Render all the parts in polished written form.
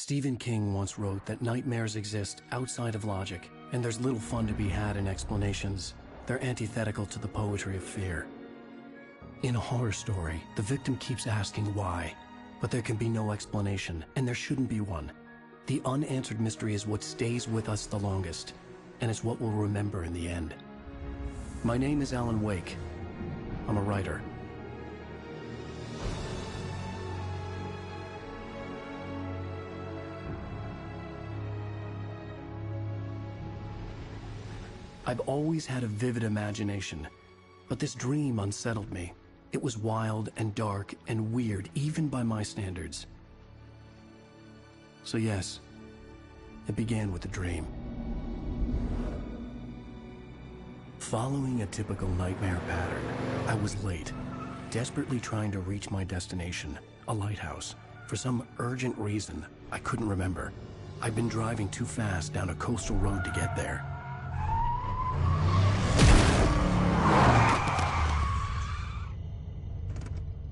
Stephen King once wrote that nightmares exist outside of logic, and there's little fun to be had in explanations. They're antithetical to the poetry of fear. In a horror story, the victim keeps asking why, but there can be no explanation, and there shouldn't be one. The unanswered mystery is what stays with us the longest, and it's what we'll remember in the end. My name is Alan Wak. I'm a writer. I've always had a vivid imagination, but this dream unsettled me. It was wild and dark and weird, even by my standards. So yes, it began with a dream. Following a typical nightmare pattern, I was late, desperately trying to reach my destination, a lighthouse. For some urgent reason, I couldn't remember. I'd been driving too fast down a coastal road to get there.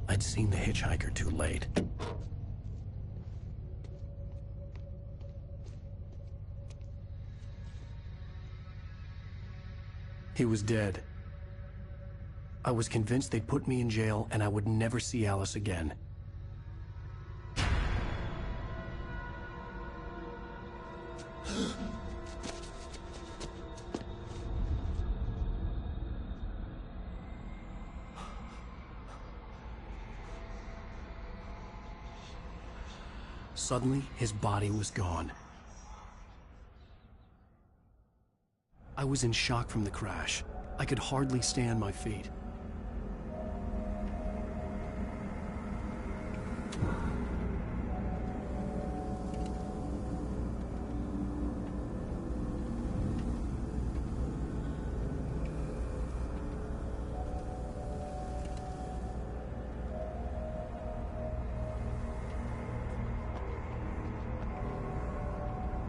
I'd seen the hitchhiker too late. He was dead. I was convinced they'd put me in jail and I would never see Alice again. Suddenly, his body was gone. I was in shock from the crash. I could hardly stay on my feet.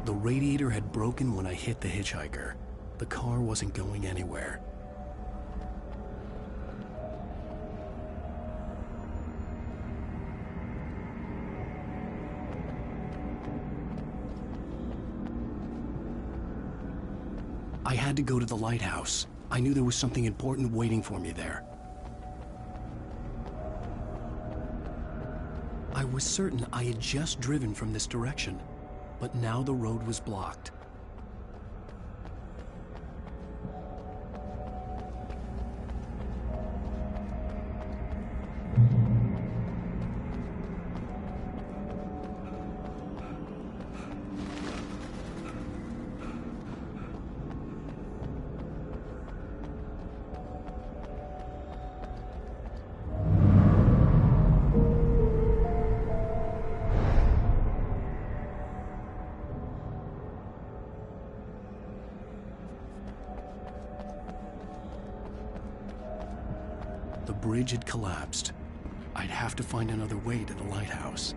The radiator had broken when I hit the hitchhiker. The car wasn't going anywhere. I had to go to the lighthouse. I knew there was something important waiting for me there. I was certain I had just driven from this direction, but now the road was blocked. The bridge had collapsed. I'd have to find another way to the lighthouse.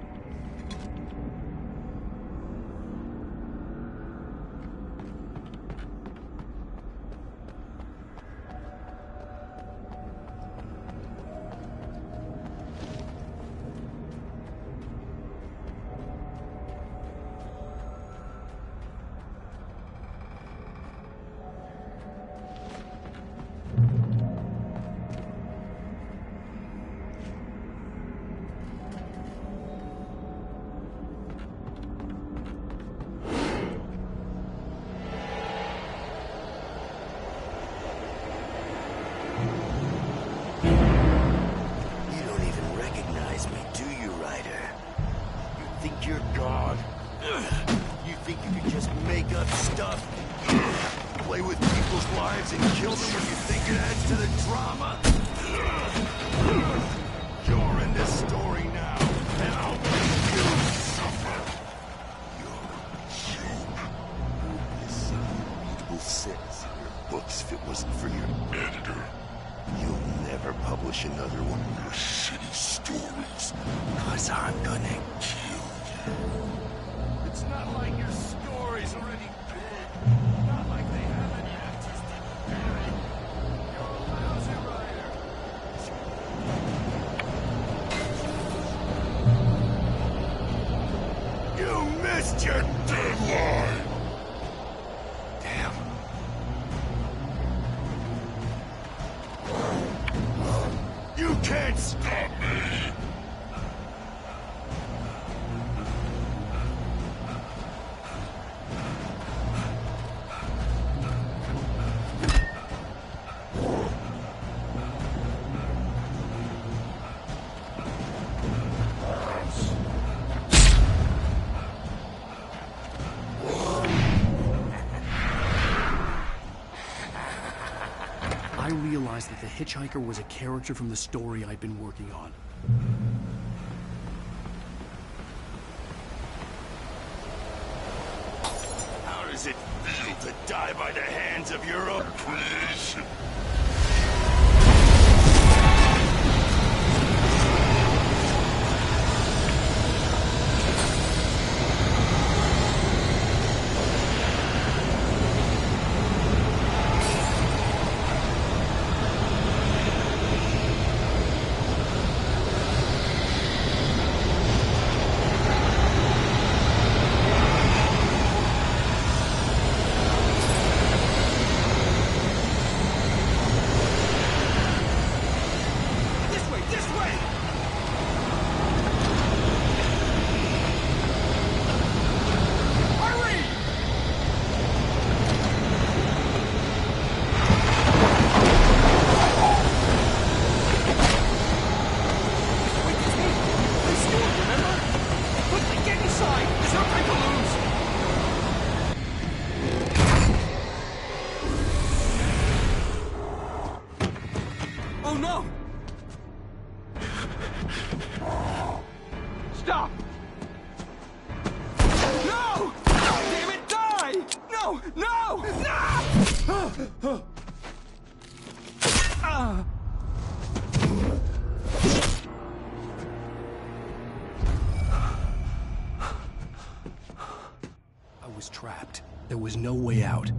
Play with people's lives and kill them when you think it adds to the drama. You're in this story now, and I'll make you suffer. You're a joke. This unreadable sentence in your books if it wasn't for your editor. You'll never publish another one of your shitty stories, 'cause I'm gonna kill you. It's not like your story's already been. Not like they have any actors to bury. You're a lousy writer. You missed your deadline! Damn. You can't stop me! I realized that the hitchhiker was a character from the story I'd been working on. How does it feel to die by the hands of your own creation? Oh no! Stop! No! Damn it, die! No! No! No! I was trapped. There was no way out.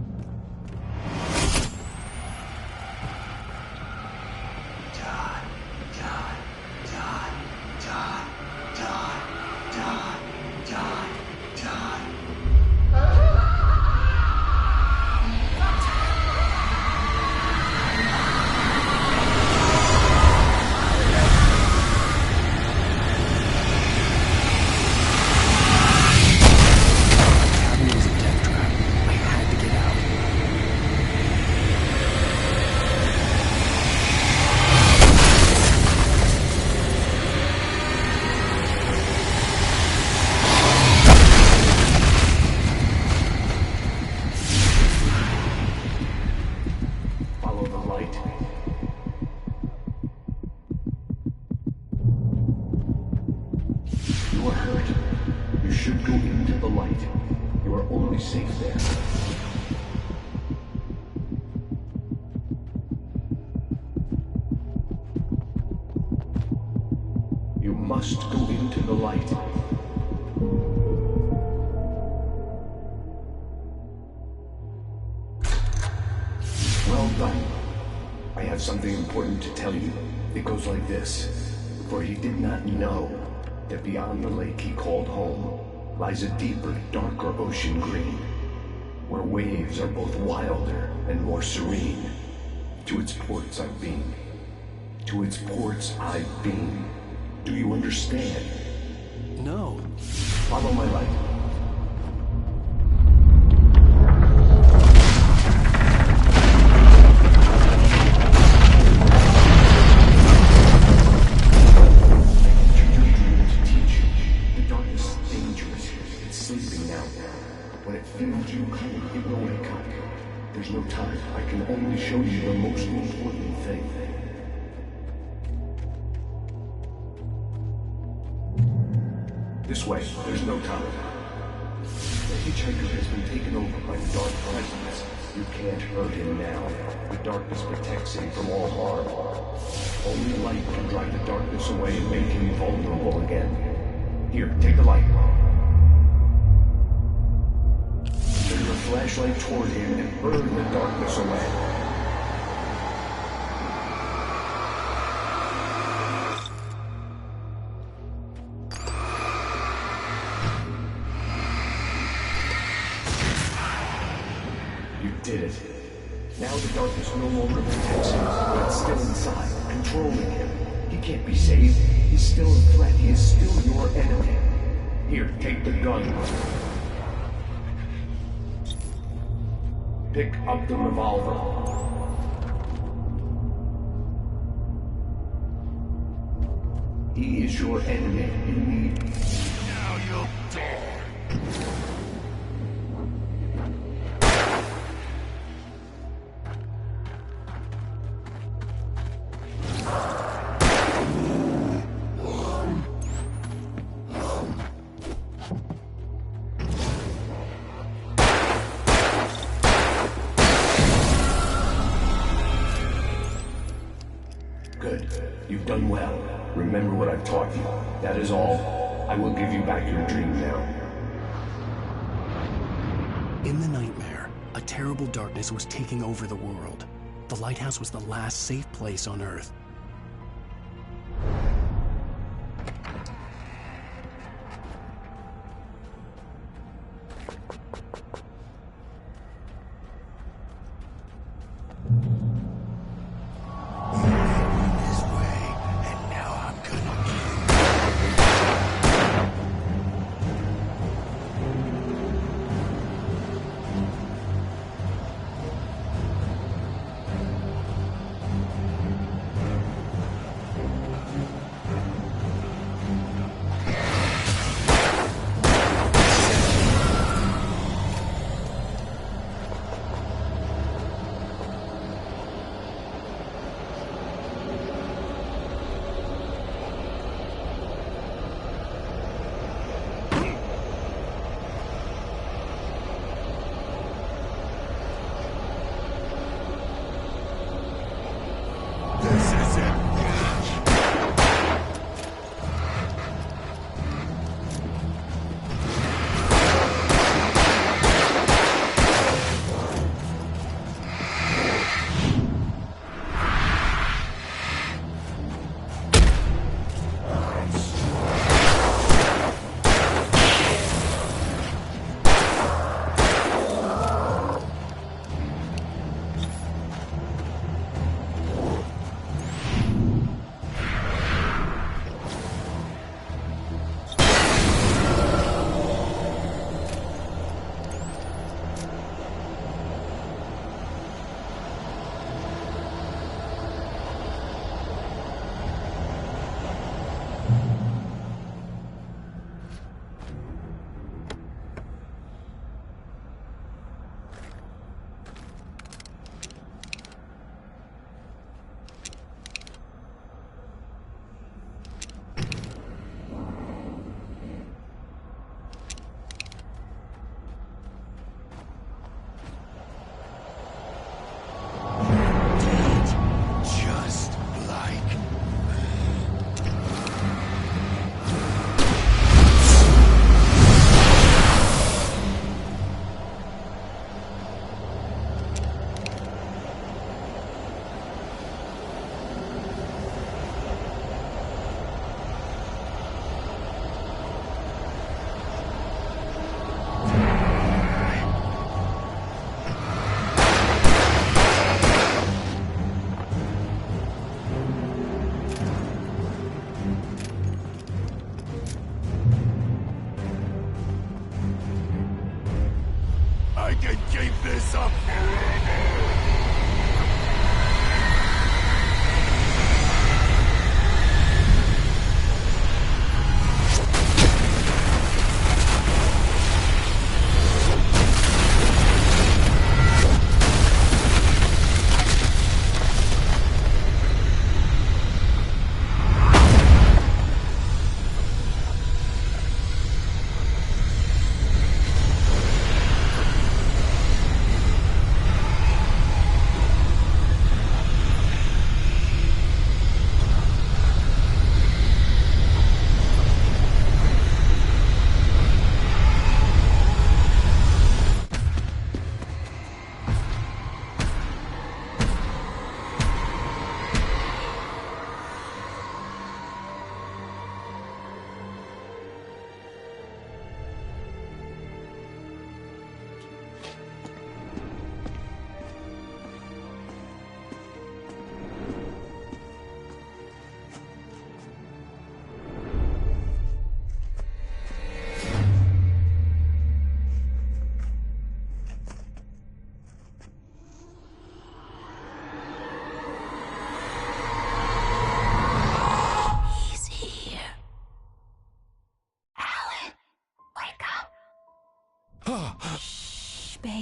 You are hurt. You should go into the light. You are only safe there. You must go into the light. Well done. I have something important to tell you. It goes like this. For he did not know that beyond the lake he called home lies a deeper, darker ocean green, where waves are both wilder and more serene. To its ports I've been. To its ports I've been. Do you understand? No. Follow my light. It will wake up. There's no time. I can only show you the most important thing. This way. There's no time. The hitchhiker has been taken over by the dark presence. You can't hurt him now. The darkness protects him from all harm. Only light can drive the darkness away and make him vulnerable again. Here, take the light. Turn your flashlight toward him and burn the darkness away. You did it. Now the darkness no longer protects him, but it's still inside, controlling him. He can't be saved. He's still a threat. He is still your enemy. Here, take the gun. Pick up the revolver. He is your enemy. You need... Now you'll die. Good. You've done well. Remember what I've taught you. That is all. I will give you back your dream now. In the nightmare, a terrible darkness was taking over the world. The lighthouse was the last safe place on Earth.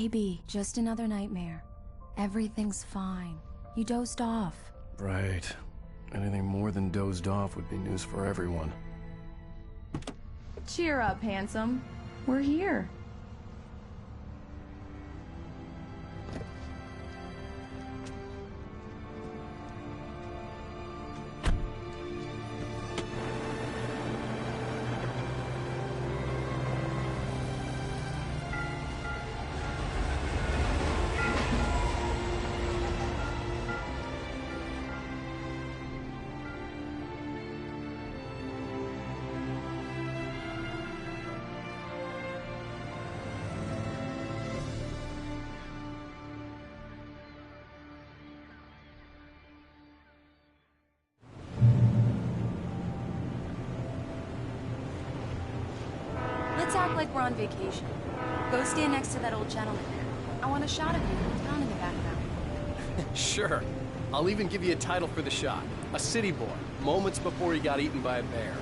Baby, just another nightmare. Everything's fine. You dozed off. Right. Anything more than dozed off would be news for everyone. Cheer up, handsome. We're here. Let's act like we're on vacation. Go stand next to that old gentleman there. I want a shot of you with town in the background. Sure. I'll even give you a title for the shot. A city boy, moments before he got eaten by a bear.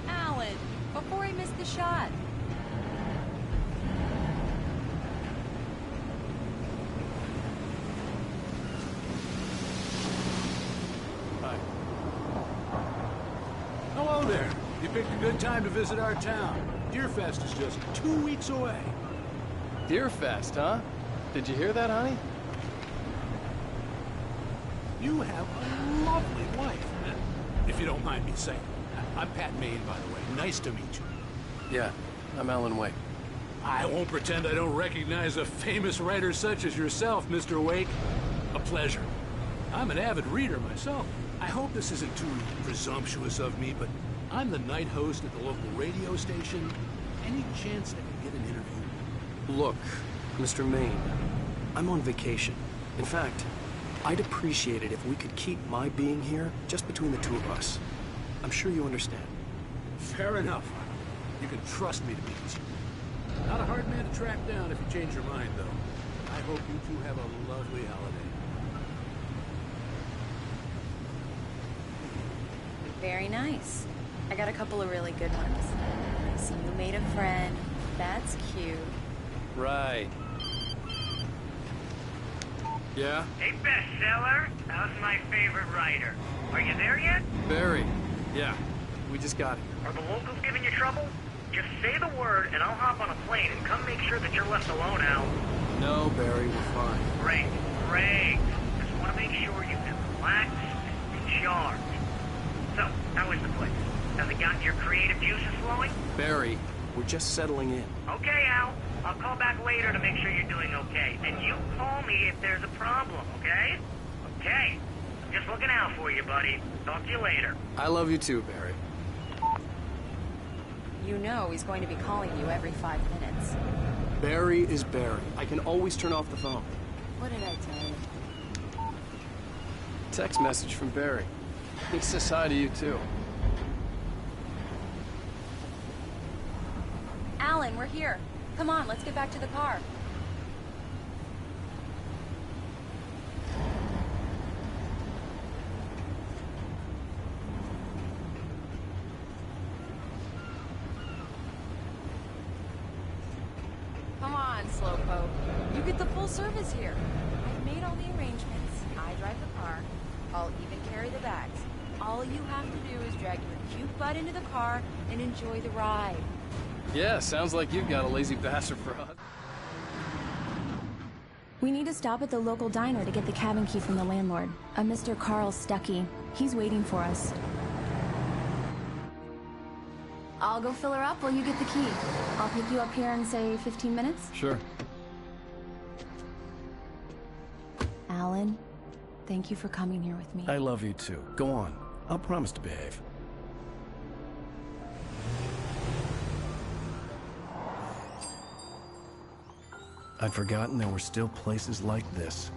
Alan, before I miss the shot. Hello there. You picked a good time to visit our town. Deerfest is just 2 weeks away. Deerfest, huh? Did you hear that, honey? You have a lovely wife, if you don't mind me saying. I'm Pat Maine, by the way. Nice to meet you. Yeah, I'm Alan Wake. I won't pretend I don't recognize a famous writer such as yourself, Mr. Wake. A pleasure. I'm an avid reader myself. I hope this isn't too presumptuous of me, but I'm the night host at the local radio station. Any chance I can get an interview? Look, Mr. Maine, I'm on vacation. In fact, I'd appreciate it if we could keep my being here just between the two of us. I'm sure you understand. Fair enough. You can trust me to be concerned. Not a hard man to track down if you change your mind, though. I hope you two have a lovely holiday. Very nice. I got a couple of really good ones. I see you made a friend. That's cute. Right. Yeah? Hey, bestseller. How's my favorite writer? Are you there yet? Barry. Yeah. We just got here. Are the locals giving you trouble? Just say the word, and I'll hop on a plane and come make sure that you're left alone, Al. No, Barry, we're fine. Great, great. Just want to make sure you can relax and charge. So, how is the place? Has it gotten your creative juices flowing? Barry, we're just settling in. Okay, Al. I'll call back later to make sure you're doing okay. And you call me if there's a problem, okay? Okay. I'm just looking out for you, buddy. Talk to you later. I love you too, Barry. You know he's going to be calling you every 5 minutes. Barry is Barry. I can always turn off the phone. What did I tell you? Text message from Barry. He says hi to you too. Alan, we're here. Come on, let's get back to the car. Come on, Slowpoke. You get the full service here. I've made all the arrangements. I drive the car. I'll even carry the bags. All you have to do is drag your cute butt into the car and enjoy the ride. Yeah, sounds like you've got a lazy bastard for us. We need to stop at the local diner to get the cabin key from the landlord, a Mr. Carl Stuckey. He's waiting for us. I'll go fill her up while you get the key. I'll pick you up here in, say, 15 minutes? Sure. Alan, thank you for coming here with me. I love you too. Go on. I'll promise to behave. I'd forgotten there were still places like this.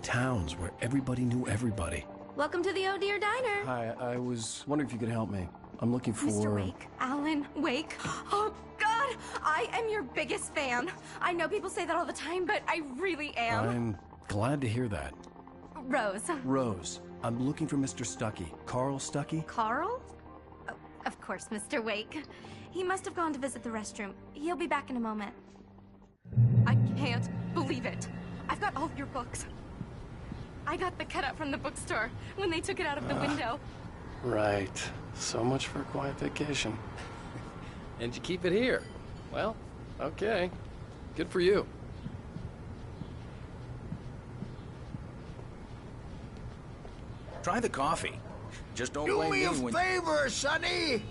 Towns where everybody knew everybody. Welcome to the Oh Dear Diner. Hi, I was wondering if you could help me. I'm looking for... Mr. Wake. Alan Wake. Oh, God! I am your biggest fan. I know people say that all the time, but I really am. I'm Glad to hear that. Rose. Rose, I'm looking for Mr. Stuckey. Carl Stuckey? Carl? Oh, of course, Mr. Wake. He must have gone to visit the restroom. He'll be back in a moment. I can't believe it. I've got all of your books. I got the cutout from the bookstore when they took it out of the window. Right. So much for a quiet vacation. And you keep it here. Well, okay. Good for you. Try the coffee. Just don't Do blame me a when... favor, Sonny.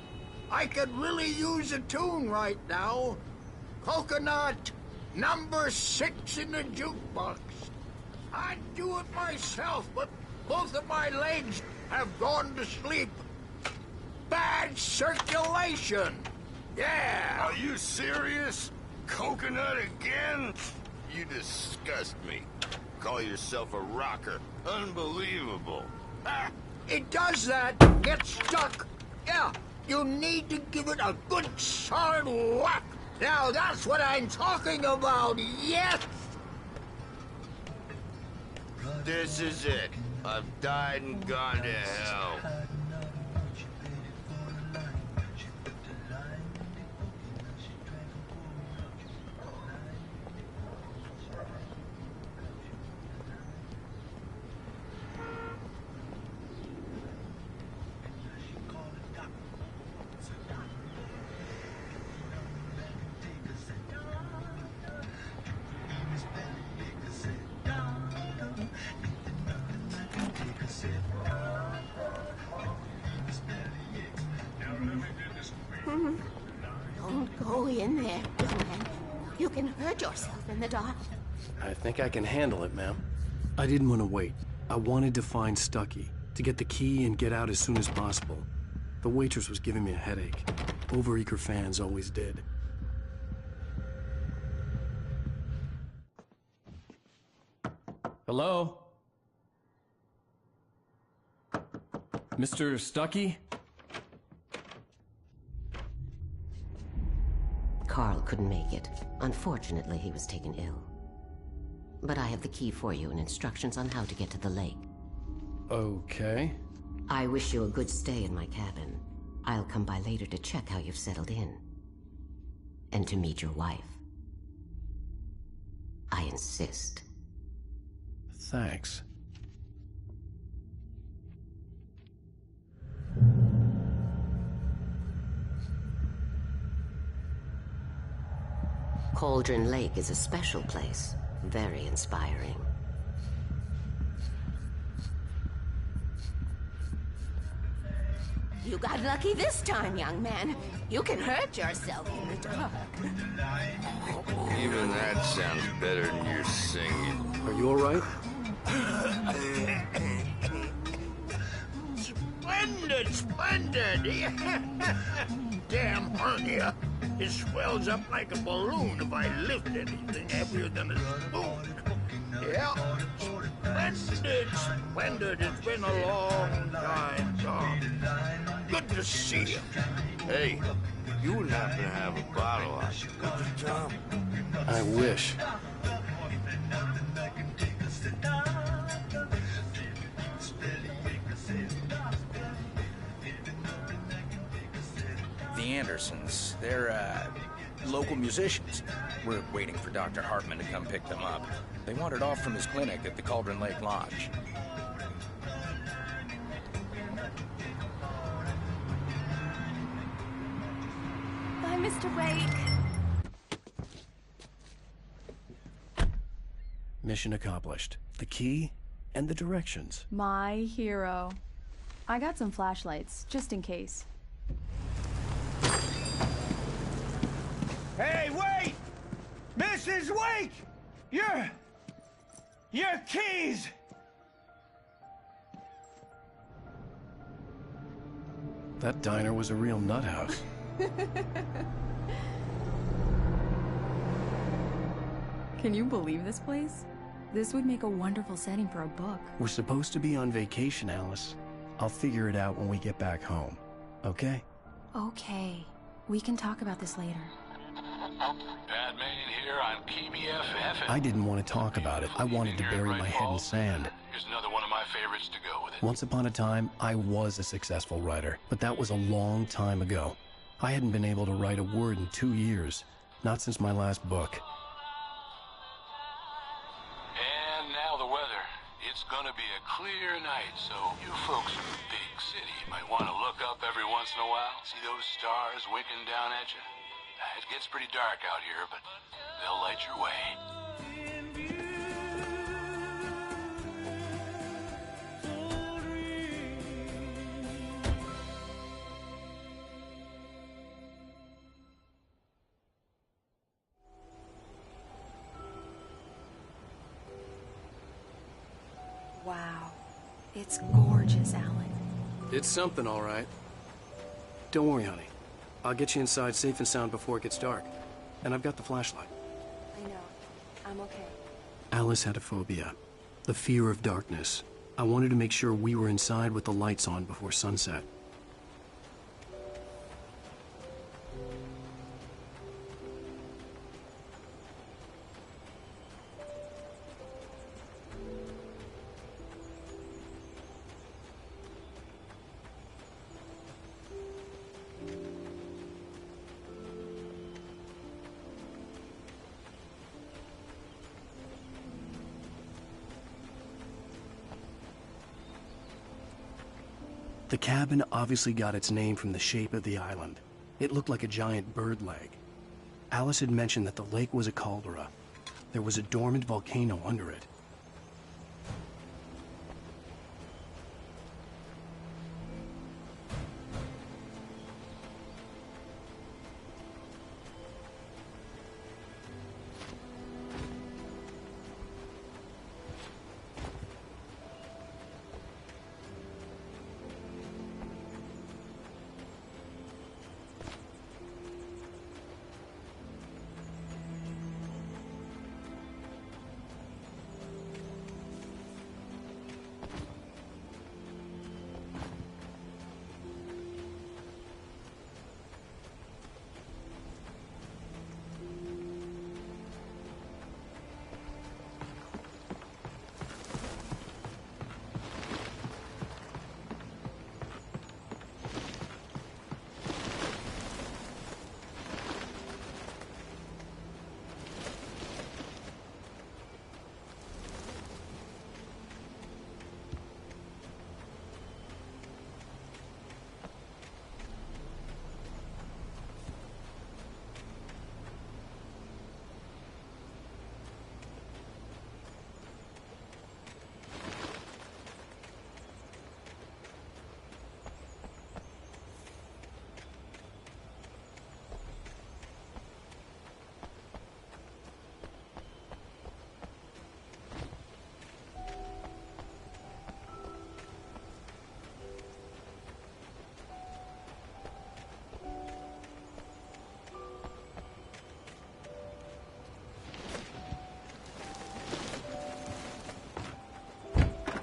I could really use a tune right now. Coconut, number 6 in the jukebox. I'd do it myself, but both of my legs have gone to sleep. Bad circulation. Yeah. Are you serious? Coconut again? You disgust me. Call yourself a rocker. Unbelievable. Ah, it does that. Get stuck. Yeah, you need to give it a good solid whack. Now that's what I'm talking about. Yes. This is it. I've died and gone to hell. Don't go in there, young man. You can hurt yourself in the dark. I think I can handle it, ma'am. I didn't want to wait. I wanted to find Stuckey, to get the key and get out as soon as possible. The waitress was giving me a headache. Overeager fans always did. Hello? Mr. Stuckey? Carl couldn't make it. Unfortunately, he was taken ill. But I have the key for you and instructions on how to get to the lake. Okay. I wish you a good stay in my cabin. I'll come by later to check how you've settled in. And to meet your wife. I insist. Thanks. Cauldron Lake is a special place. Very inspiring. You got lucky this time, young man. You can hurt yourself in the dark. Even that sounds better than your singing. Are you all right? Splendid, splendid. Damn hernia. It swells up like a balloon if I lift anything heavier than a spoon. Yeah. Splendid, splendid. It's been a long time, Tom. Good to see you. Hey, you wouldn't happen to have a bottle on you, would you, Tom? I wish. The Andersons, they're, local musicians. We're waiting for Dr. Hartman to come pick them up. They wandered off from his clinic at the Cauldron Lake Lodge. Bye, Mr. Wake. Mission accomplished. The key and the directions. My hero. I got some flashlights, just in case. Hey, wait! Mrs. Wake! Your keys! That diner was a real nut house. Can you believe this place? This would make a wonderful setting for a book. We're supposed to be on vacation, Alice. I'll figure it out when we get back home. Okay? Okay. We can talk about this later. Bad man here on PBFF. I didn't want to talk about it. I wanted to bury my head in sand. Here's another one of my favorites to go with it. Once upon a time, I was a successful writer, but that was a long time ago. I hadn't been able to write a word in 2 years, not since my last book. And now the weather. It's gonna be a clear night, so you folks in the big city might want to look up every once in a while. See those stars winking down at you? It gets pretty dark out here, but they'll light your way. Wow. It's gorgeous, Alan. It's something, all right. Don't worry, honey. I'll get you inside safe and sound before it gets dark. And I've got the flashlight. I know. I'm okay. Alice had a phobia, the fear of darkness. I wanted to make sure we were inside with the lights on before sunset. The cabin obviously got its name from the shape of the island. It looked like a giant bird leg. Alice had mentioned that the lake was a caldera. There was a dormant volcano under it.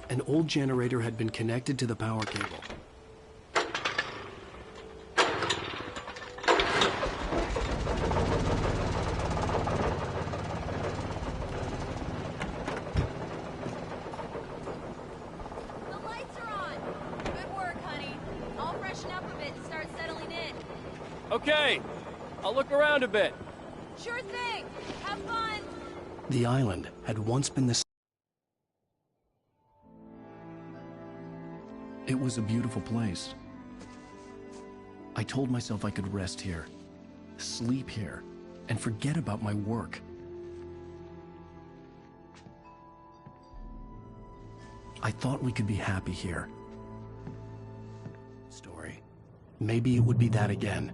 An old generator had been connected to the power cable. The lights are on! Good work, honey. I'll freshen up a bit and start settling in. Okay, I'll look around a bit. Sure thing! Have fun! The island had once been the... It was a beautiful place. I told myself I could rest here, sleep here, and forget about my work. I thought we could be happy here. Story. Maybe it would be that again.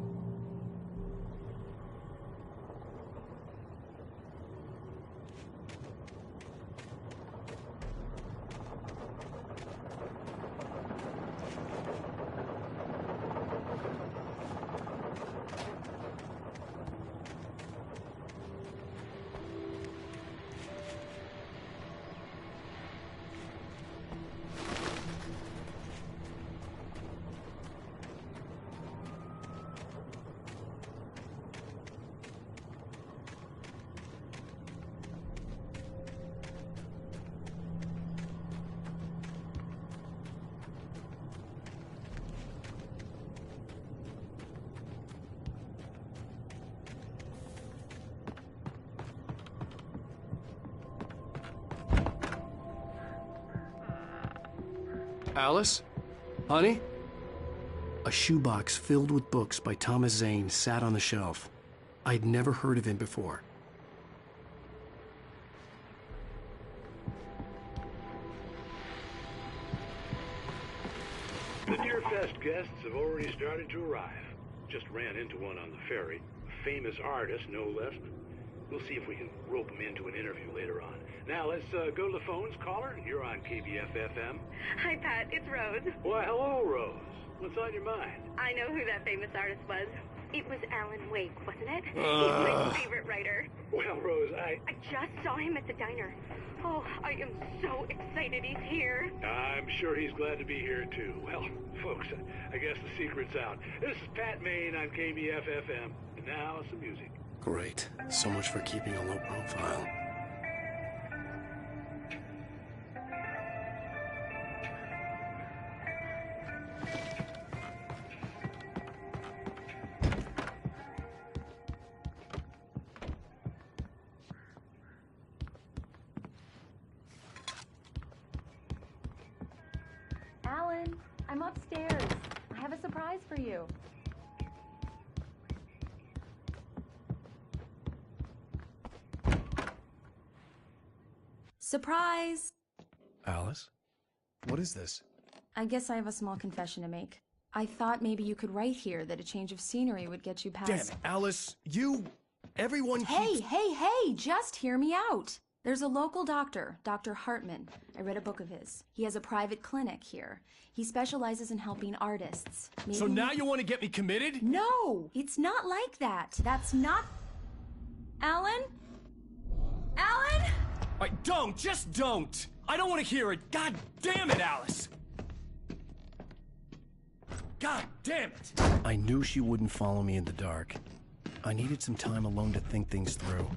Alice? Honey? A shoebox filled with books by Thomas Zane sat on the shelf. I'd never heard of him before. The Deer Fest guests have already started to arrive. Just ran into one on the ferry. A famous artist, no less. We'll see if we can rope him into an interview later on. Now, let's go to the phones. Caller, you're on KBF-FM. Hi, Pat. It's Rose. Why, hello, Rose. What's on your mind? I know who that famous artist was. It was Alan Wak, wasn't it? He's my favorite writer. Well, Rose, I just saw him at the diner. Oh, I am so excited he's here. I'm sure he's glad to be here, too. Well, folks, I guess the secret's out. This is Pat Maine on KBF-FM. And now, some music. Great. So much for keeping a low profile. Alan, I'm upstairs. I have a surprise for you. Surprise! Alice? What is this? I guess I have a small confession to make. I thought maybe you could write here that a change of scenery would get you past... Damn it, Alice! Everyone keeps... Hey! Just hear me out! There's a local doctor, Dr. Hartman. I read a book of his. He has a private clinic here. He specializes in helping artists. Maybe... So now you want to get me committed? No! It's not like that. That's not... Alan? Alan? Just don't! I don't want to hear it! God damn it, Alice! God damn it! I knew she wouldn't follow me in the dark. I needed some time alone to think things through.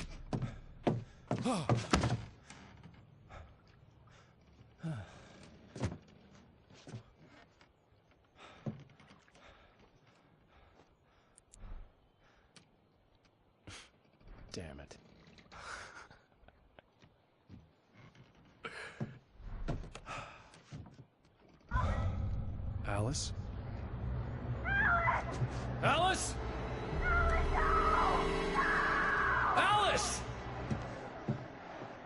Damn it. Alice? Alice? Alice!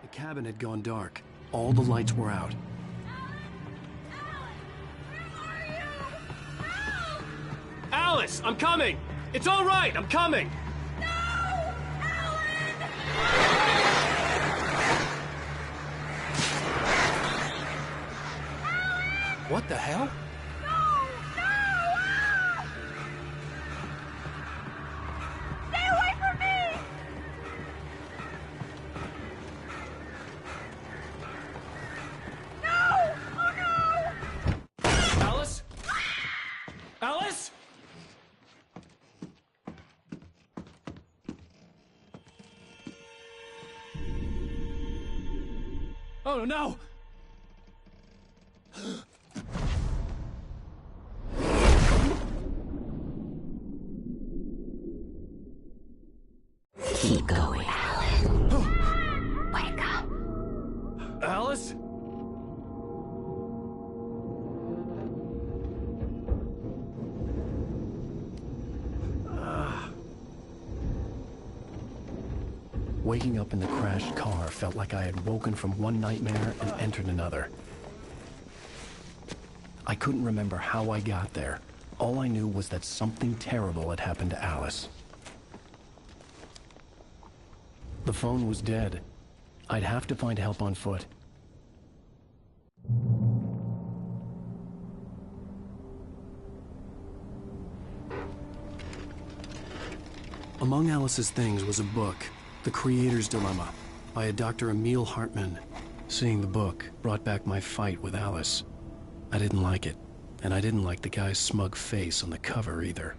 The cabin had gone dark. All the lights were out. Alice, I'm coming! It's all right, I'm coming! What the hell? Stay away from me! No! Oh no! Alice? Alice? Oh no! Keep going, Alan. Wake up. Alice? Waking up in the crashed car felt like I had woken from one nightmare and entered another. I couldn't remember how I got there. All I knew was that something terrible had happened to Alice. The phone was dead. I'd have to find help on foot. Among Alice's things was a book, The Creator's Dilemma, by a Dr. Emil Hartman. Seeing the book brought back my fight with Alice. I didn't like it, and I didn't like the guy's smug face on the cover either.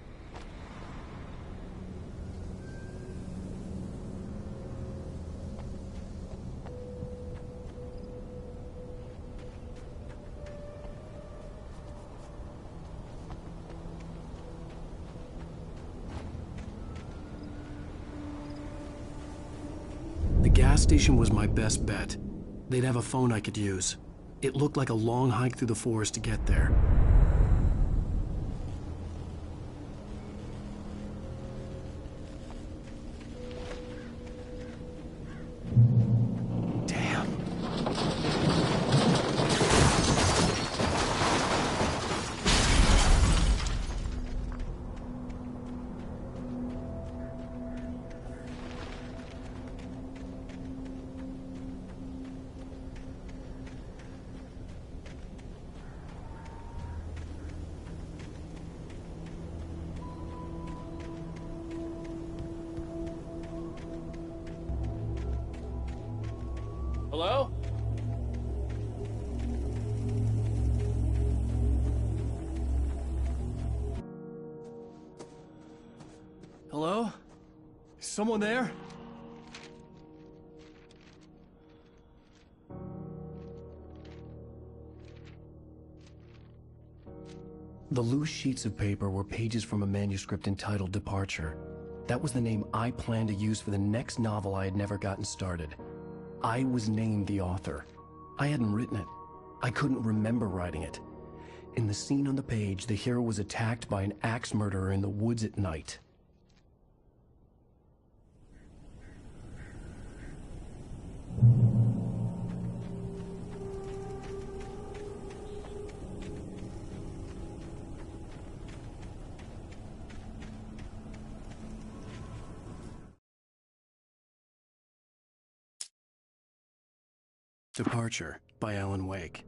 The gas station was my best bet. They'd have a phone I could use. It looked like a long hike through the forest to get there. Hello? Hello? Is someone there? The loose sheets of paper were pages from a manuscript entitled Departure. That was the name I planned to use for the next novel I had never gotten started. I was named the author. I hadn't written it. I couldn't remember writing it. In the scene on the page, the hero was attacked by an axe murderer in the woods at night. Departure by Alan Wak.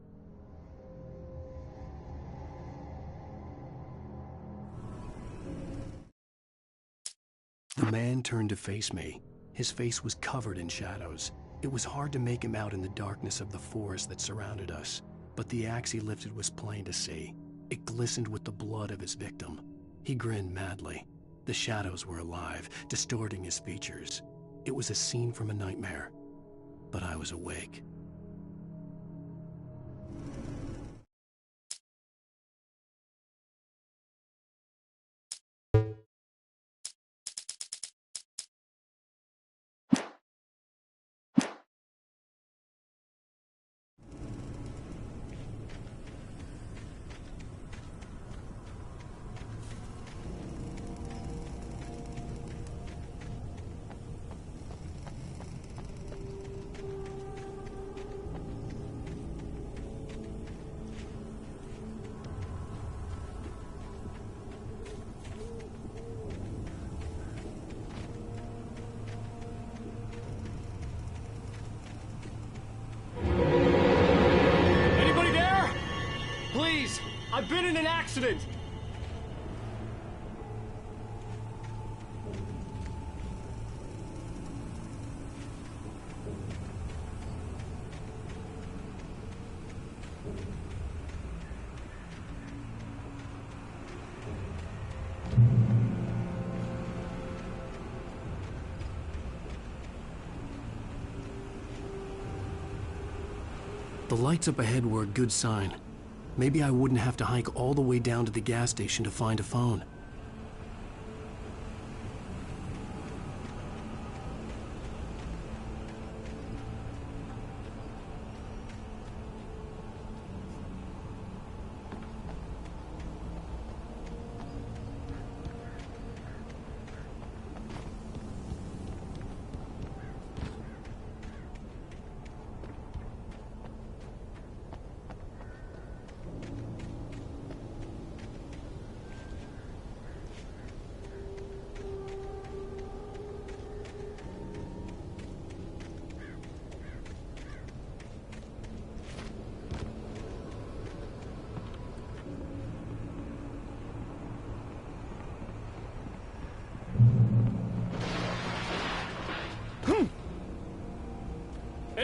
The man turned to face me. His face was covered in shadows. It was hard to make him out in the darkness of the forest that surrounded us, but the axe he lifted was plain to see. It glistened with the blood of his victim. He grinned madly. The shadows were alive, distorting his features. It was a scene from a nightmare, but I was awake. I've been in an accident! The lights up ahead were a good sign. Maybe I wouldn't have to hike all the way down to the gas station to find a phone.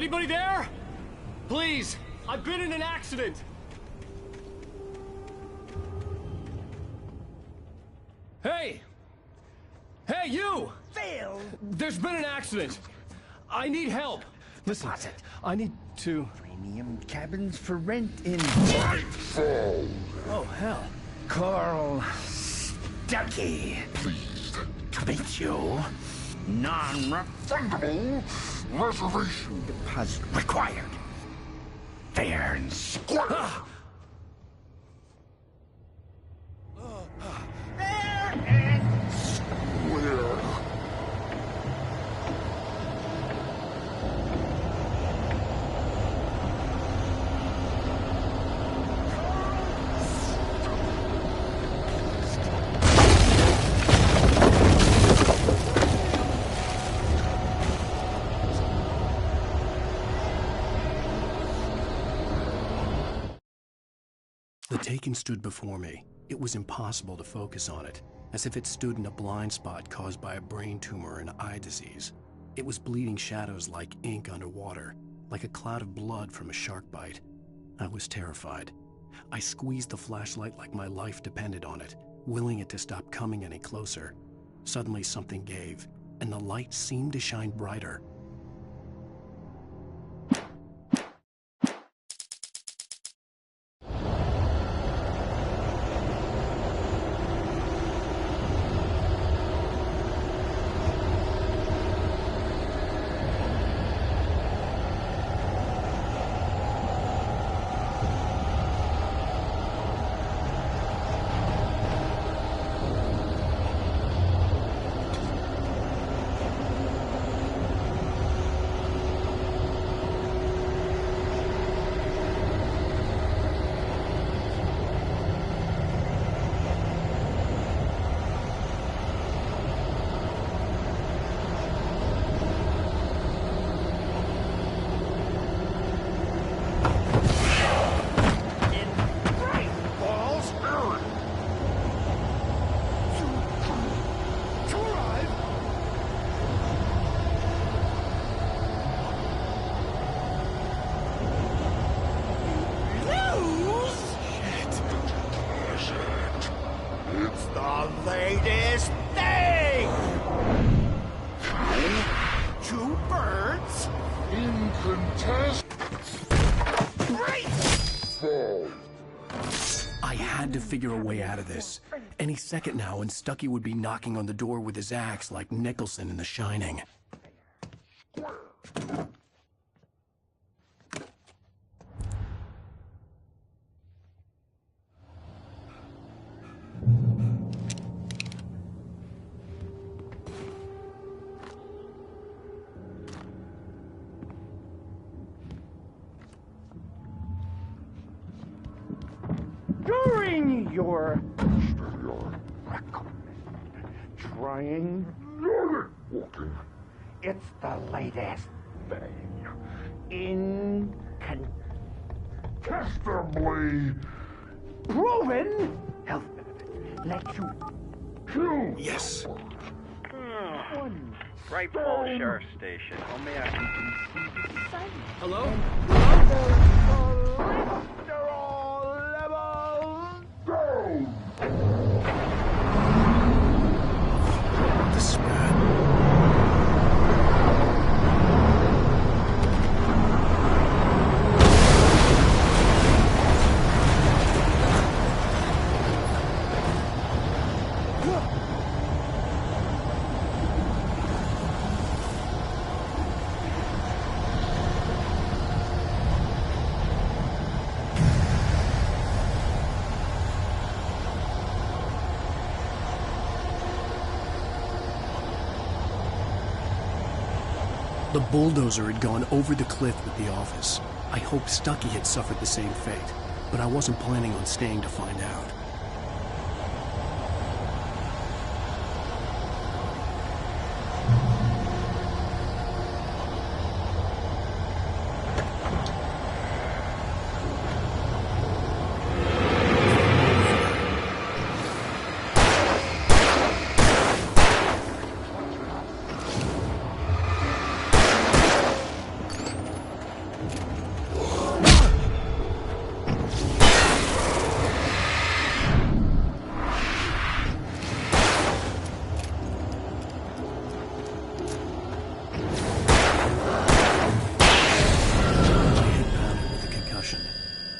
Anybody there? Please, I've been in an accident. Hey! Hey, you! Phil! There's been an accident. I need help. Listen, I need to... Premium cabins for rent in... Nightfall! Oh, hell. Carl Stuckey. Pleased To meet you. Non-refundable reservation deposit required. fair and square. The Taken stood before me. It was impossible to focus on it, as if it stood in a blind spot caused by a brain tumor and eye disease. It was bleeding shadows like ink underwater, like a cloud of blood from a shark bite. I was terrified. I squeezed the flashlight like my life depended on it, willing it to stop coming any closer. Suddenly something gave, and the light seemed to shine brighter. Latest thing! Two birds in contest. I had to figure a way out of this. Any second now, and Stucky would be knocking on the door with his axe like Nicholson in The Shining. During your trying walking, it's the latest thing. Incontestably proven health benefits. Let you choose. Yes. Right Falls Sheriff Station. Only I can see. Hello? This is bad. The bulldozer had gone over the cliff with the office. I hoped Stucky had suffered the same fate, but I wasn't planning on staying to find out.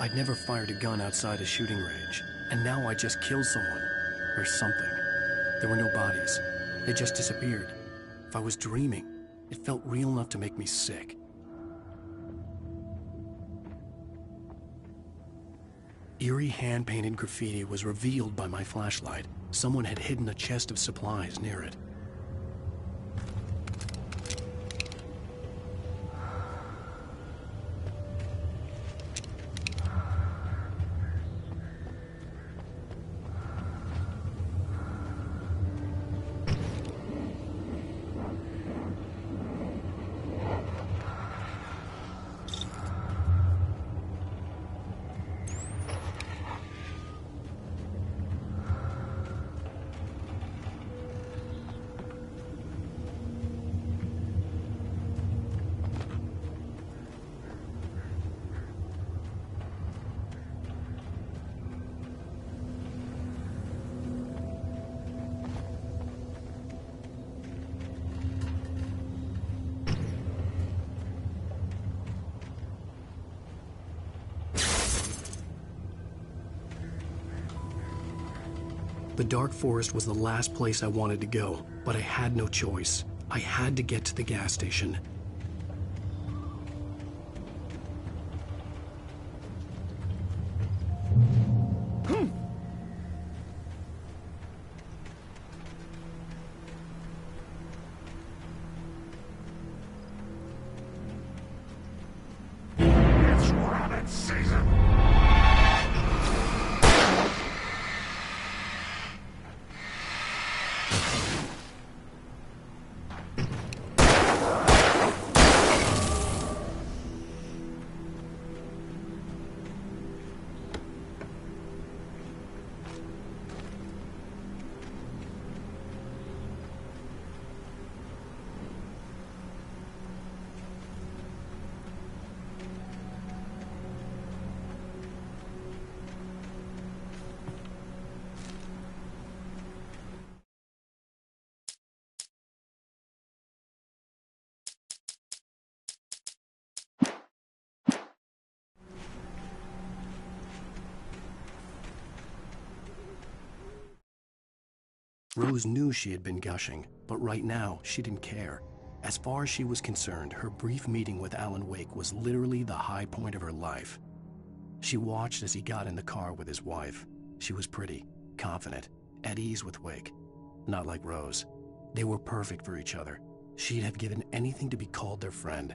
I'd never fired a gun outside a shooting range, and now I just killed someone. Or something. There were no bodies. They just disappeared. If I was dreaming, it felt real enough to make me sick. Eerie hand-painted graffiti was revealed by my flashlight. Someone had hidden a chest of supplies near it. The dark forest was the last place I wanted to go, but I had no choice. I had to get to the gas station. It's rabbit season! Rose knew she had been gushing, but right now, she didn't care. As far as she was concerned, her brief meeting with Alan Wak was literally the high point of her life. She watched as he got in the car with his wife. She was pretty, confident, at ease with Wak. Not like Rose. They were perfect for each other. She'd have given anything to be called their friend.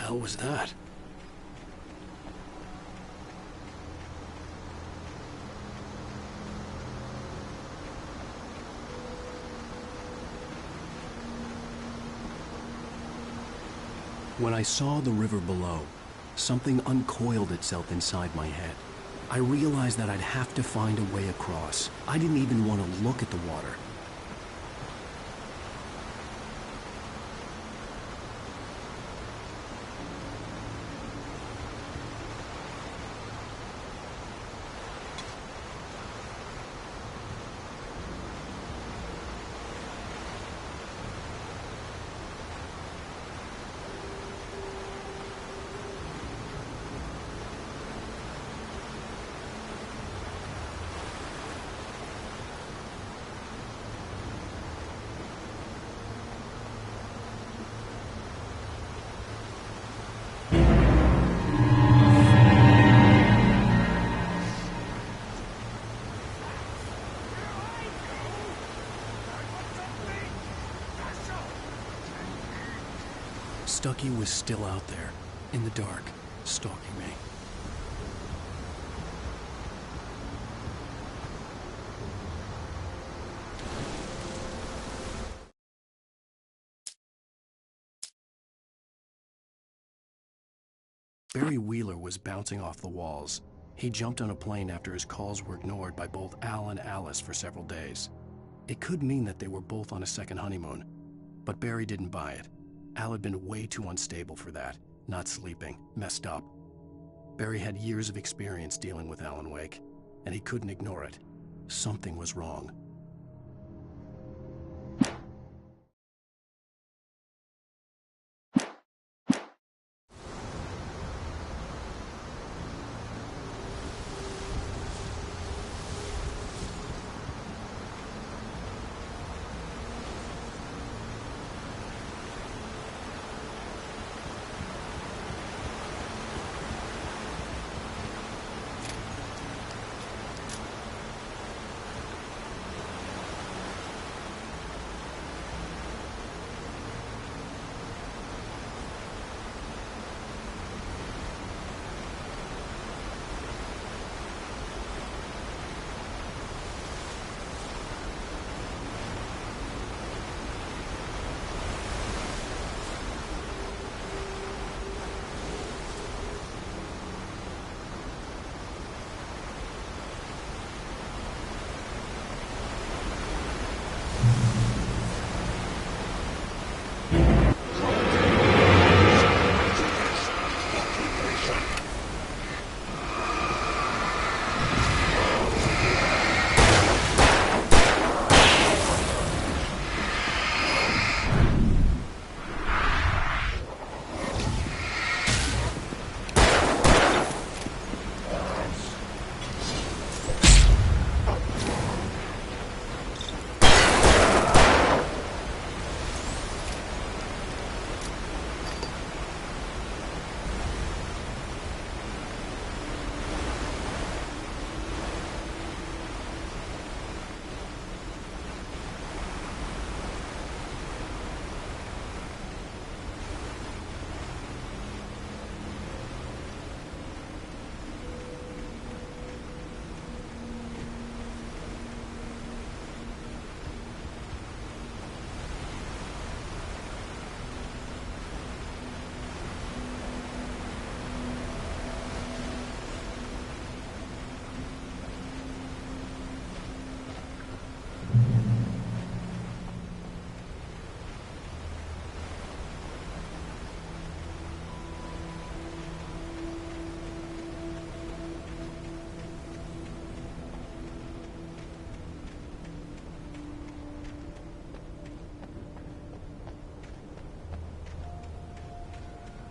What was that? When I saw the river below, something uncoiled itself inside my head. I realized that I'd have to find a way across. I didn't even want to look at the water. Stucky was still out there, in the dark, stalking me. Barry Wheeler was bouncing off the walls. He jumped on a plane after his calls were ignored by both Al and Alice for several days. It could mean that they were both on a second honeymoon, but Barry didn't buy it. Al had been way too unstable for that, not sleeping, messed up. Barry had years of experience dealing with Alan Wake, and he couldn't ignore it. Something was wrong.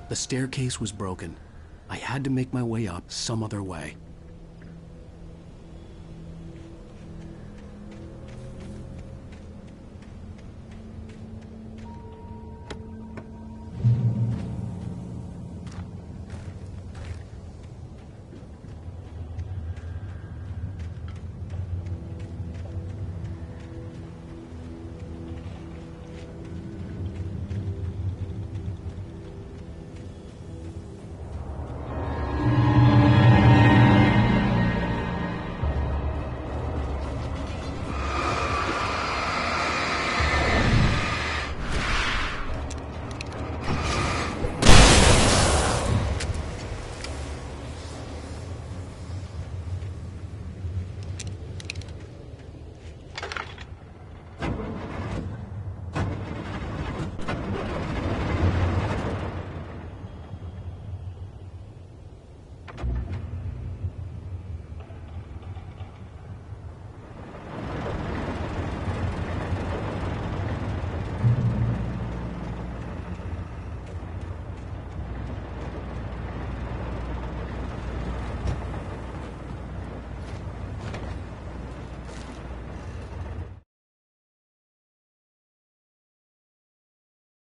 The staircase was broken. I had to make my way up some other way.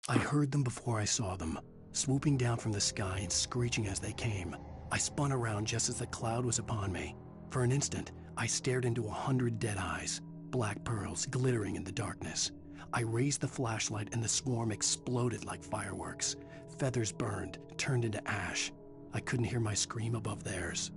I heard them before I saw them, swooping down from the sky and screeching as they came. I spun around just as the cloud was upon me. For an instant, I stared into 100 dead eyes, black pearls glittering in the darkness. I raised the flashlight and the swarm exploded like fireworks. Feathers burned, turned into ash. I couldn't hear my scream above theirs.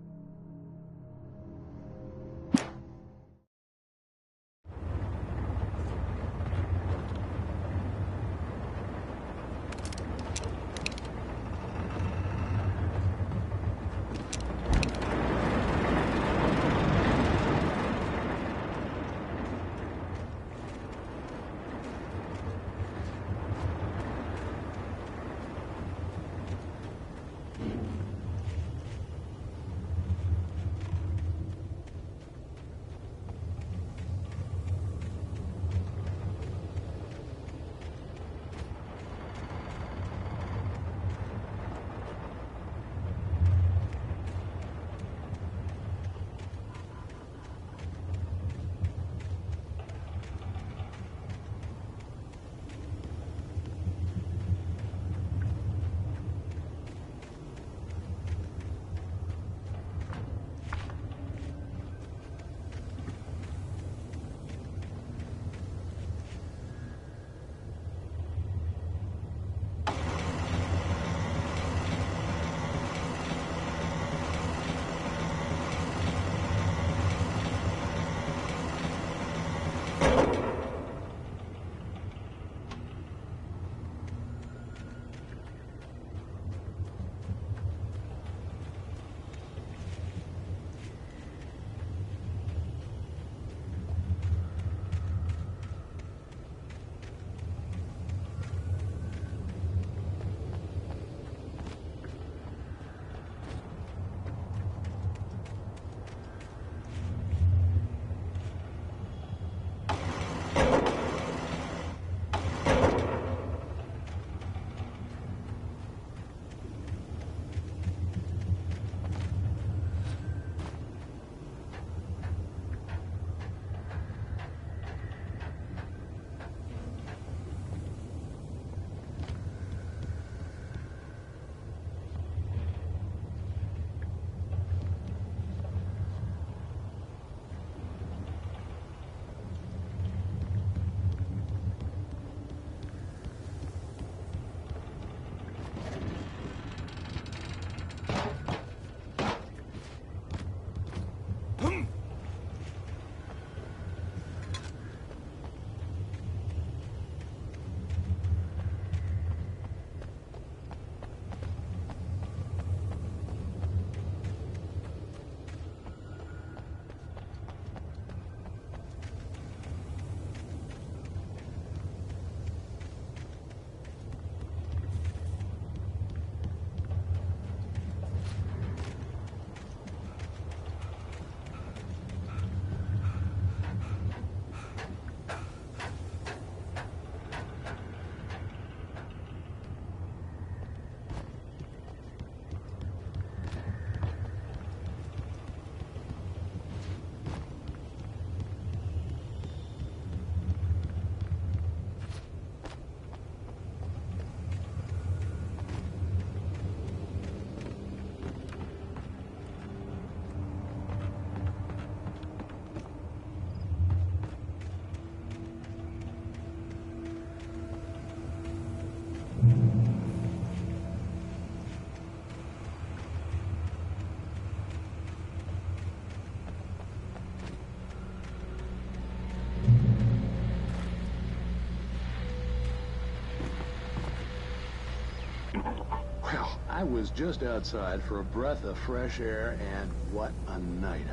I was just outside for a breath of fresh air, and what a night.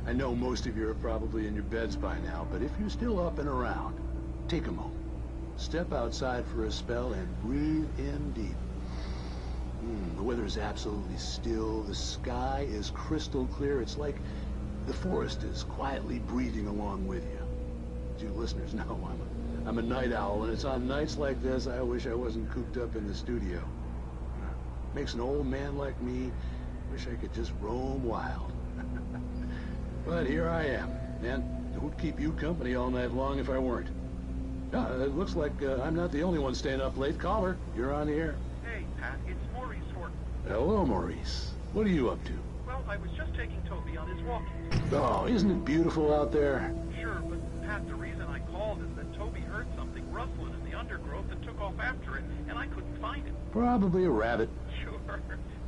I know most of you are probably in your beds by now, but if you're still up and around, take a moment. Step outside for a spell and breathe in deep. The weather is absolutely still. The sky is crystal clear. It's like the forest is quietly breathing along with you. As you listeners know, I'm a night owl, and it's on nights like this I wish I wasn't cooped up in the studio. Makes an old man like me wish I could just roam wild. But here I am, and who'd keep you company all night long if I weren't? It looks like I'm not the only one staying up late. Caller, you're on the air. Hey, Pat, it's Maurice Horton. Hello, Maurice. What are you up to? Well, I was just taking Toby on his walking. Oh, isn't it beautiful out there? Sure, but Pat, the reason I called is that Toby heard something rustling in the undergrowth and took off after it, and I couldn't find it. Probably a rabbit. Sure.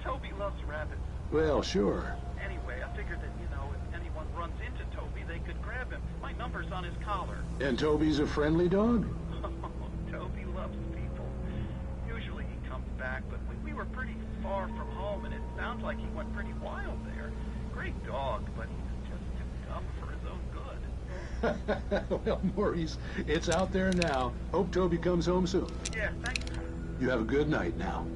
Toby loves rabbits. Well, sure. Anyway, I figured that, if anyone runs into Toby, they could grab him. My number's on his collar. And Toby's a friendly dog? Toby loves people. Usually he comes back, but we were pretty far from home, and it sounds like he went pretty wild there. Great dog, but he's just too dumb for his own good. Well, Maurice, it's out there now. Hope Toby comes home soon. Yeah, thanks. You have a good night now.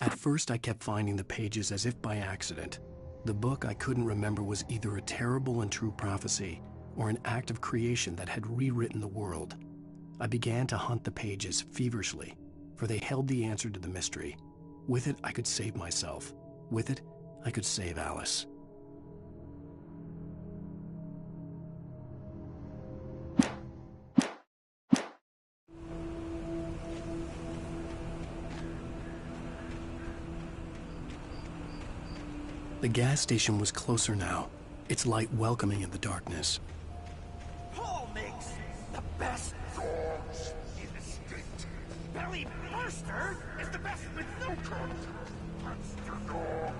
At first, I kept finding the pages as if by accident. The book I couldn't remember was either a terrible and true prophecy or an act of creation that had rewritten the world. I began to hunt the pages feverishly, for they held the answer to the mystery. With it, I could save myself. With it, I could save Alice. The gas station was closer now, its light welcoming in the darkness. Paul makes the best dogs in the state. Belly Burster is the best with no coat. Monster Dog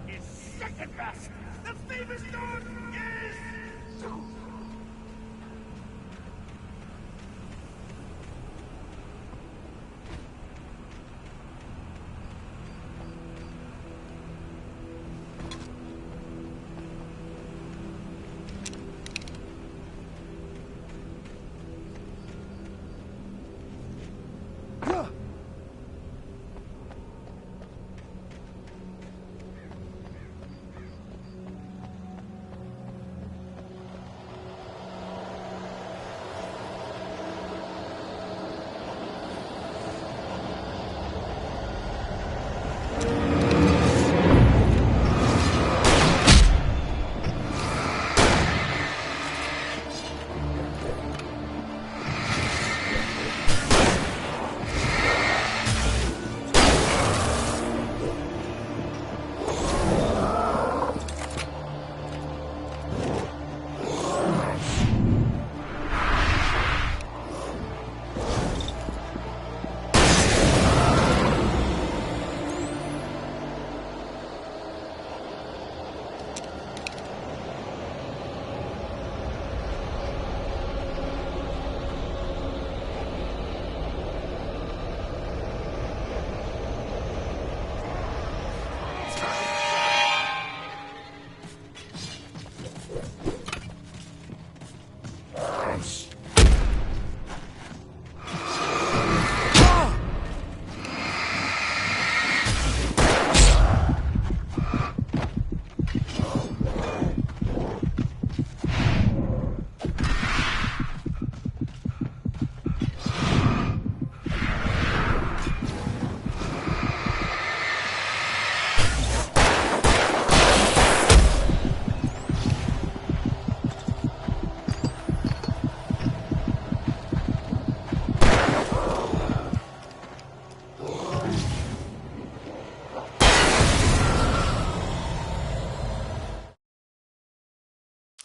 is second best. The famous dog is...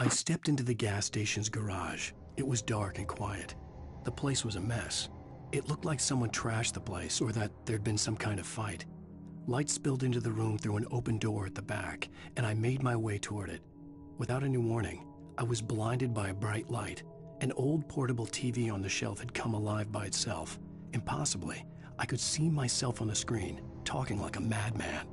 I stepped into the gas station's garage. It was dark and quiet. The place was a mess. It looked like someone trashed the place or that there'd been some kind of fight. Light spilled into the room through an open door at the back, and I made my way toward it. Without any warning, I was blinded by a bright light. An old portable TV on the shelf had come alive by itself. Impossibly, I could see myself on the screen, talking like a madman.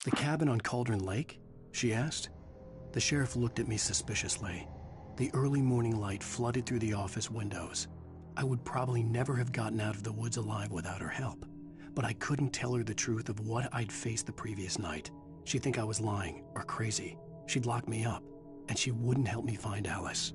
The cabin on Cauldron Lake? She asked. The sheriff looked at me suspiciously. The early morning light flooded through the office windows. I would probably never have gotten out of the woods alive without her help, but I couldn't tell her the truth of what I'd faced the previous night. She'd think I was lying or crazy. She'd lock me up, and she wouldn't help me find Alice.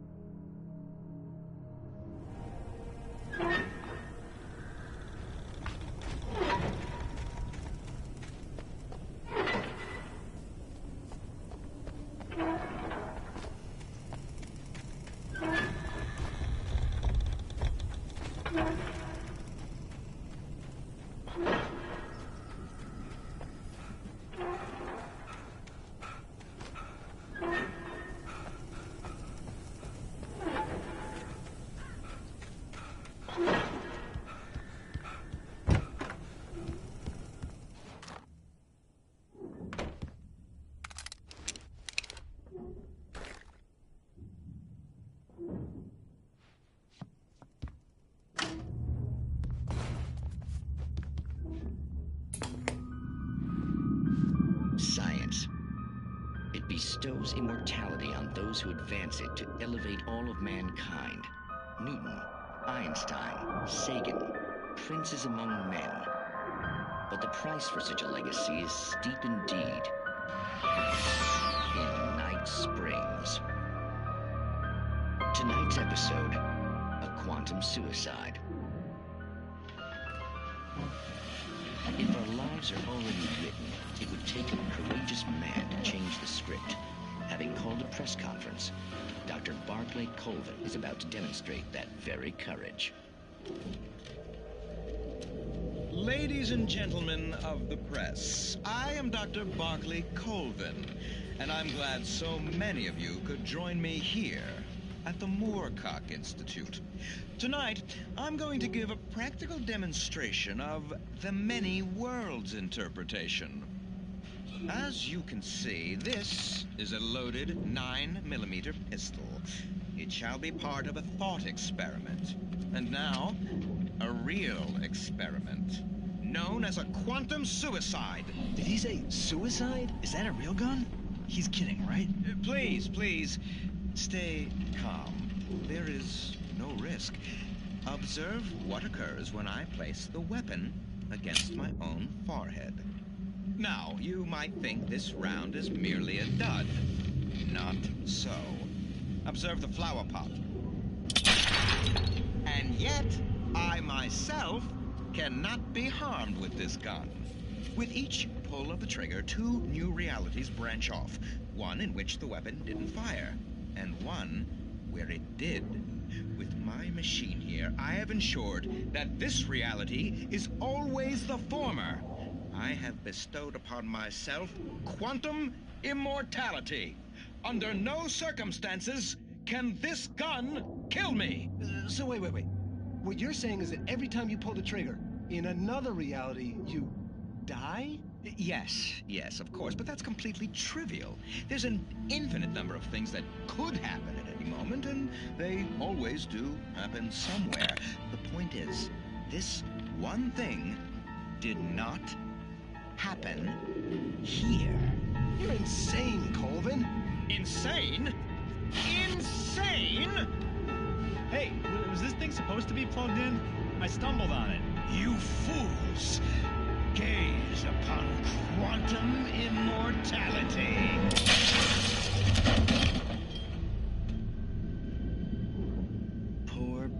Science. It bestows immortality on those who advance it to elevate all of mankind. Newton, Einstein, Sagan, princes among men. But the price for such a legacy is steep indeed. In Night Springs. Tonight's episode, a quantum suicide. If our lives are already written, it would take a courageous man to change the script. Having called a press conference, Dr. Barclay Colvin is about to demonstrate that very courage. Ladies and gentlemen of the press, I am Dr. Barclay Colvin, and I'm glad so many of you could join me here at the Moorcock Institute. Tonight, I'm going to give a practical demonstration of the many worlds interpretation. As you can see, this is a loaded 9mm pistol. It shall be part of a thought experiment. And now, a real experiment, known as a quantum suicide. Did he say suicide? Is that a real gun? He's kidding, right? Please, stay calm. There is no risk. Observe what occurs when I place the weapon against my own forehead. Now, you might think this round is merely a dud. Not so. Observe the flower pot. And yet, I myself cannot be harmed with this gun. With each pull of the trigger, two new realities branch off. One in which the weapon didn't fire, and one where it did. With my machine here, I have ensured that this reality is always the former. I have bestowed upon myself quantum immortality. Under no circumstances Can this gun kill me? So wait. What you're saying is that every time you pull the trigger, in another reality, you die? Yes, of course, but that's completely trivial. There's an infinite number of things that could happen at any moment, and they always do happen somewhere. The point is, this one thing did not happen here. You're insane, Colvin. Insane? Insane? Hey, was this thing supposed to be plugged in? I stumbled on it. You fools! Gaze upon quantum immortality.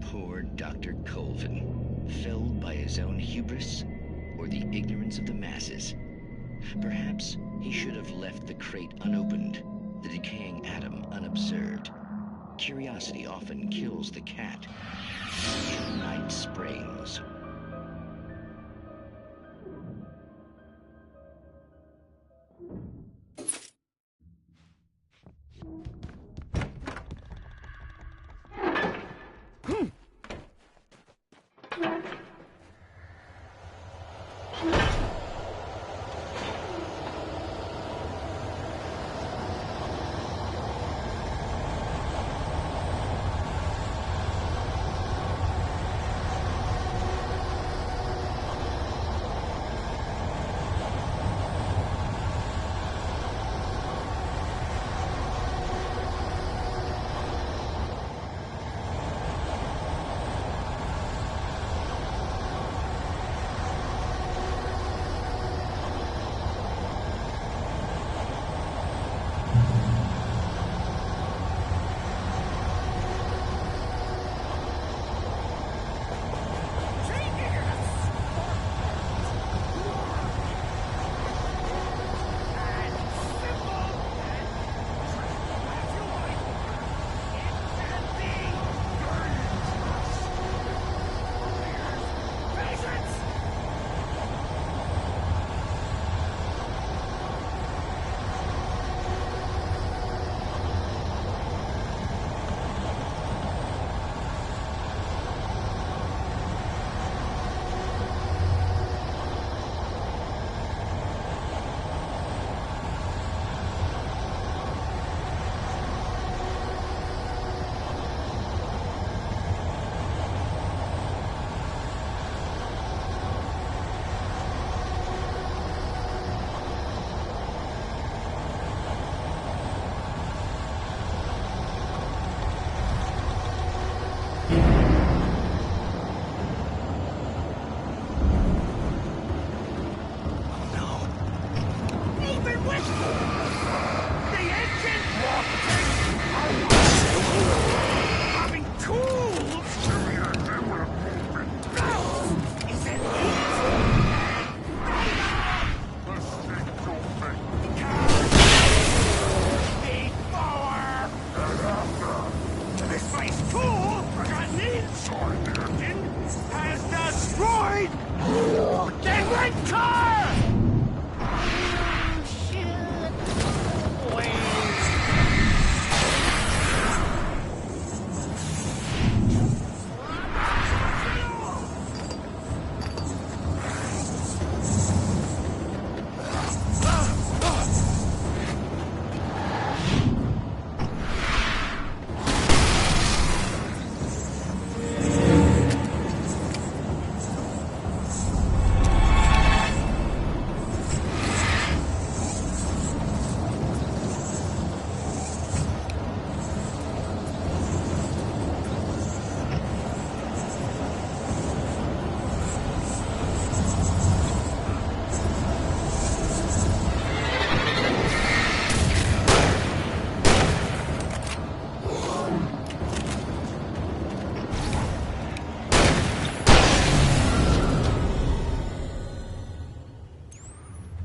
Poor Dr. Colvin, felled by his own hubris or the ignorance of the masses. Perhaps he should have left the crate unopened, the decaying atom unobserved. Curiosity often kills the cat. In Night Springs.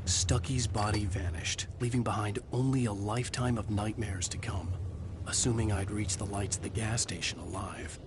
Stucky's body vanished, leaving behind only a lifetime of nightmares to come, assuming I'd reach the lights at the gas station alive.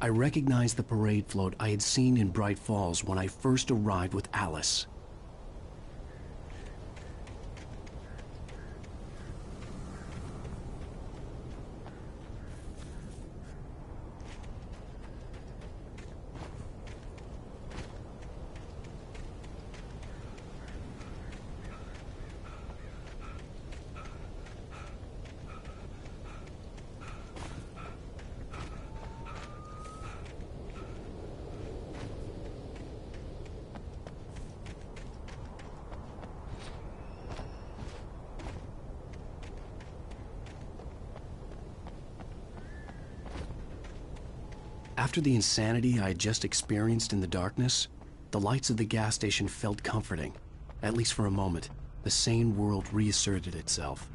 I recognized the parade float I had seen in Bright Falls when I first arrived with Alice. After the insanity I had just experienced in the darkness, the lights of the gas station felt comforting. At least for a moment, the sane world reasserted itself.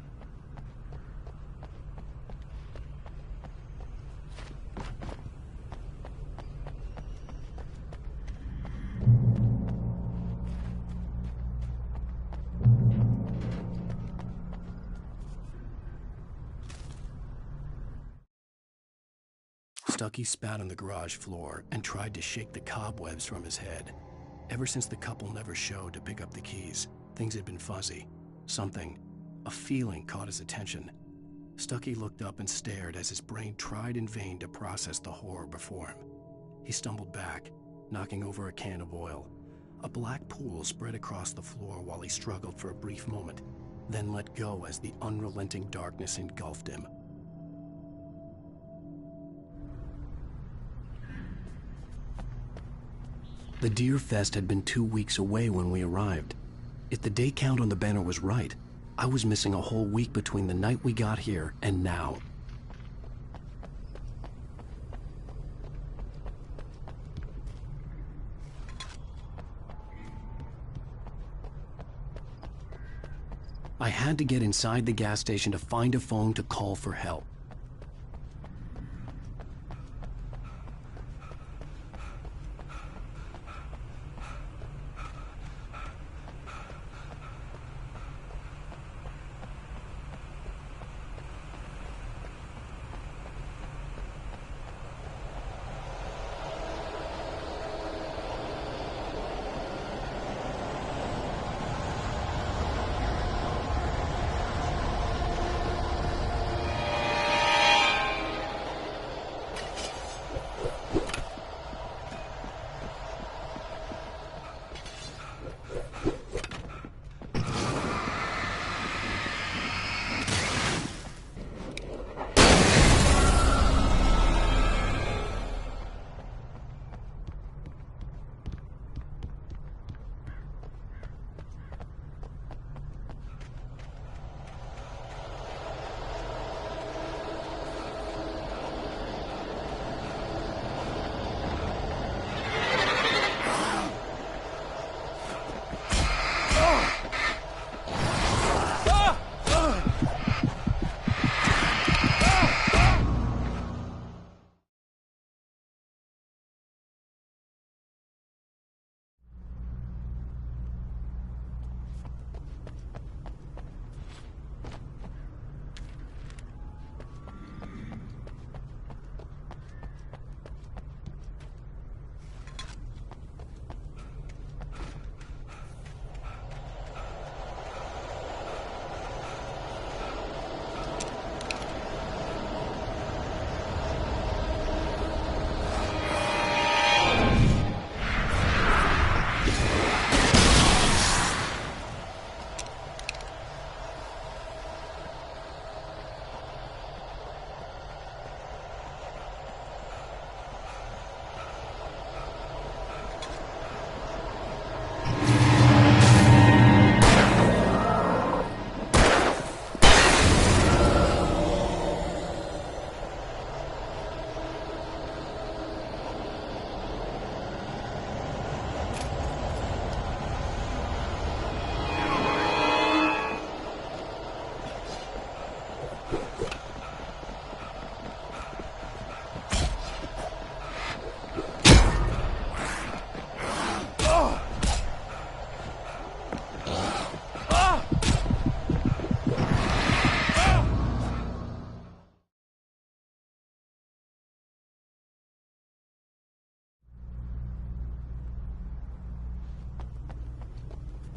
Stucky spat on the garage floor and tried to shake the cobwebs from his head. Ever since the couple never showed to pick up the keys, things had been fuzzy. Something, a feeling, caught his attention. Stucky looked up and stared as his brain tried in vain to process the horror before him. He stumbled back, knocking over a can of oil. A black pool spread across the floor while he struggled for a brief moment, then let go as the unrelenting darkness engulfed him. The Deer Fest had been 2 weeks away when we arrived. If the day count on the banner was right, I was missing a whole week between the night we got here and now. I had to get inside the gas station to find a phone to call for help.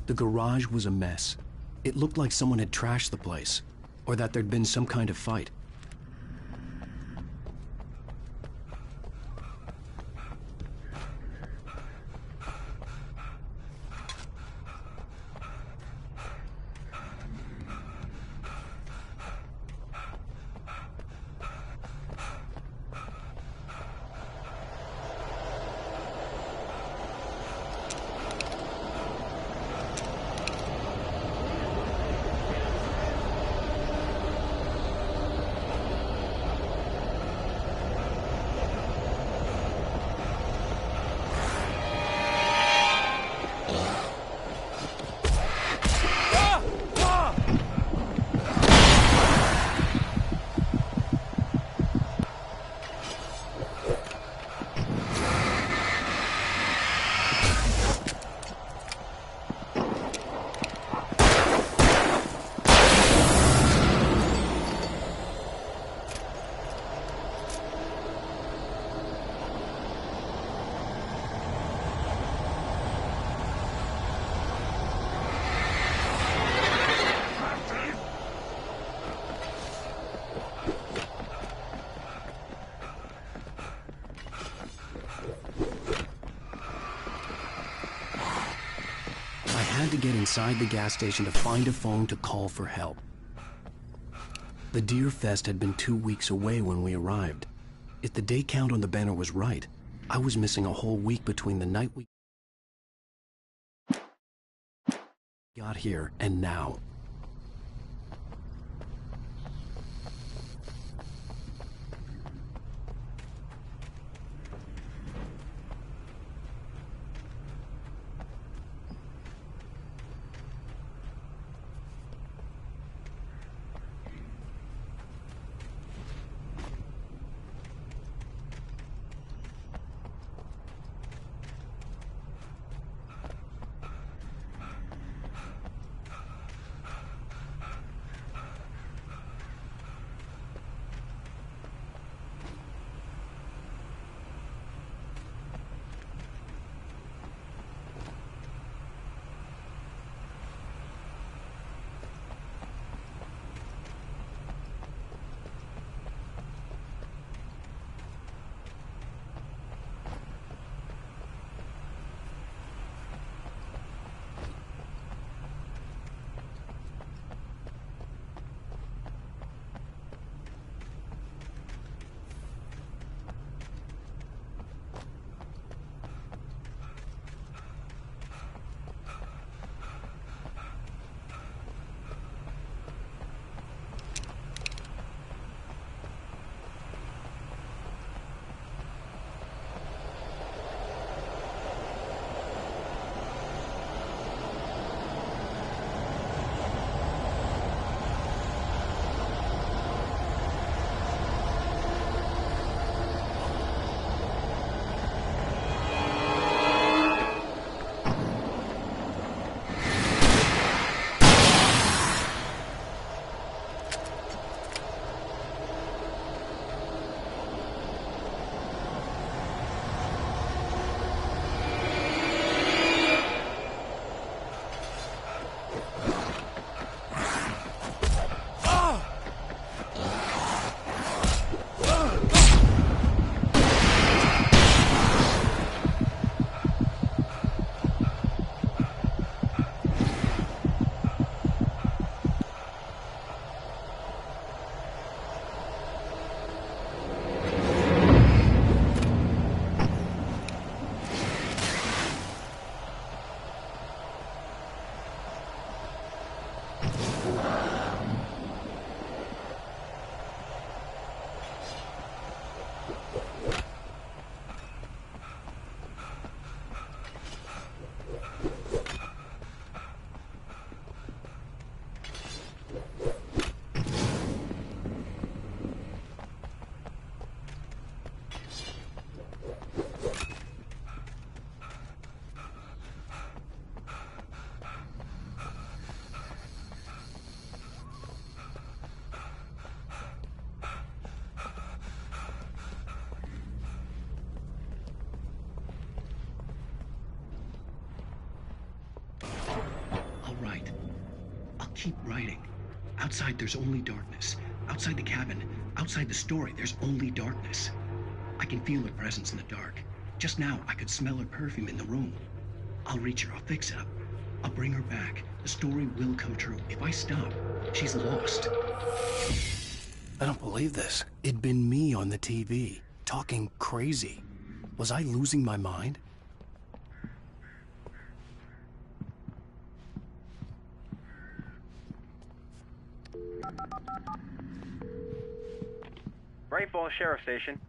The garage was a mess. It looked like someone had trashed the place, or that there'd been some kind of fight. I had to get inside the gas station to find a phone to call for help. The Deer Fest had been 2 weeks away when we arrived. If the day count on the banner was right, I was missing a whole week between the night we got here and now. keep writing. Outside, there's only darkness. Outside the cabin, outside the story, there's only darkness. I can feel her presence in the dark. Just now, I could smell her perfume in the room. I'll reach her, I'll fix it up. I'll bring her back. The story will come true. If I stop, she's lost. I don't believe this. It'd been me on the TV, talking crazy. Was I losing my mind? Bright Falls Sheriff Station.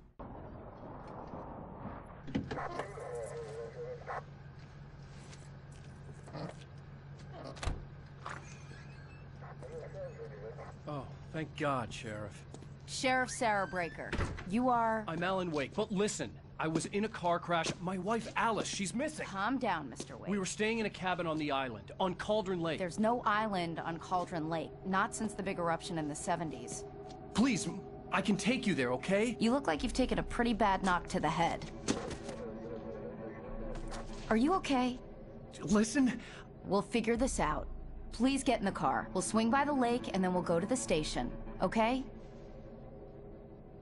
Oh, thank God, Sheriff. Sheriff Sarah Breaker. You are... I'm Alan Wak, but listen. I was in a car crash. My wife, Alice, she's missing. Calm down, Mr. Wake. We were staying in a cabin on the island, on Cauldron Lake. There's no island on Cauldron Lake. Not since the big eruption in the 70s. Please, I can take you there, okay? You look like you've taken a pretty bad knock to the head. Are you okay? Listen. We'll figure this out. Please get in the car. We'll swing by the lake and then we'll go to the station, okay?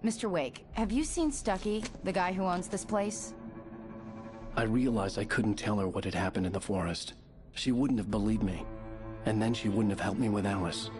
Mr. Wake, have you seen Stucky, the guy who owns this place? I realized I couldn't tell her what had happened in the forest. She wouldn't have believed me. And then she wouldn't have helped me with Alice.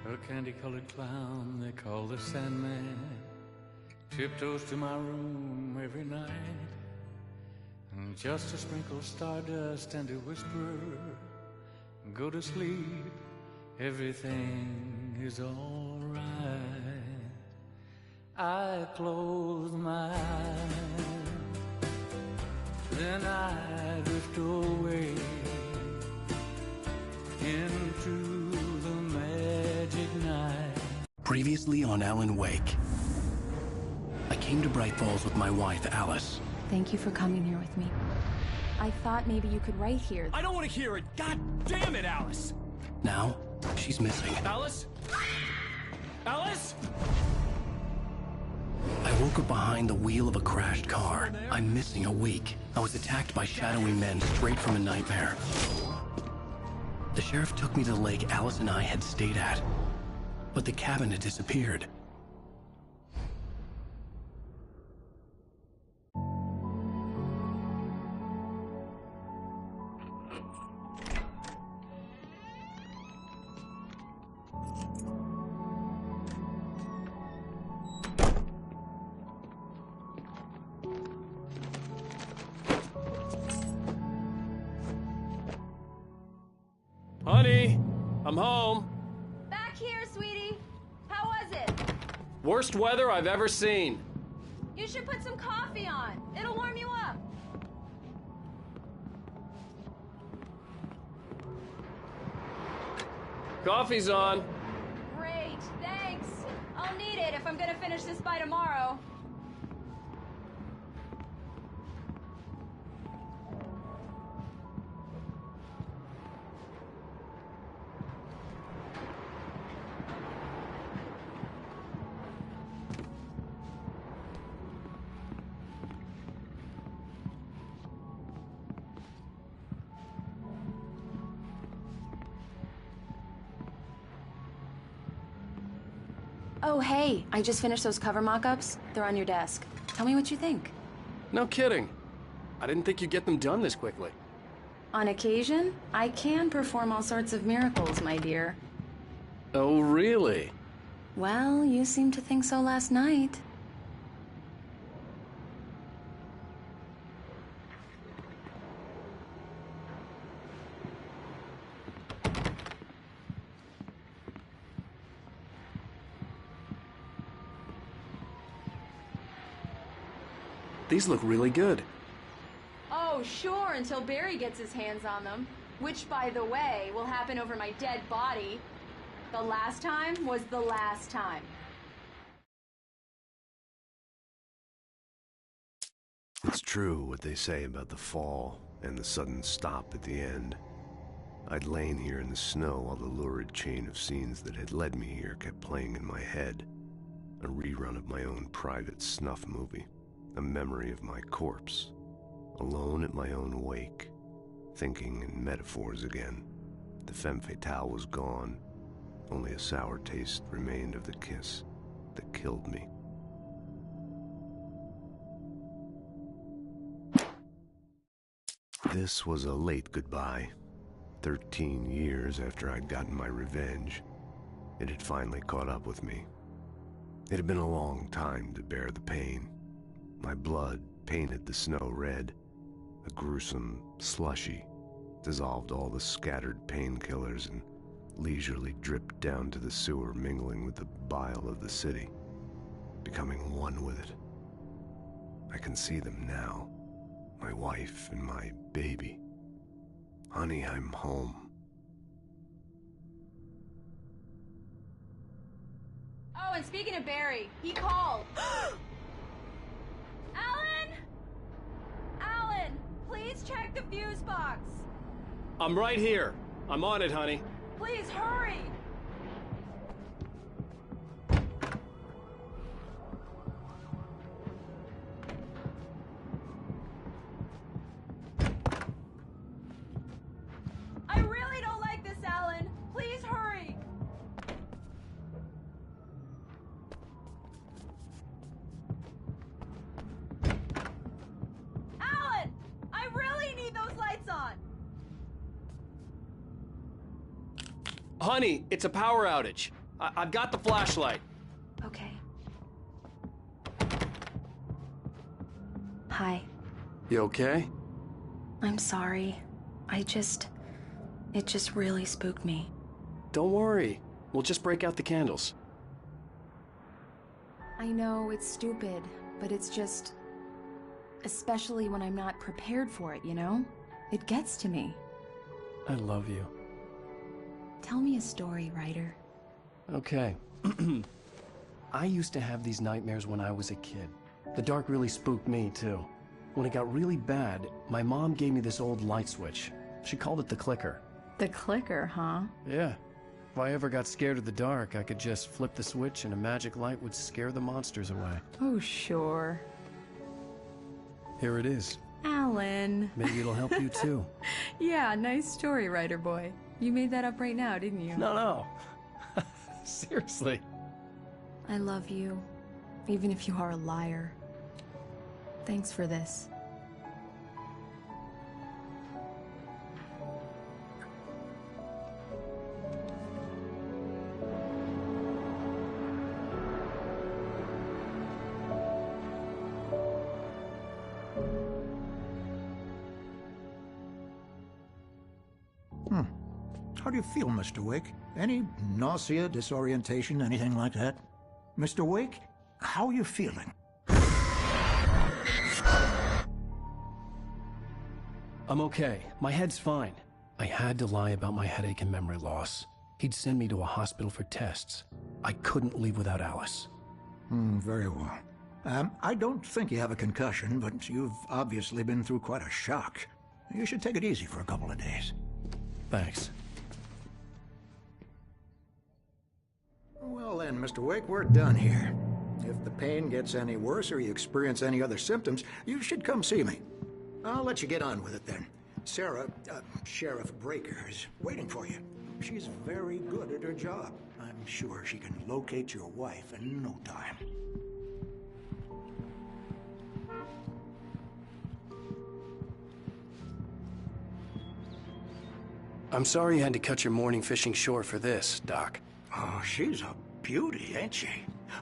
A candy-colored clown they call the Sandman tiptoes to my room every night, and just to sprinkle stardust and to whisper, go to sleep, everything is all right. I close my eyes, then I drift away into the magic night. Previously on Alan Wake. I came to Bright Falls with my wife, Alice. Thank you for coming here with me. I thought maybe you could write here. I don't want to hear it! God damn it, Alice! Now, she's missing. Alice? Alice? I woke up behind the wheel of a crashed car. I'm missing a week. I was attacked by shadowy men straight from a nightmare. The sheriff took me to the lake Alice and I had stayed at. But the cabin had disappeared. Honey, I'm home. Back here, sweetie. How was it? Worst weather I've ever seen. You should put some coffee on. It'll warm you up. Coffee's on. Great, thanks. I'll need it if I'm gonna finish this by tomorrow. Oh, hey, I just finished those cover mock-ups. They're on your desk. Tell me what you think. No kidding. I didn't think you'd get them done this quickly. On occasion, I can perform all sorts of miracles, my dear. Oh, really? Well, you seemed to think so last night. These look really good. Oh, sure, until Barry gets his hands on them. Which, by the way, will happen over my dead body. The last time was the last time. It's true what they say about the fall and the sudden stop at the end. I'd lain here in the snow while the lurid chain of scenes that had led me here kept playing in my head. A rerun of my own private snuff movie. A memory of my corpse. Alone at my own wake. Thinking in metaphors again. The femme fatale was gone. Only a sour taste remained of the kiss that killed me. This was a late goodbye. 13 years after I'd gotten my revenge, it had finally caught up with me. It had been a long time to bear the pain. My blood painted the snow red. A gruesome slushy dissolved all the scattered painkillers and leisurely dripped down to the sewer, mingling with the bile of the city, becoming one with it. I can see them now, my wife and my baby. Honey, I'm home. Oh, and speaking of Barry, he called. Alan! Alan, please check the fuse box. I'm right here. I'm on it, honey. Please hurry. I really don't like this, Alan. Please hurry. Alan! I really need those lights on. Honey, it's a power outage. I've got the flashlight. Okay. Hi. You okay? I'm sorry. It just really spooked me. Don't worry. We'll just break out the candles. I know it's stupid, but it's just... especially when I'm not prepared for it, you know? It gets to me. I love you. Tell me a story, writer. Okay. I used to have these nightmares when I was a kid. The dark really spooked me, too. When it got really bad, my mom gave me this old light switch. She called it the clicker. The clicker, huh? Yeah. If I ever got scared of the dark, I could just flip the switch and a magic light would scare the monsters away. Oh, sure. Here it is. Alan. Maybe it'll help you, too. Yeah, nice story, writer boy. You made that up right now, didn't you? No. Seriously. I love you, even if you are a liar. Thanks for this. How do you feel, Mr. Wake? Any nausea, disorientation, anything like that? Mr. Wake, how are you feeling? I'm okay. My head's fine. I had to lie about my headache and memory loss. He'd send me to a hospital for tests. I couldn't leave without Alice. Very well. I don't think you have a concussion, but you've obviously been through quite a shock. You should take it easy for a couple of days. Thanks. Well then, Mr. Wake, we're done here. If the pain gets any worse or you experience any other symptoms, you should come see me. I'll let you get on with it then. Sarah, Sheriff Breaker, is waiting for you. She's very good at her job. I'm sure she can locate your wife in no time. I'm sorry you had to cut your morning fishing short for this, Doc. Oh, she's a beauty, ain't she?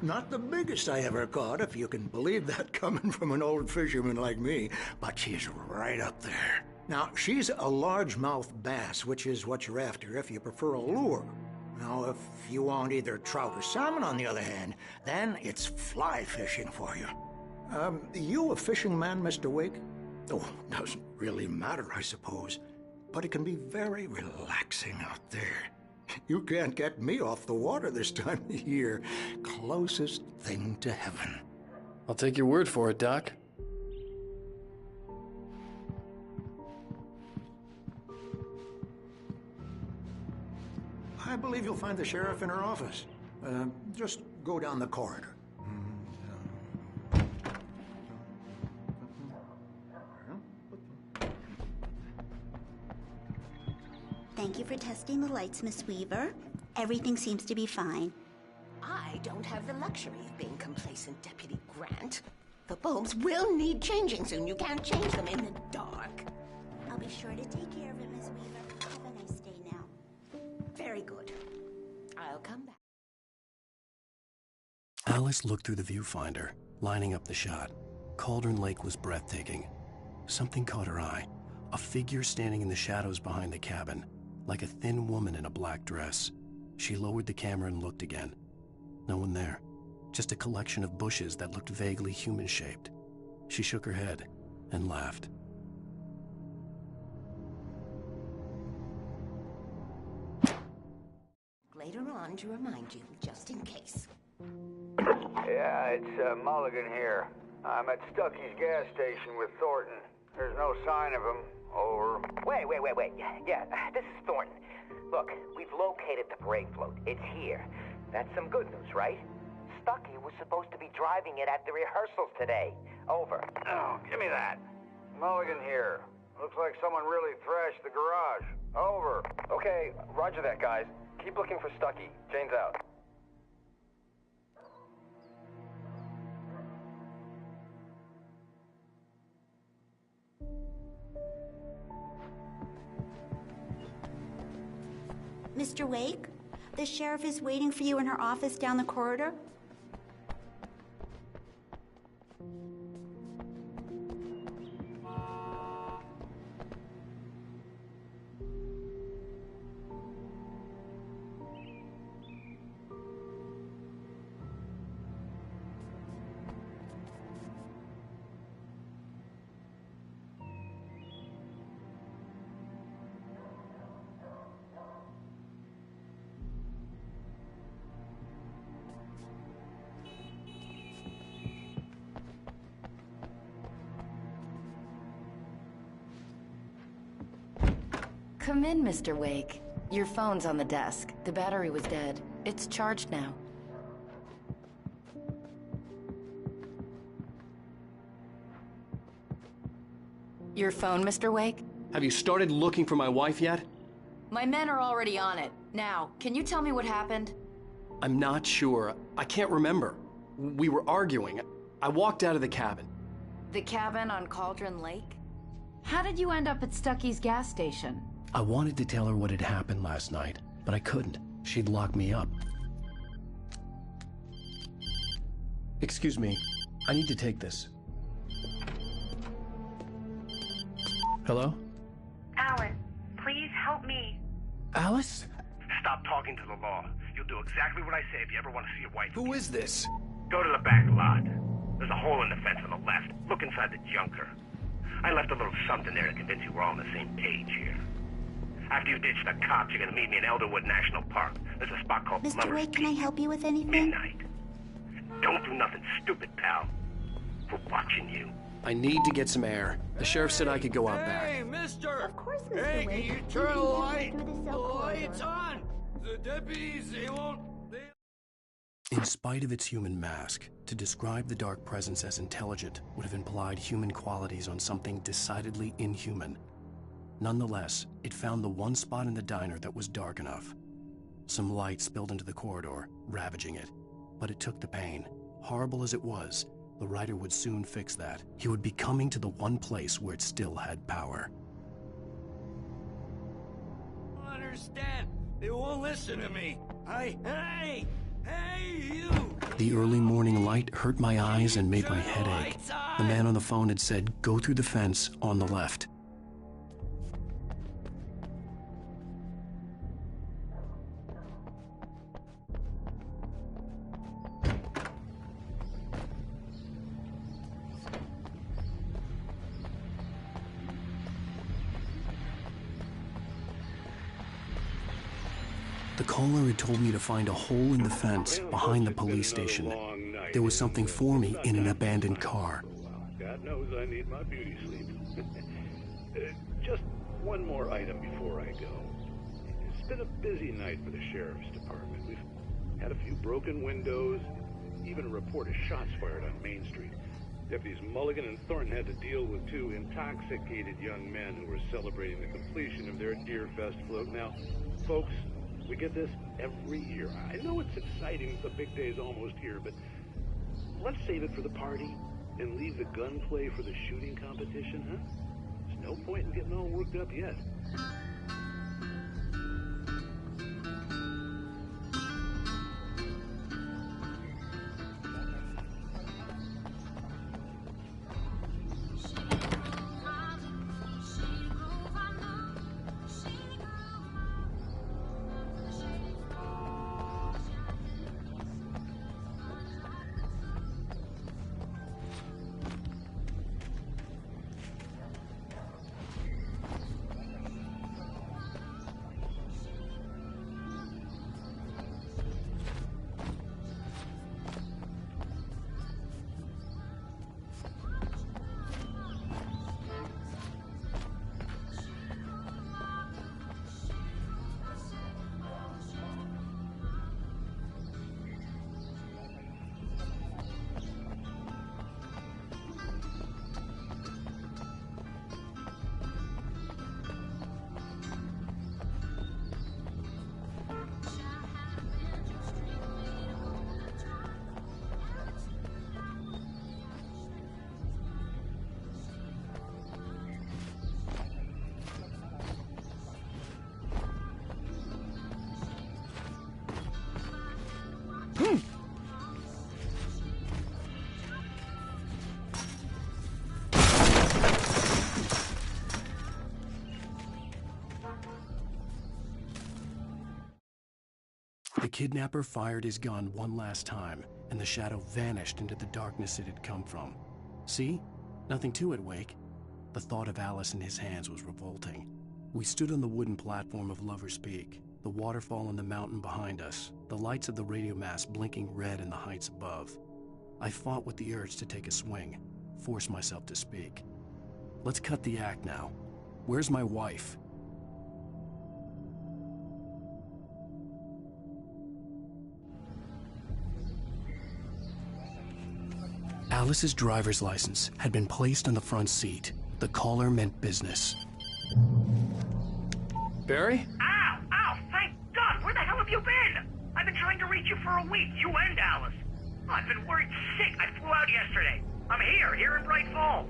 Not the biggest I ever caught, if you can believe that coming from an old fisherman like me, but she's right up there. Now, she's a largemouth bass, which is what you're after if you prefer a lure. Now, if you want either trout or salmon, on the other hand, then it's fly fishing for you. You a fishing man, Mr. Wake? Oh, doesn't really matter, I suppose. But it can be very relaxing out there. You can't get me off the water this time of year. Closest thing to heaven. I'll take your word for it, Doc. I believe you'll find the sheriff in her office. Just go down the corridor. Thank you for testing the lights, Miss Weaver. Everything seems to be fine. I don't have the luxury of being complacent, Deputy Grant. The bulbs will need changing soon. You can't change them in the dark. I'll be sure to take care of it, Miss Weaver. Have a nice day now. Very good. I'll come back. Alice looked through the viewfinder, lining up the shot. Cauldron Lake was breathtaking. Something caught her eye. A figure standing in the shadows behind the cabin, like a thin woman in a black dress. She lowered the camera and looked again. No one there. Just a collection of bushes that looked vaguely human-shaped. She shook her head and laughed. Later on to remind you, just in case. Yeah, it's Mulligan here. I'm at Stucky's gas station with Thornton. There's no sign of him. Over. Wait. Yeah, this is Thornton. Look, we've located the brake float. It's here. That's some good news, right? Stucky was supposed to be driving it at the rehearsals today. Over. Oh, give me that. Mulligan here. Looks like someone really thrashed the garage. Over. Okay, roger that, guys. Keep looking for Stucky. Jane's out. Mr. Wake, the sheriff is waiting for you in her office down the corridor. Come in, Mr. Wake. Your phone's on the desk. The battery was dead. It's charged now. Your phone, Mr. Wake? Have you started looking for my wife yet? My men are already on it. Now, can you tell me what happened? I'm not sure. I can't remember. We were arguing. I walked out of the cabin. The cabin on Cauldron Lake? How did you end up at Stucky's gas station? I wanted to tell her what had happened last night, but I couldn't. She'd lock me up. Excuse me. I need to take this. Hello? Alan, please help me. Alice? Stop talking to the law. You'll do exactly what I say if you ever want to see your wife. Who is this? Go to the back lot. There's a hole in the fence on the left. Look inside the junker. I left a little something there to convince you we're all on the same page here. After you ditch the cops, you're gonna meet me in Elderwood National Park. There's a spot called Mr. Wake, can I help you with anything? Midnight. Don't do nothing stupid, pal. We're watching you. I need to get some air. The sheriff said I could go out back. Hey, mister! Of course, Mr. Hey, Wake. can you turn the light? Through the The cell light's corridor. on! The deputies, they won't... In spite of its human mask, to describe the dark presence as intelligent would have implied human qualities on something decidedly inhuman. Nonetheless, it found the one spot in the diner that was dark enough. Some light spilled into the corridor, ravaging it. But it took the pain. Horrible as it was, the writer would soon fix that. He would be coming to the one place where it still had power. I don't understand. They won't listen to me. Hey, you! The early morning light hurt my eyes and made my head ache. The man on the phone had said, "Go through the fence on the left." The caller had told me to find a hole in the fence behind the police station. There was something for me in an abandoned car. God knows I need my beauty sleep. Just one more item before I go. It's been a busy night for the sheriff's department. We've had a few broken windows, even a report of shots fired on Main Street. Deputies Mulligan and Thornton had to deal with two intoxicated young men who were celebrating the completion of their Deerfest float. Now, folks, we get this every year. I know it's exciting, the big day's almost here, but let's save it for the party and leave the gunplay for the shooting competition, huh? There's no point in getting all worked up yet. The kidnapper fired his gun one last time, and the shadow vanished into the darkness it had come from. See? Nothing to it, Wake. The thought of Alice in his hands was revolting. We stood on the wooden platform of Lover's Peak, the waterfall on the mountain behind us, the lights of the radio mast blinking red in the heights above. I fought with the urge to take a swing, force myself to speak. Let's cut the act now. Where's my wife? Alice's driver's license had been placed on the front seat. The caller meant business. Barry? Ow! Ow! Thank God! Where the hell have you been? I've been trying to reach you for a week, you and Alice. I've been worried sick. I flew out yesterday. I'm here in Bright Falls.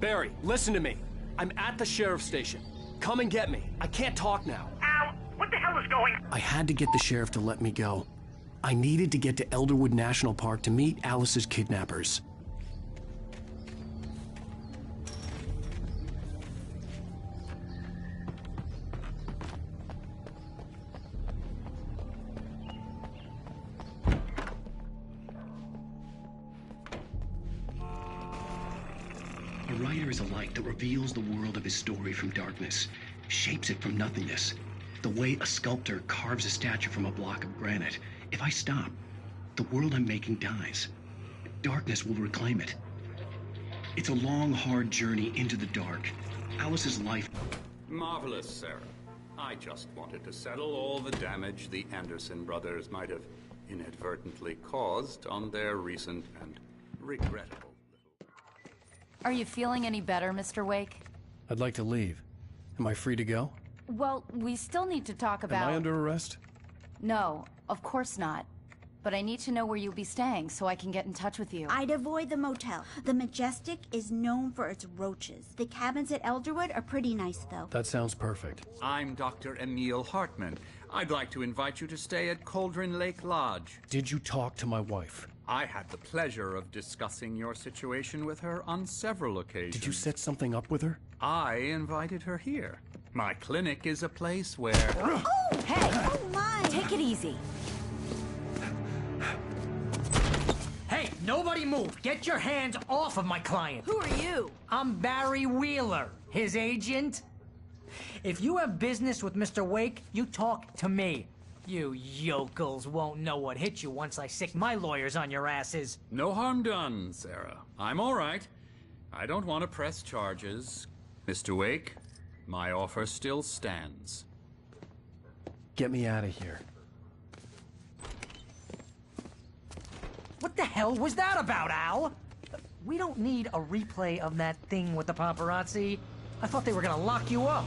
Barry, listen to me. I'm at the sheriff's station. Come and get me. I can't talk now. Al, what the hell is going on? I had to get the sheriff to let me go. I needed to get to Elderwood National Park to meet Alice's kidnappers. A writer is a light that reveals the world of his story from darkness, shapes it from nothingness. The way a sculptor carves a statue from a block of granite. If I stop, the world I'm making dies. Darkness will reclaim it. It's a long, hard journey into the dark. Alice's life... Marvelous, Sarah. I just wanted to settle all the damage the Anderson brothers might have inadvertently caused on their recent and regrettable... Are you feeling any better, Mr. Wake? I'd like to leave. Am I free to go? Well, we still need to talk about... Am I under arrest? No, of course not. But I need to know where you'll be staying so I can get in touch with you. I'd avoid the motel. The Majestic is known for its roaches. The cabins at Elderwood are pretty nice, though. That sounds perfect. I'm Dr. Emil Hartman. I'd like to invite you to stay at Cauldron Lake Lodge. Did you talk to my wife? I had the pleasure of discussing your situation with her on several occasions. Did you set something up with her? I invited her here. My clinic is a place where... Oh! Hey! Oh, my! Take it easy. Hey, nobody move! Get your hands off of my client! Who are you? I'm Barry Wheeler, his agent. If you have business with Mr. Wake, you talk to me. You yokels won't know what hit you once I sick my lawyers on your asses. No harm done, Sarah. I'm all right. I don't want to press charges. Mr. Wake, my offer still stands. Get me out of here. What the hell was that about, Al? We don't need a replay of that thing with the paparazzi. I thought they were gonna lock you up.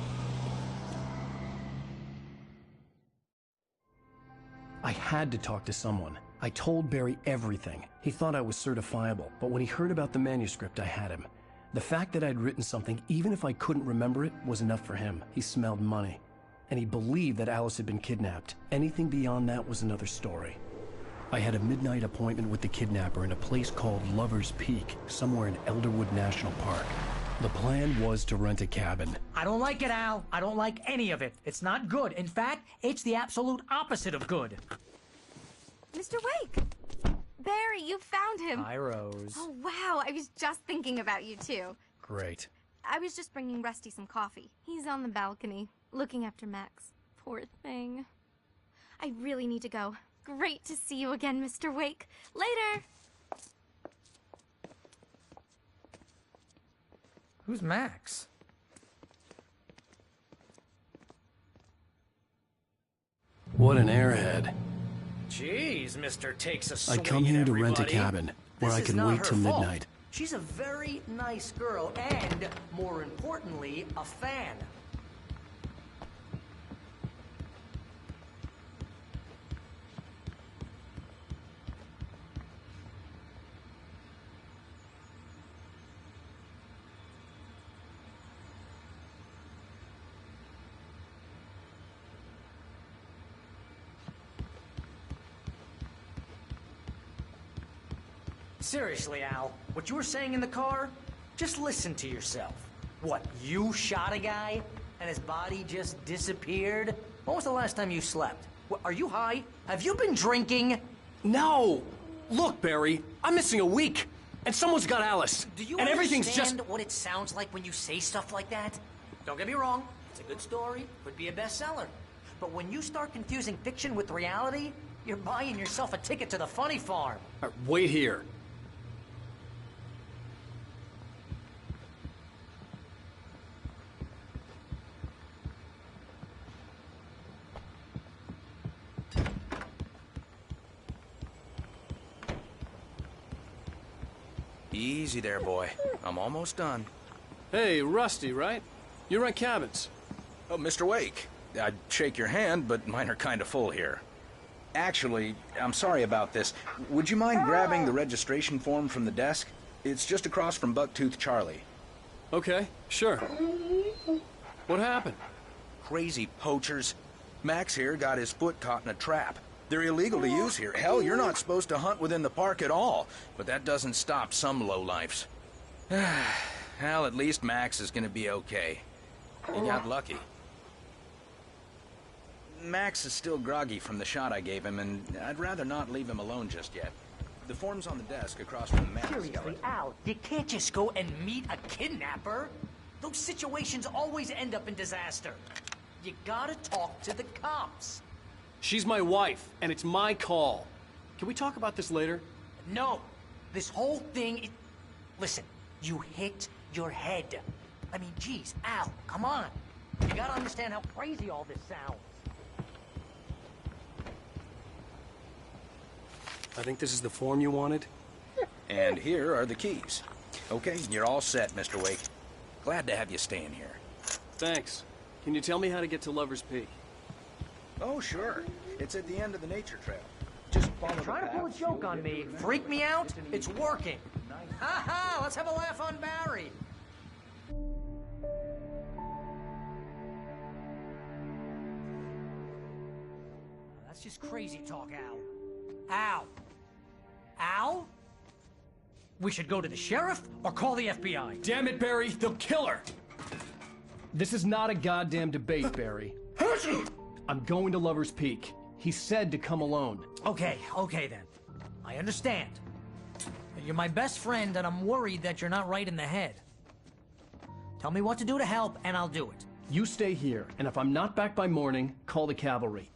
I had to talk to someone. I told Barry everything. He thought I was certifiable, but when he heard about the manuscript, I had him. The fact that I'd written something, even if I couldn't remember it, was enough for him. He smelled money. And he believed that Alice had been kidnapped. Anything beyond that was another story. I had a midnight appointment with the kidnapper in a place called Lover's Peak, somewhere in Elderwood National Park. The plan was to rent a cabin. I don't like it, Al. I don't like any of it. It's not good. In fact, it's the absolute opposite of good. Mr. Wake! Barry, you found him. Hi, Rose. Oh, wow. I was just thinking about you, too. Great. I was just bringing Rusty some coffee. He's on the balcony, looking after Max. Poor thing. I really need to go. Great to see you again, Mr. Wake. Later! Who's Max? What an airhead. Jeez, Mr. Takes a swing I'd come here to rent a everybody. cabin where This I is could not wait her till fault. midnight. She's a very nice girl and, more importantly, a fan. Seriously, Al, what you were saying in the car, just listen to yourself. What, you shot a guy and his body just disappeared? When was the last time you slept? What, are you high? Have you been drinking? No! Look, Barry, I'm missing a week, and someone's got Alice. Do you and everything's understand just... what it sounds like when you say stuff like that? Don't get me wrong, it's a good story, could be a bestseller. But when you start confusing fiction with reality, you're buying yourself a ticket to the funny farm. Wait here. Easy there, boy. I'm almost done. Hey, Rusty, right? You rent cabins. Oh, Mr. Wake. I'd shake your hand, but mine are kind of full here. Actually, I'm sorry about this. Would you mind grabbing the registration form from the desk? It's just across from Bucktooth Charlie. Okay, sure. What happened? Crazy poachers. Max here got his foot caught in a trap. They're illegal to use here. Hell, you're not supposed to hunt within the park at all. But that doesn't stop some lowlifes. Well, at least Max is gonna be okay. He got lucky. Max is still groggy from the shot I gave him, and I'd rather not leave him alone just yet. The form's on the desk across from the map. Seriously, Al, you can't just go and meet a kidnapper. Those situations always end up in disaster. You gotta talk to the cops. She's my wife, and it's my call. Can we talk about this later? No. This whole thing... Listen, you hit your head. I mean, geez, Al, come on. You gotta understand how crazy all this sounds. I think this is the form you wanted. And here are the keys. Okay, you're all set, Mr. Wake. Glad to have you staying here. Thanks. Can you tell me how to get to Lover's Peak? Oh, sure. It's at the end of the nature trail. Just follow the Trying to pull a joke on me, freak me out? It's working. Ha ha! Let's have a laugh on Barry. That's just crazy talk, Al. Al. Al? We should go to the sheriff or call the FBI. Damn it, Barry, they'll kill her! This is not a goddamn debate, Barry. I'm going to Lover's Peak. He said to come alone. Okay then. I understand. You're my best friend, and I'm worried that you're not right in the head. Tell me what to do to help, and I'll do it. You stay here, and if I'm not back by morning, call the cavalry.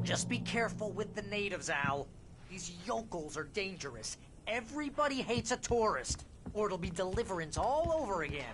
Just be careful with the natives, Al. These yokels are dangerous. Everybody hates a tourist, or it'll be Deliverance all over again.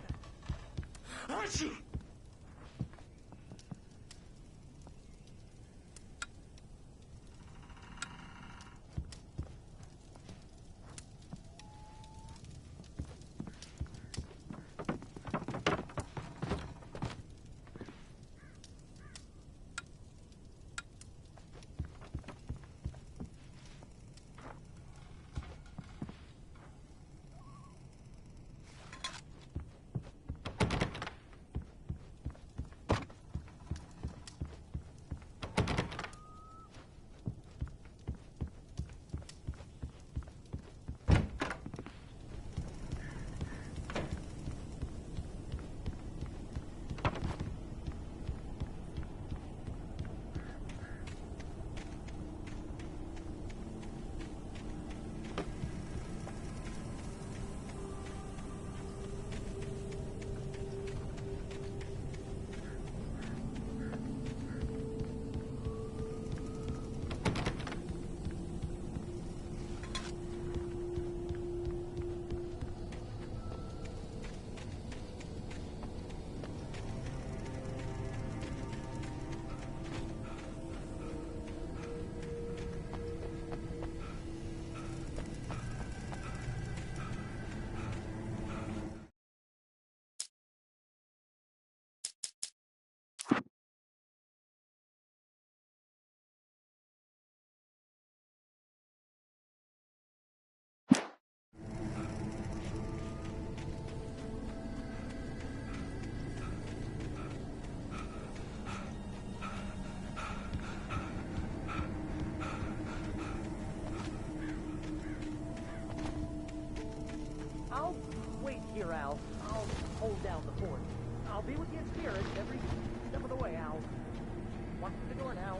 I'll wait here, Al. I'll hold down the fort. I'll be with you in spirit every step of the way, Al. Watch the door now.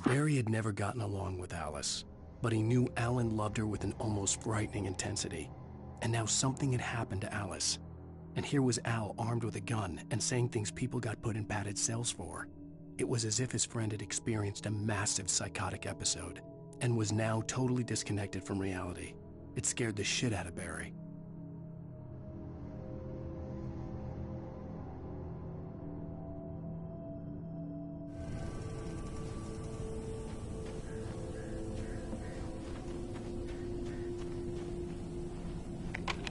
Barry had never gotten along with Alice, but he knew Alan loved her with an almost frightening intensity. And now something had happened to Alice. And here was Al armed with a gun and saying things people got put in padded cells for. It was as if his friend had experienced a massive psychotic episode and was now totally disconnected from reality. It scared the shit out of Barry.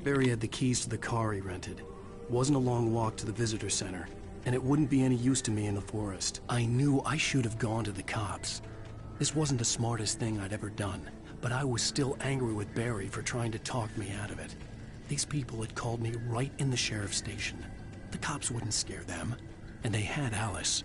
Barry had the keys to the car he rented. Wasn't a long walk to the visitor center, and it wouldn't be any use to me in the forest. I knew I should have gone to the cops. This wasn't the smartest thing I'd ever done, but I was still angry with Barry for trying to talk me out of it. These people had called me right in the sheriff's station. The cops wouldn't scare them, and they had Alice.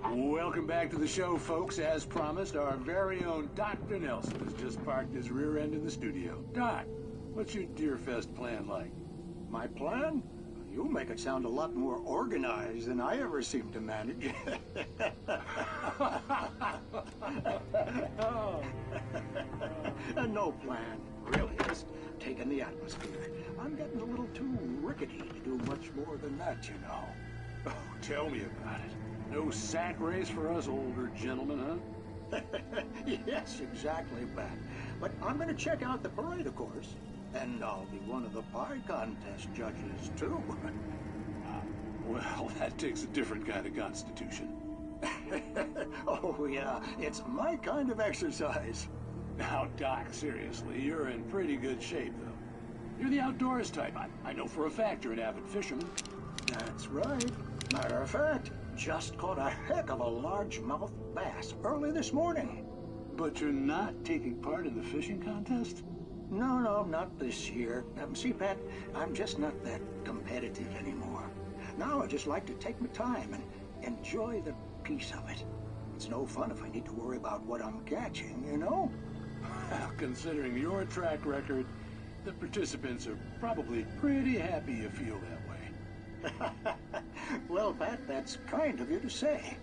Welcome back to the show, folks. As promised, our very own Dr. Nelson has just parked his rear end in the studio. Doc, what's your Deerfest plan like? My plan? You make it sound a lot more organized than I ever seem to manage. No plan, really. Just taking the atmosphere. I'm getting a little too rickety to do much more than that, you know. Oh, tell me about it. No sack race for us older gentlemen, huh? Yes, exactly, Bat. But I'm going to check out the parade, of course. And I'll be one of the pie contest judges, too. Well, that takes a different kind of constitution. Oh, yeah. It's my kind of exercise. Now, Doc, seriously, you're in pretty good shape, though. You're the outdoors type. I know for a fact you're an avid fisherman. That's right. Matter of fact, just caught a heck of a largemouth bass early this morning. But you're not taking part in the fishing contest? No, not this year. See, Pat, I'm just not that competitive anymore. Now I just like to take my time and enjoy the peace of it. It's no fun if I need to worry about what I'm catching, you know? Well, considering your track record, the participants are probably pretty happy you feel that way. Well, Pat, that's kind of you to say.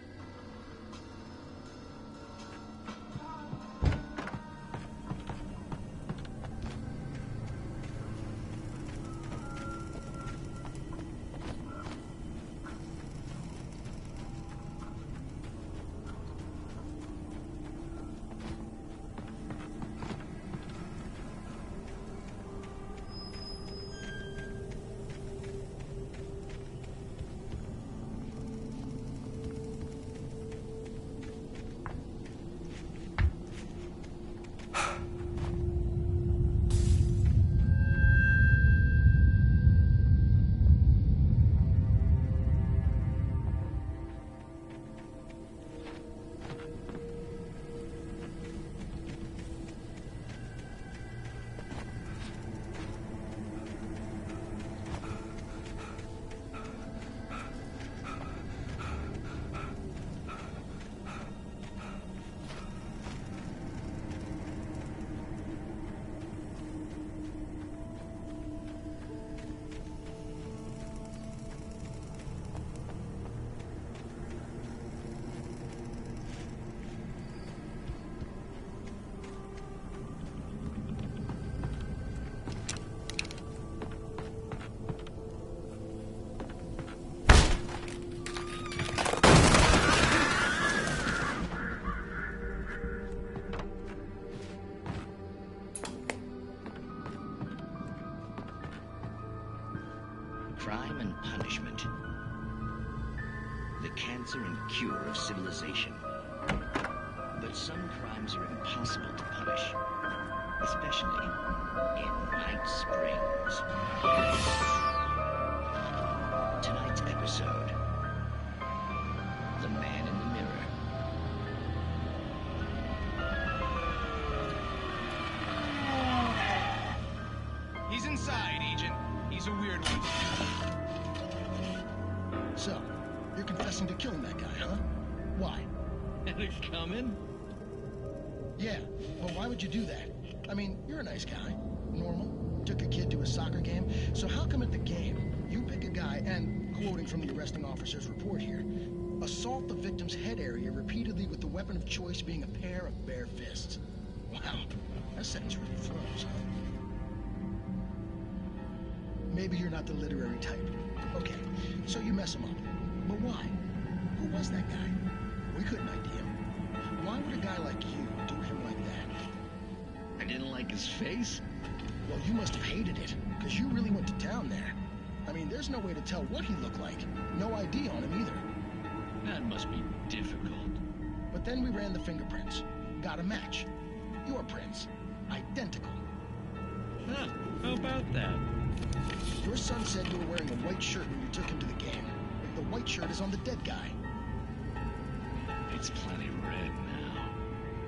Crime and punishment. The cancer and cure of civilization. But some crimes are impossible to punish, especially in Night Springs. Tonight's episode, The Man in the Mirror. He's inside, Agent. He's a weird one. So, you're confessing to killing that guy, huh? Why? Had it coming? Yeah, well, why would you do that? I mean, you're a nice guy. Normal. Took a kid to a soccer game. So how come at the game, you pick a guy and, quoting from the arresting officer's report here, assault the victim's head area repeatedly with the weapon of choice being a pair of bare fists? Wow, that sentence really throws, huh? Maybe you're not the literary type. Okay, so you mess him up. But why? Who was that guy? We couldn't ID him. Why would a guy like you do him like that? I didn't like his face? Well, you must have hated it, because you really went to town there. I mean, there's no way to tell what he looked like. No ID on him either. That must be difficult. But then we ran the fingerprints. Got a match. Your prints. Identical. Huh, how about that? Your son said you were wearing a white shirt when you took him to the game. The white shirt is on the dead guy. It's plenty red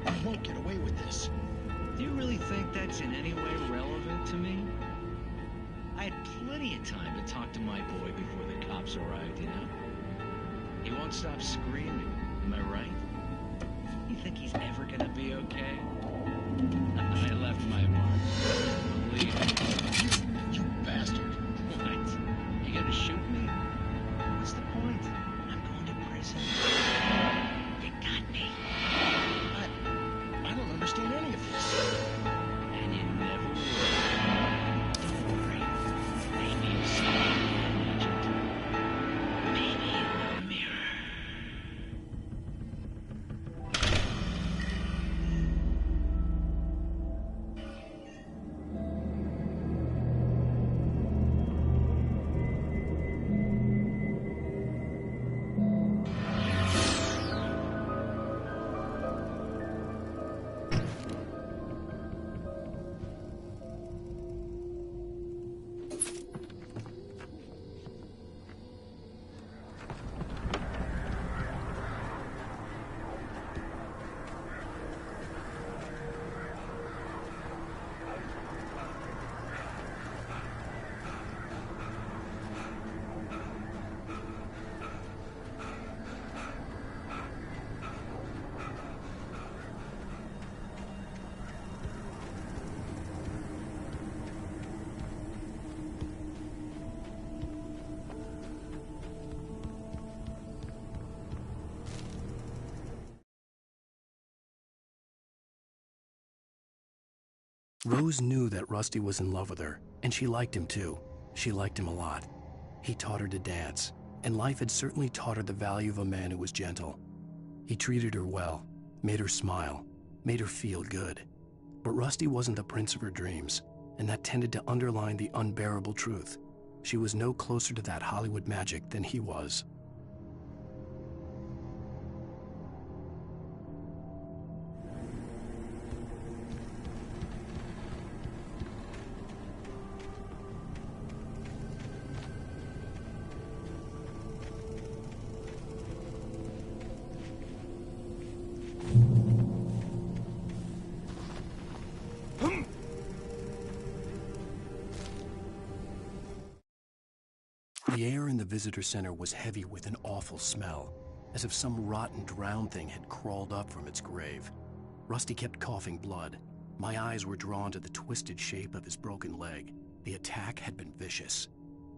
now. You won't get away with this. Do you really think that's in any way relevant to me? I had plenty of time to talk to my boy before the cops arrived, you know? He won't stop screaming, am I right? You think he's ever gonna be okay? I left my mark. Believe me. You bastard. What? You gonna shoot me? What's the point? I'm going to prison. You got me. I don't understand any of this. And you never will. Don't worry. Maybe you'll see me, Agent. Maybe in the mirror. Rose knew that Rusty was in love with her, and she liked him too. She liked him a lot. He taught her to dance, and life had certainly taught her the value of a man who was gentle. He treated her well, made her smile, made her feel good. But Rusty wasn't the prince of her dreams, and that tended to underline the unbearable truth. She was no closer to that Hollywood magic than he was. The air in the visitor center was heavy with an awful smell, as if some rotten drowned thing had crawled up from its grave. Rusty kept coughing blood. My eyes were drawn to the twisted shape of his broken leg. The attack had been vicious.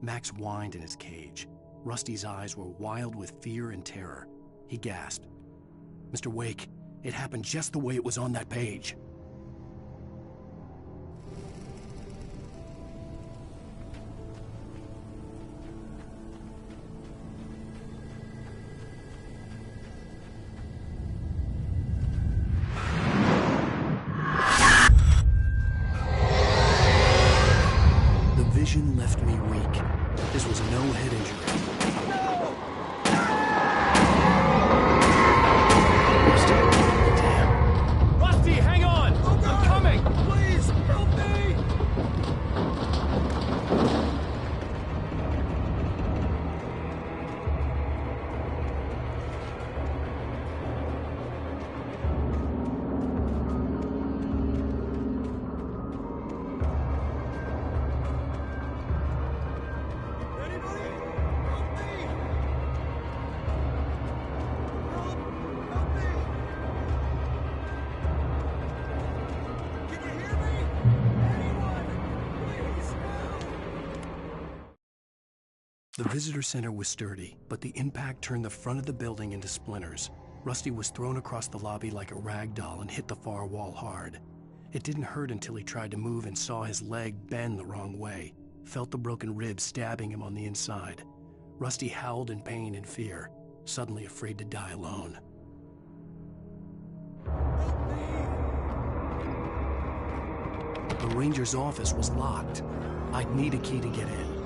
Max whined in his cage. Rusty's eyes were wild with fear and terror. He gasped, "Mr. Wake, it happened just the way it was on that page." Vision left me weak. This was no head injury. Damn. Rusty, hang on! I'm coming! Please, help me! The visitor center was sturdy, but the impact turned the front of the building into splinters. Rusty was thrown across the lobby like a rag doll and hit the far wall hard. It didn't hurt until he tried to move and saw his leg bend the wrong way, felt the broken rib stabbing him on the inside. Rusty howled in pain and fear, suddenly afraid to die alone. The ranger's office was locked. I'd need a key to get in.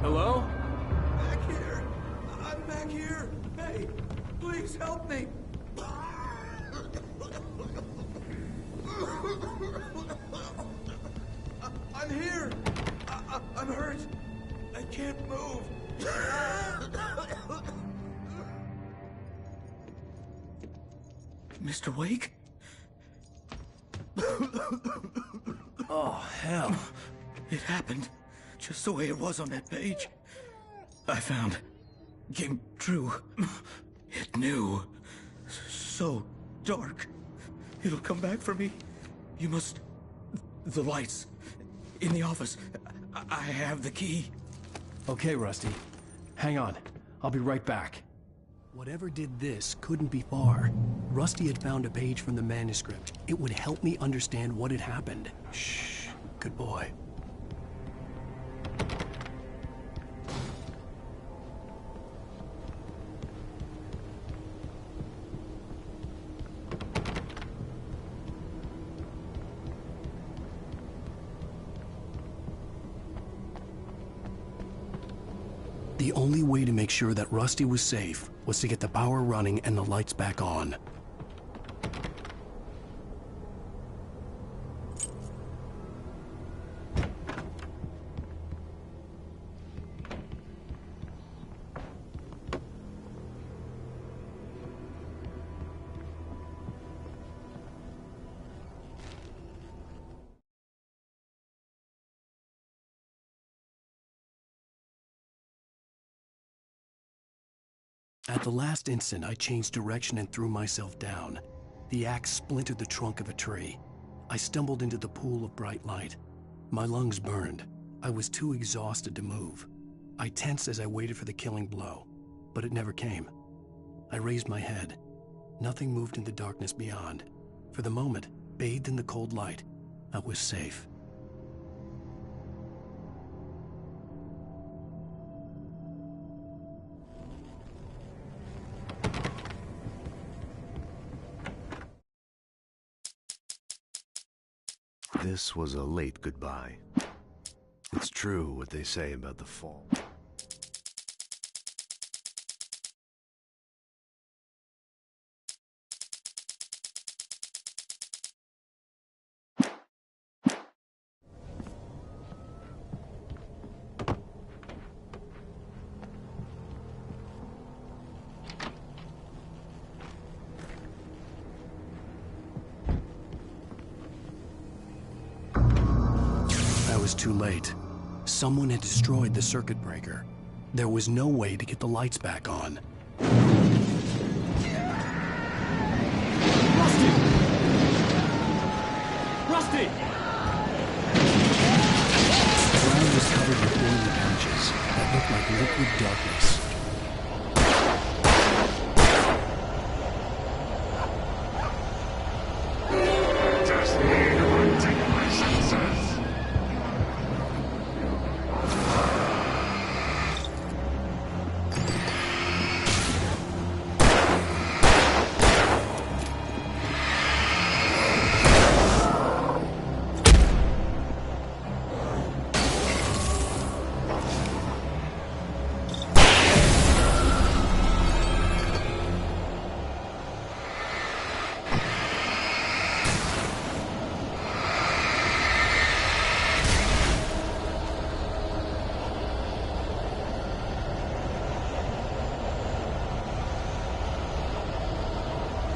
Hello? Back here! I'm back here! Hey, please help me! I'm here! I'm hurt! I can't move! Mr. Wake? Oh, hell. It happened just the way it was on that page. I found. Came true. It knew. So dark. It'll come back for me. You must... The lights. In the office. I have the key. Okay, Rusty. Hang on. I'll be right back. Whatever did this couldn't be far. Rusty had found a page from the manuscript. It would help me understand what had happened. Shh. Good boy. The only way to make sure that Rusty was safe was to get the power running and the lights back on. At the last instant, I changed direction and threw myself down. The axe splintered the trunk of a tree. I stumbled into the pool of bright light. My lungs burned. I was too exhausted to move. I tensed as I waited for the killing blow, but it never came. I raised my head. Nothing moved in the darkness beyond. For the moment, bathed in the cold light, I was safe. This was a late goodbye. It's true what they say about the fall. Too late. Someone had destroyed the circuit breaker. There was no way to get the lights back on. Rusty! Rusty! The ground was covered with oily patches that looked like liquid darkness.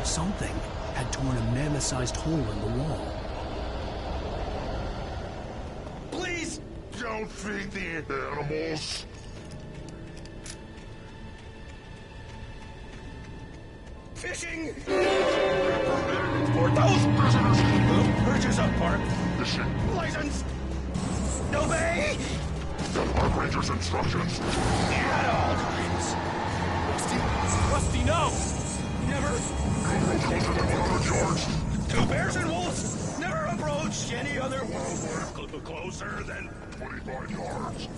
Something had torn a mammoth-sized hole in the wall. Please! Don't feed the animals! Fishing! For those prisoners who purchase a park license! Obey! The park ranger's instructions! At all times! Rusty, no! Never! No closer than 100 yards! Two bears and wolves never approach any other wildlife closer than 25 yards!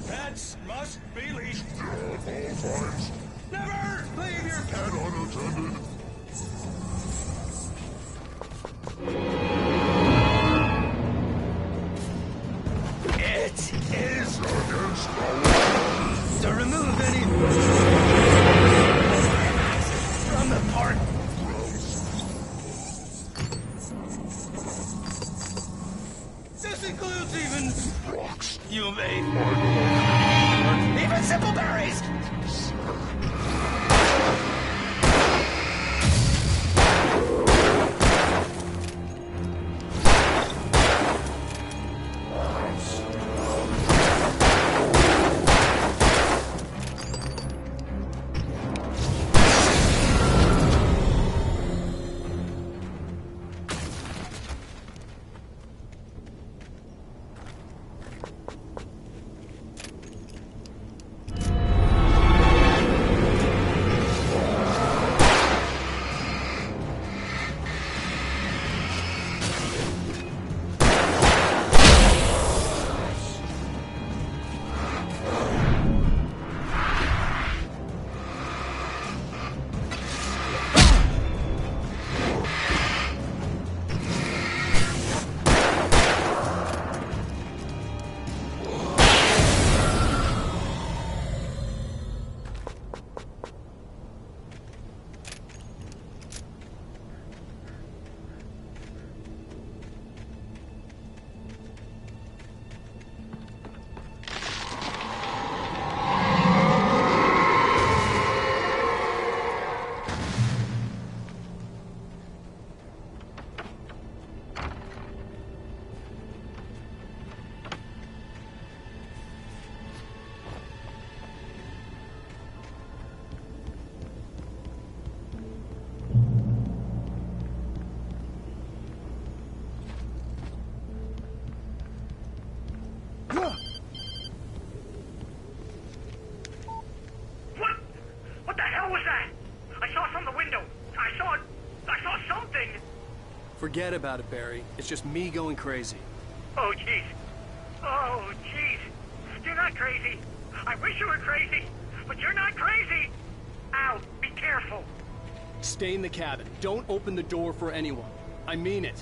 Pets must be leashed! At all times! Never leave your pet unattended! It is against the law to remove any from the park. This includes even rocks. You may even simple berries. Forget about it, Barry. It's just me going crazy. Oh, jeez. Oh, jeez. You're not crazy. I wish you were crazy, but you're not crazy. Ow, be careful. Stay in the cabin. Don't open the door for anyone. I mean it.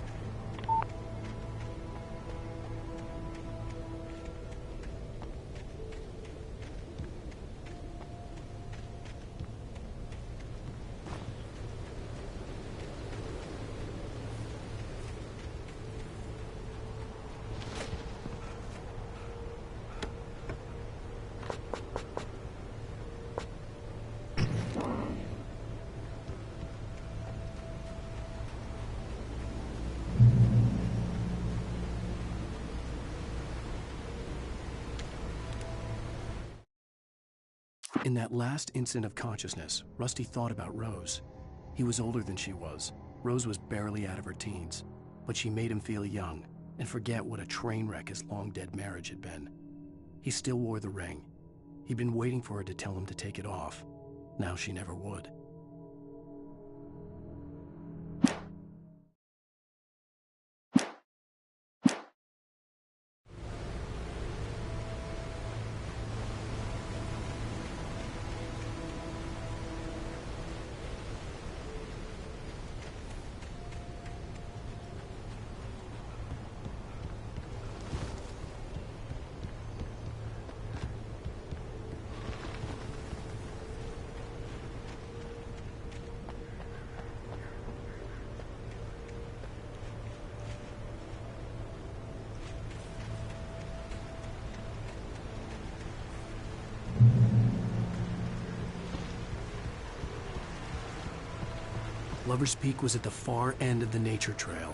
In that last instant of consciousness, Rusty thought about Rose. He was older than she was. Rose was barely out of her teens, but she made him feel young and forget what a train wreck his long-dead marriage had been. He still wore the ring. He'd been waiting for her to tell him to take it off. Now she never would. Lover's Peak was at the far end of the nature trail.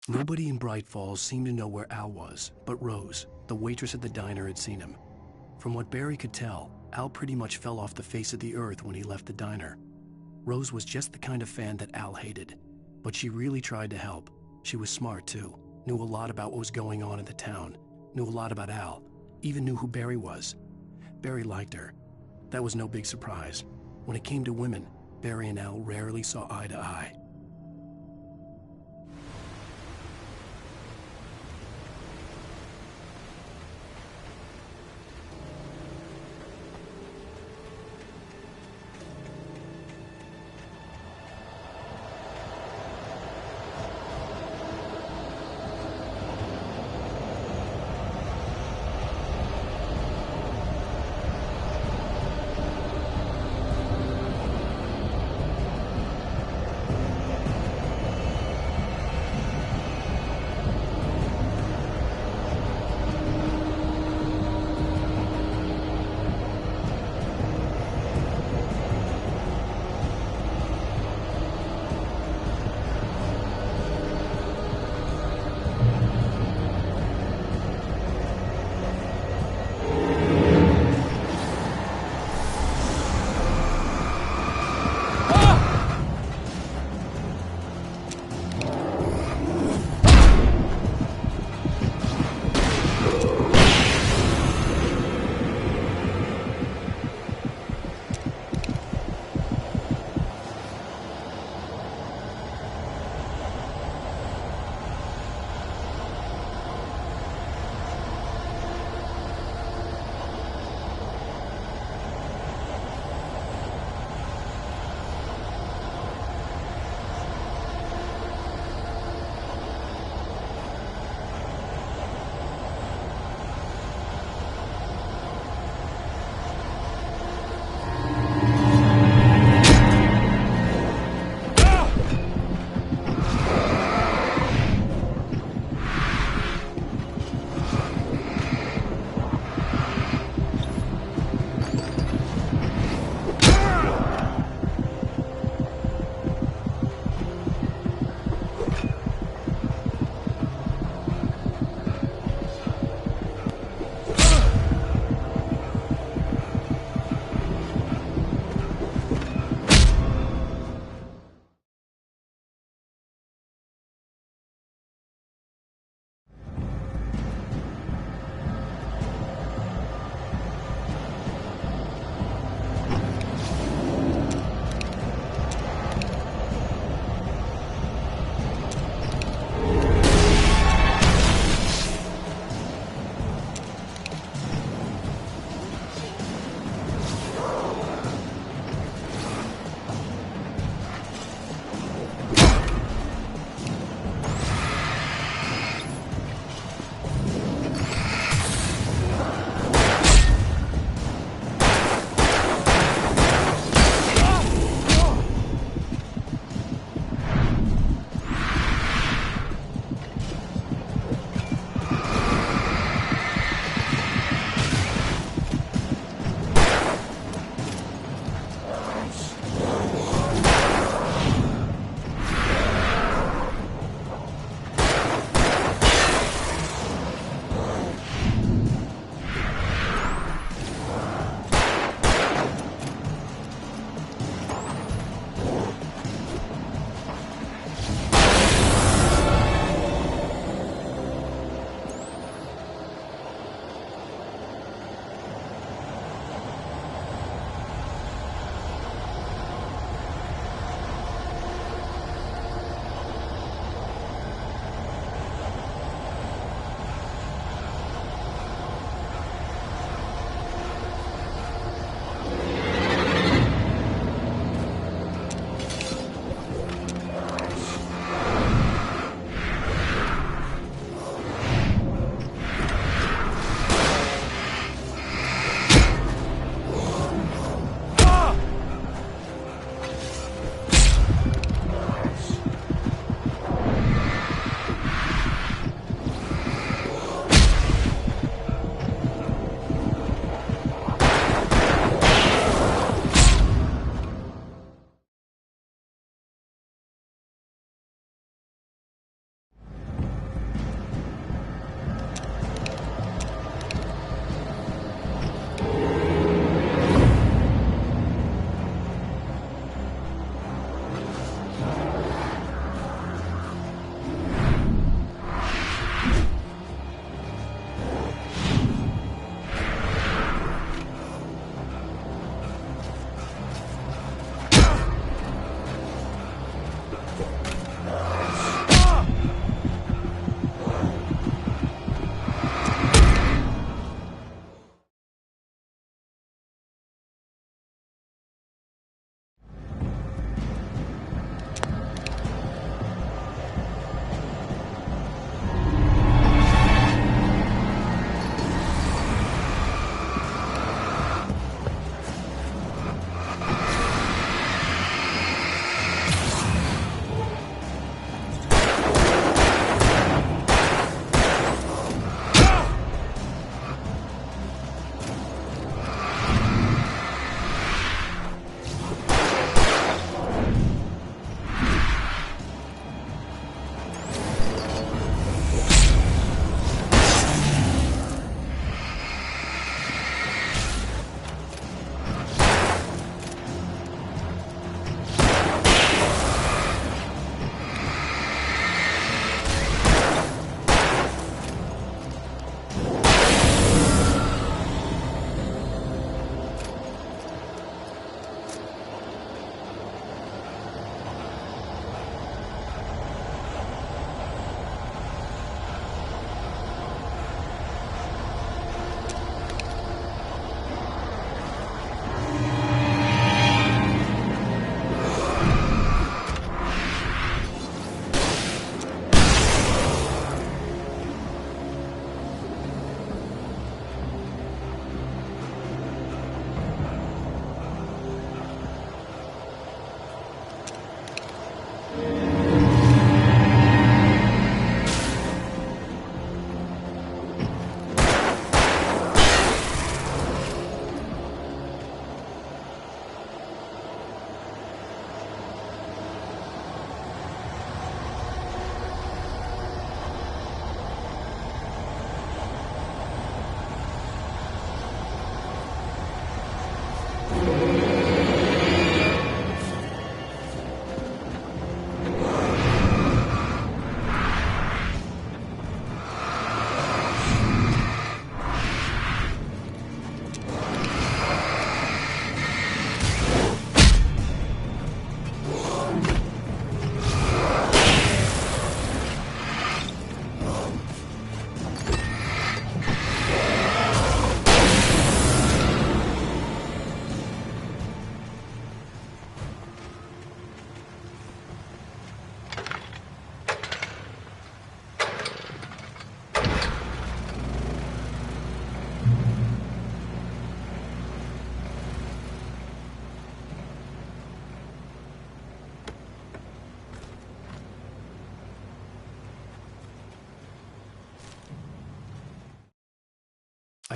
Nobody in Bright Falls seemed to know where Al was, but Rose, the waitress at the diner, had seen him. From what Barry could tell, Al pretty much fell off the face of the earth when he left the diner. Rose was just the kind of fan that Al hated, but she really tried to help. She was smart too, knew a lot about what was going on in the town, knew a lot about Al, even knew who Barry was. Barry liked her. That was no big surprise. When it came to women, Barry and Al rarely saw eye to eye.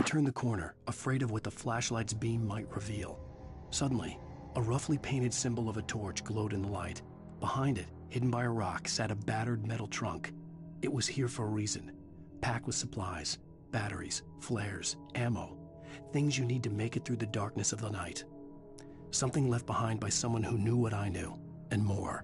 turned the corner, afraid of what the flashlight's beam might reveal. Suddenly, a roughly painted symbol of a torch glowed in the light. Behind it, hidden by a rock, sat a battered metal trunk. It was here for a reason, packed with supplies, batteries, flares, ammo, things you need to make it through the darkness of the night. Something left behind by someone who knew what I knew, and more.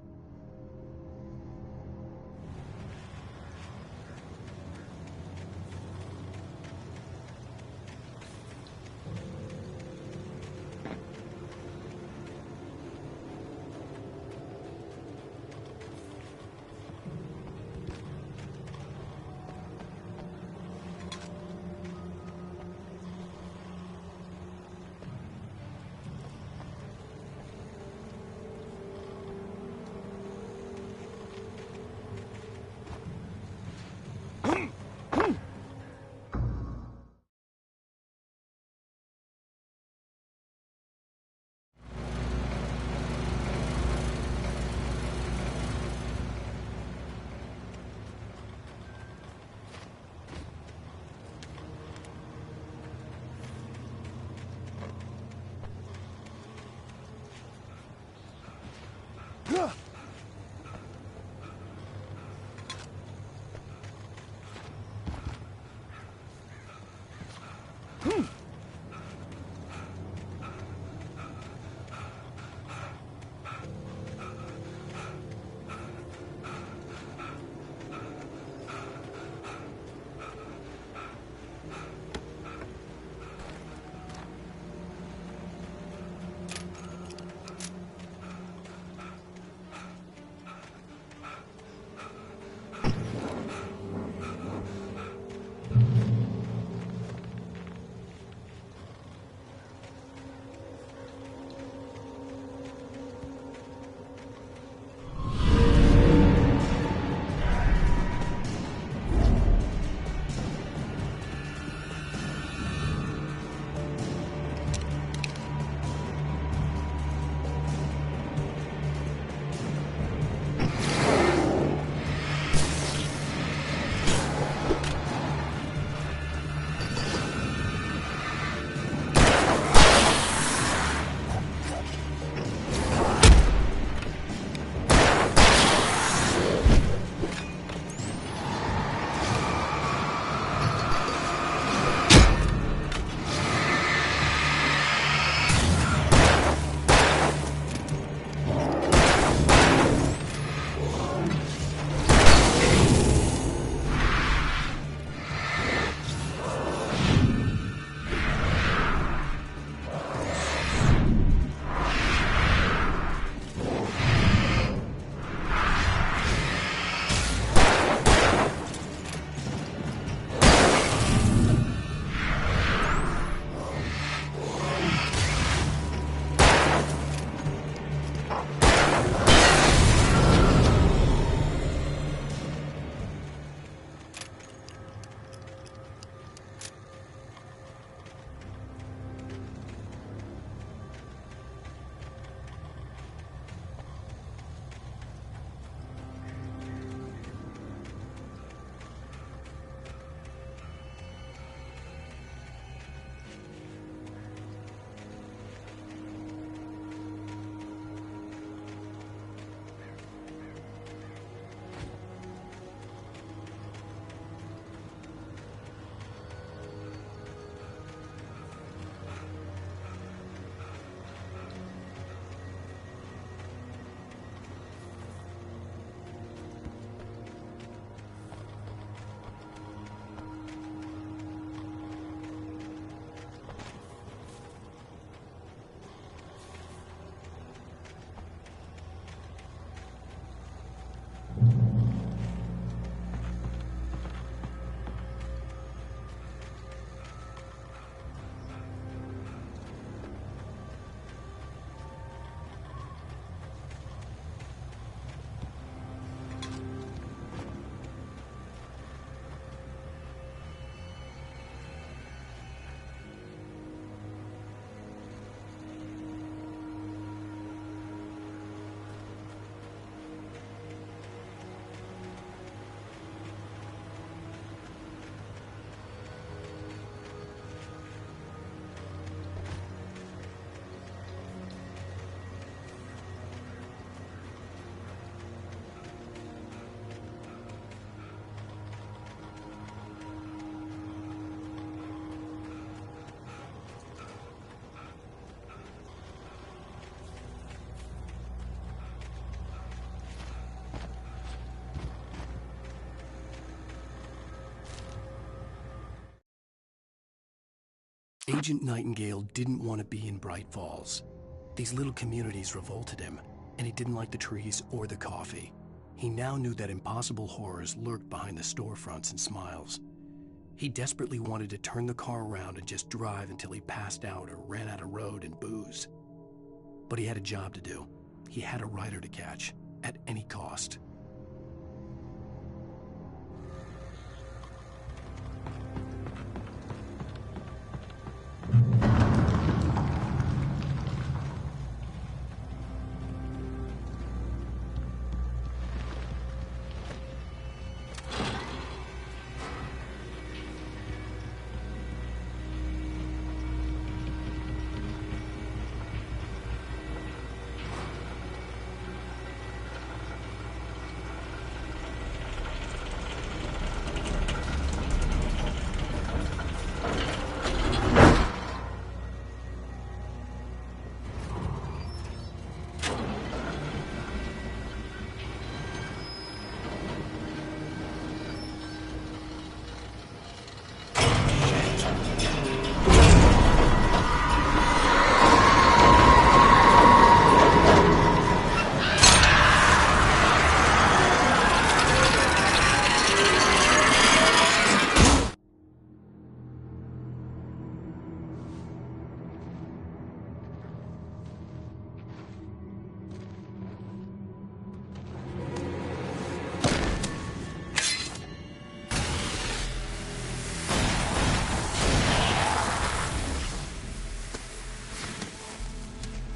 Agent Nightingale didn't want to be in Bright Falls. These little communities revolted him, and he didn't like the trees or the coffee. He now knew that impossible horrors lurked behind the storefronts and smiles. He desperately wanted to turn the car around and just drive until he passed out or ran out of road and booze. But he had a job to do. He had a rider to catch, at any cost.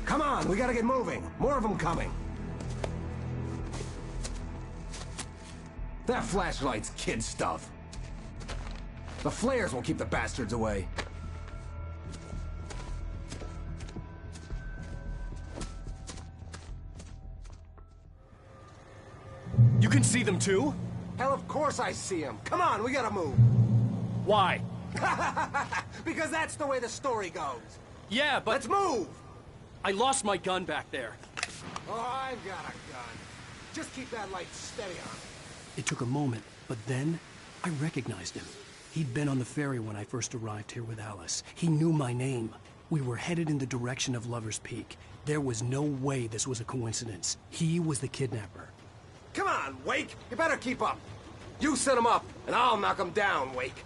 Come on, we gotta get moving. More of them coming. That flashlight's kid stuff. The flares will keep the bastards away. You can see them too? Hell, of course I see them. Come on, we gotta move. Why? Because that's the way the story goes. Yeah, but... Let's move! I lost my gun back there. Oh, I've got a gun. Just keep that light steady on. It took a moment, but then I recognized him. He'd been on the ferry when I first arrived here with Alice. He knew my name. We were headed in the direction of Lover's Peak. There was no way this was a coincidence. He was the kidnapper. Come on, Wake! You better keep up. You set him up, and I'll knock him down, Wake.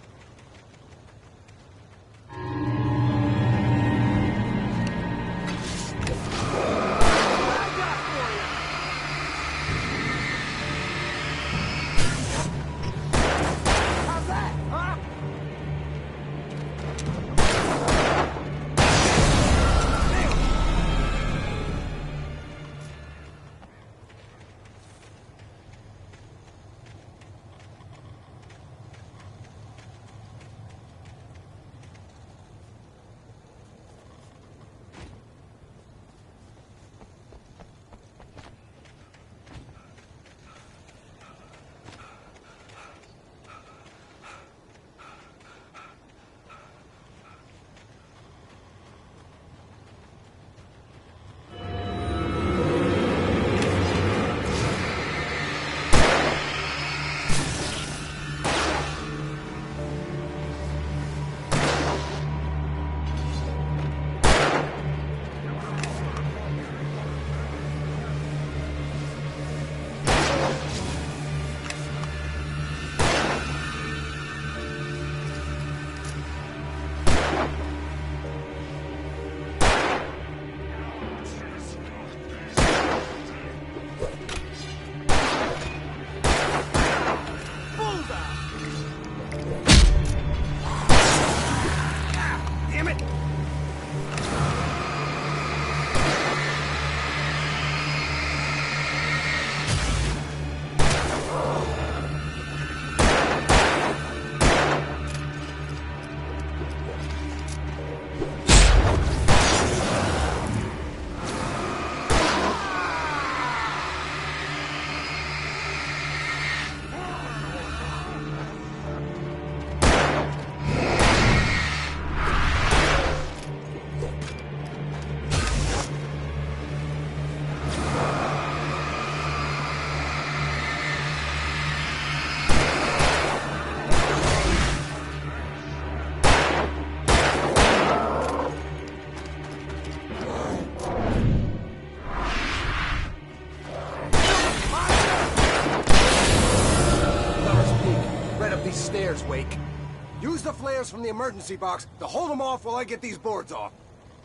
flares from the emergency box to hold them off while I get these boards off.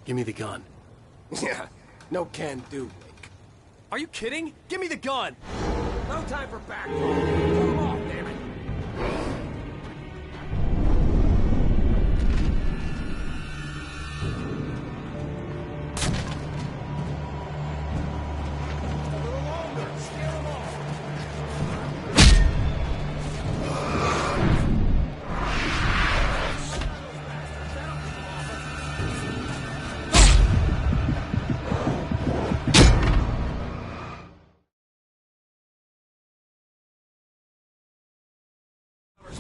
Give me the gun. Yeah, no can do, Wake. Are you kidding? Give me the gun! No time for back talk. Hold them off, damn it.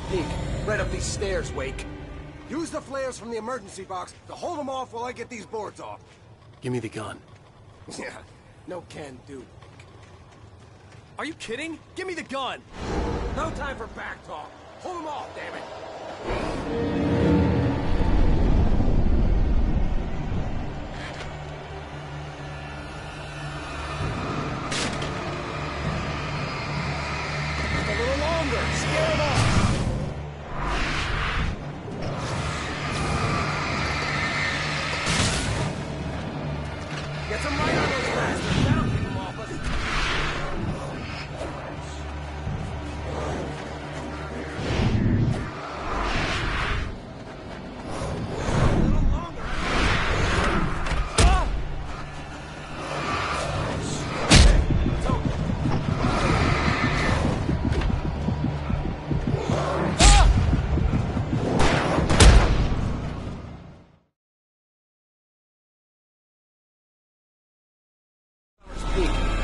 Peek, right up these stairs, Wake. Use the flares from the emergency box to hold them off while I get these boards off. Give me the gun. Yeah, no can do, Wake. Are you kidding? Give me the gun! No time for back talk. Hold them off, damn it. A little longer. Scare them off. Get some light on those bastards. That'll keep them off us.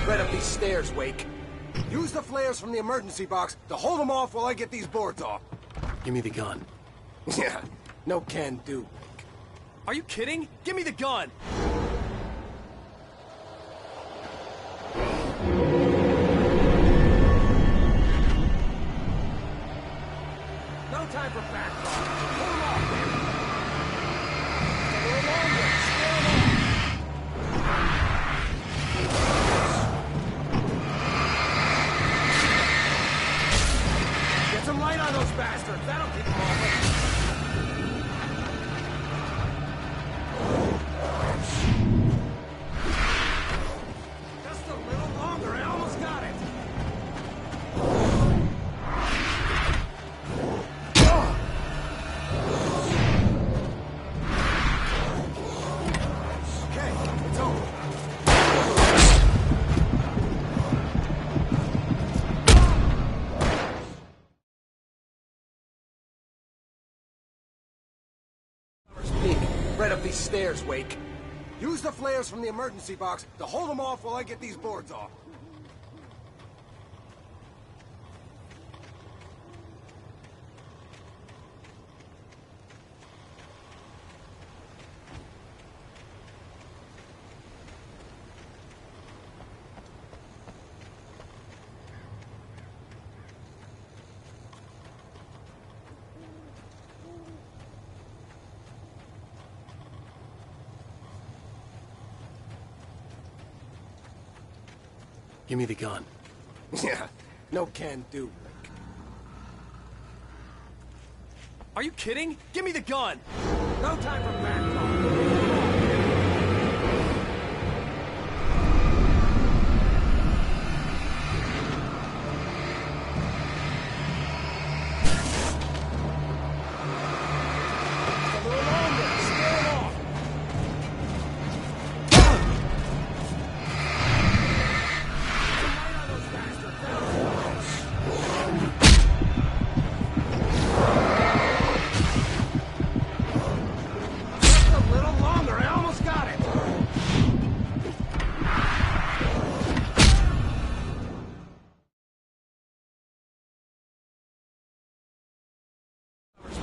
Right up these stairs, Wake. Use the flares from the emergency box to hold them off while I get these boards off. Give me the gun. Yeah, no can do, Wake. Are you kidding? Give me the gun! No time for back talk. Hold them off, damn it. A little longer. Scare them off. Get some light on those bastards. That'll keep them off us. Just a little longer. I almost got it. Okay, it's over. Peek, right up these stairs, Wake. Use the flares from the emergency box to hold them off while I get these boards off. Give me the gun. Yeah, no can do, Wake. Are you kidding? Give me the gun! No time for back talk. A little longer. Scare them off. Some light on those bastards. That'll keep them off. Just a little longer. I almost got it.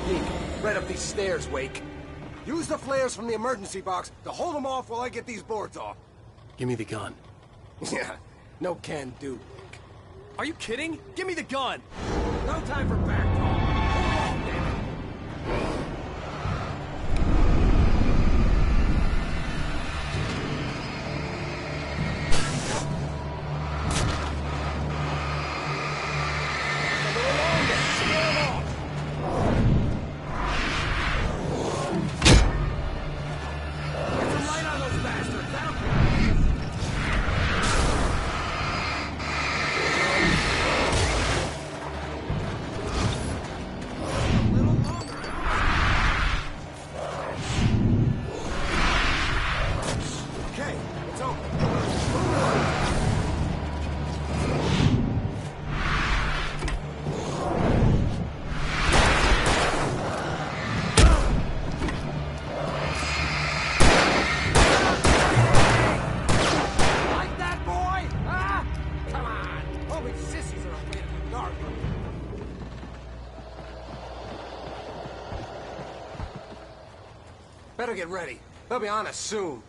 Peek, right up these stairs, Wake. Use the flares from the emergency box to hold them off while I get these boards off. Give me the gun. Yeah, no can do, Wake. Are you kidding? Give me the gun! No time for back talk. Hold off, damn it. A little longer. Scare them off. better get ready. They'll be on us soon.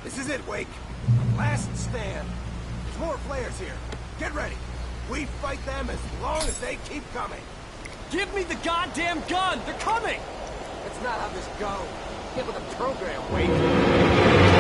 This is it, Wake. Last stand. There's more flares here. Get ready. We fight them as long as they keep coming. Give me the goddamn gun! They're coming! That's not how this goes. Get with the program, Wake.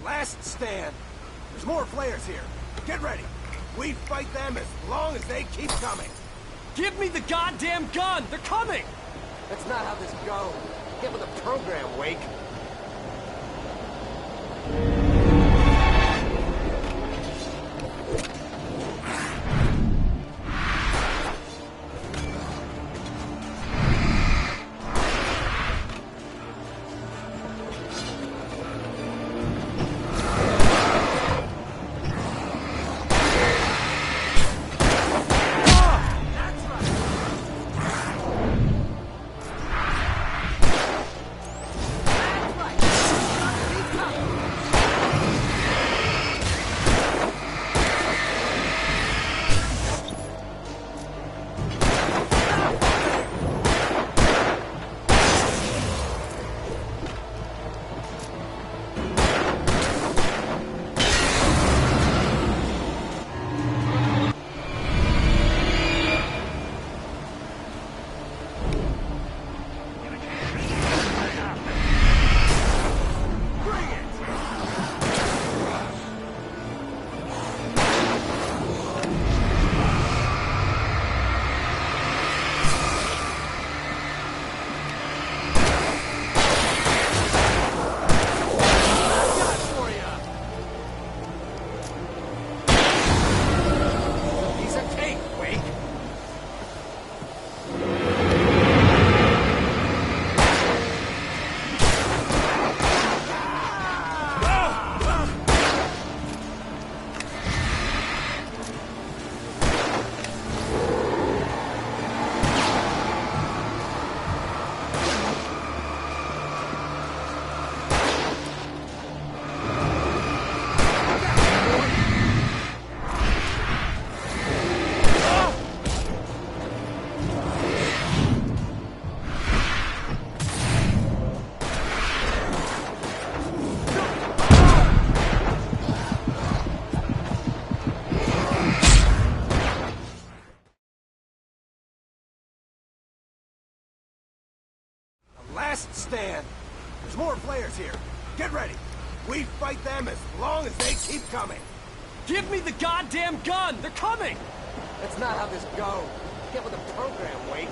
Last stand. There's more flares here. Get ready. We fight them as long as they keep coming. Give me the goddamn gun! They're coming! That's not how this goes. Get with the program, Wake. players here. Get ready. We fight them as long as they keep coming. Give me the goddamn gun! They're coming! That's not how this goes. Get with the program, Wake.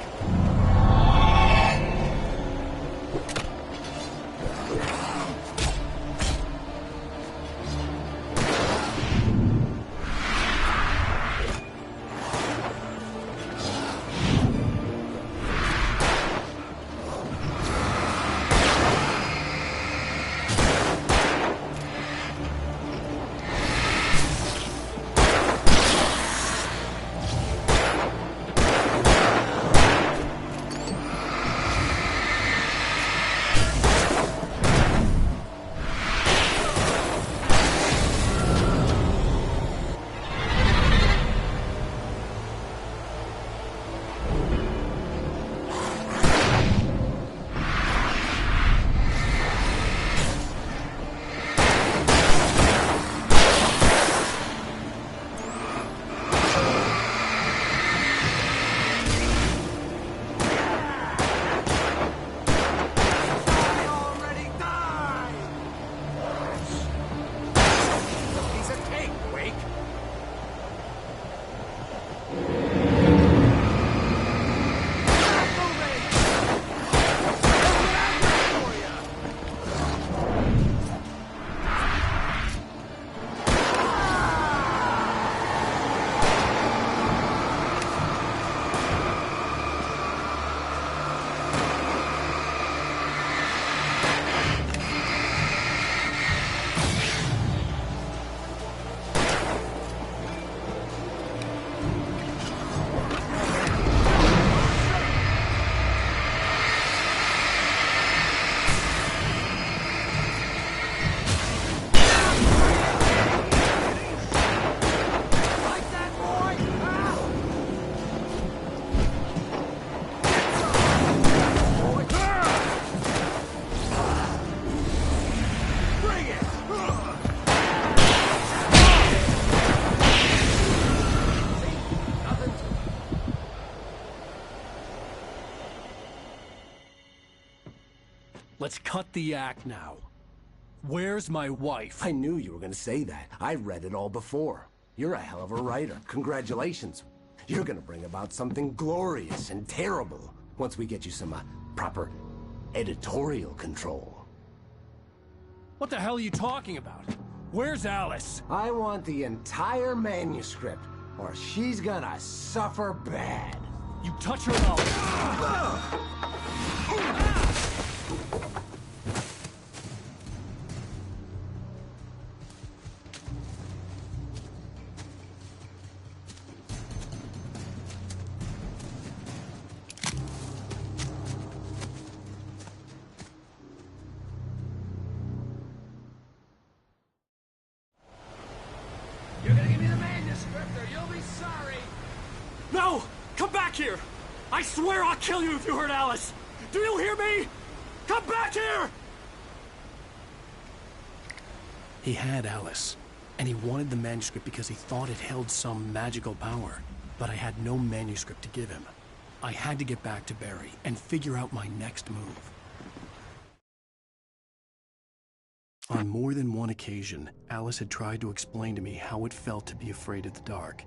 Let's cut the act now. Where's my wife? I knew you were gonna say that. I read it all before. You're a hell of a writer. Congratulations. You're gonna bring about something glorious and terrible once we get you some proper editorial control. What the hell are you talking about? Where's Alice? I want the entire manuscript, or she's gonna suffer bad. You touch her and You're gonna give me the manuscript or you'll be sorry. No! Come back here! I swear I'll kill you if you hurt Alice! Do you hear me? Come back here! He had Alice, and he wanted the manuscript because he thought it held some magical power. But I had no manuscript to give him. I had to get back to Barry and figure out my next move. On more than one occasion, Alice had tried to explain to me how it felt to be afraid of the dark.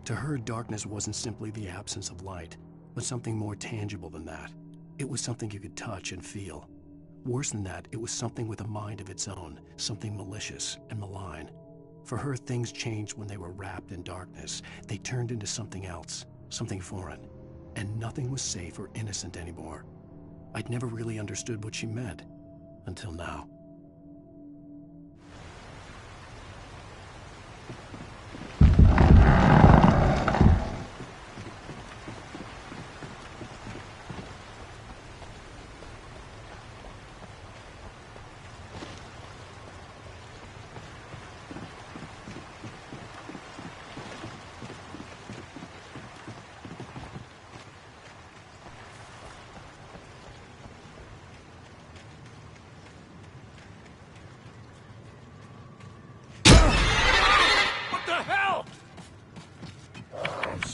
To her, darkness wasn't simply the absence of light, but something more tangible than that. It was something you could touch and feel. Worse than that, it was something with a mind of its own, something malicious and malign. For her, things changed when they were wrapped in darkness. They turned into something else, something foreign, and nothing was safe or innocent anymore. I'd never really understood what she meant, until now.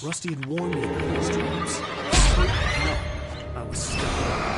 Rusty had warned me about these traps. I was stuck.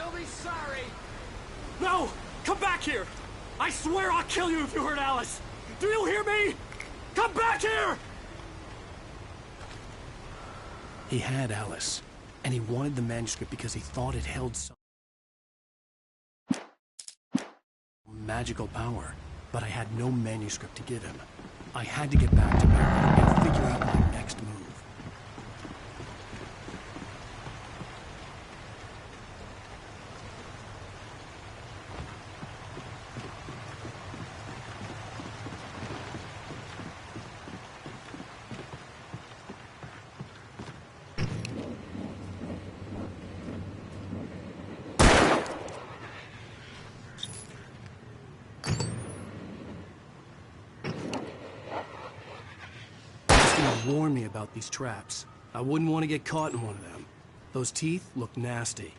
You'll be sorry. No! Come back here! I swear I'll kill you if you hurt Alice! Do you hear me? Come back here! He had Alice, and he wanted the manuscript because he thought it held some magical power, but I had no manuscript to give him. I had to get back to Mary and figure out my next move. Warn me about these traps. I wouldn't want to get caught in one of them. Those teeth look nasty.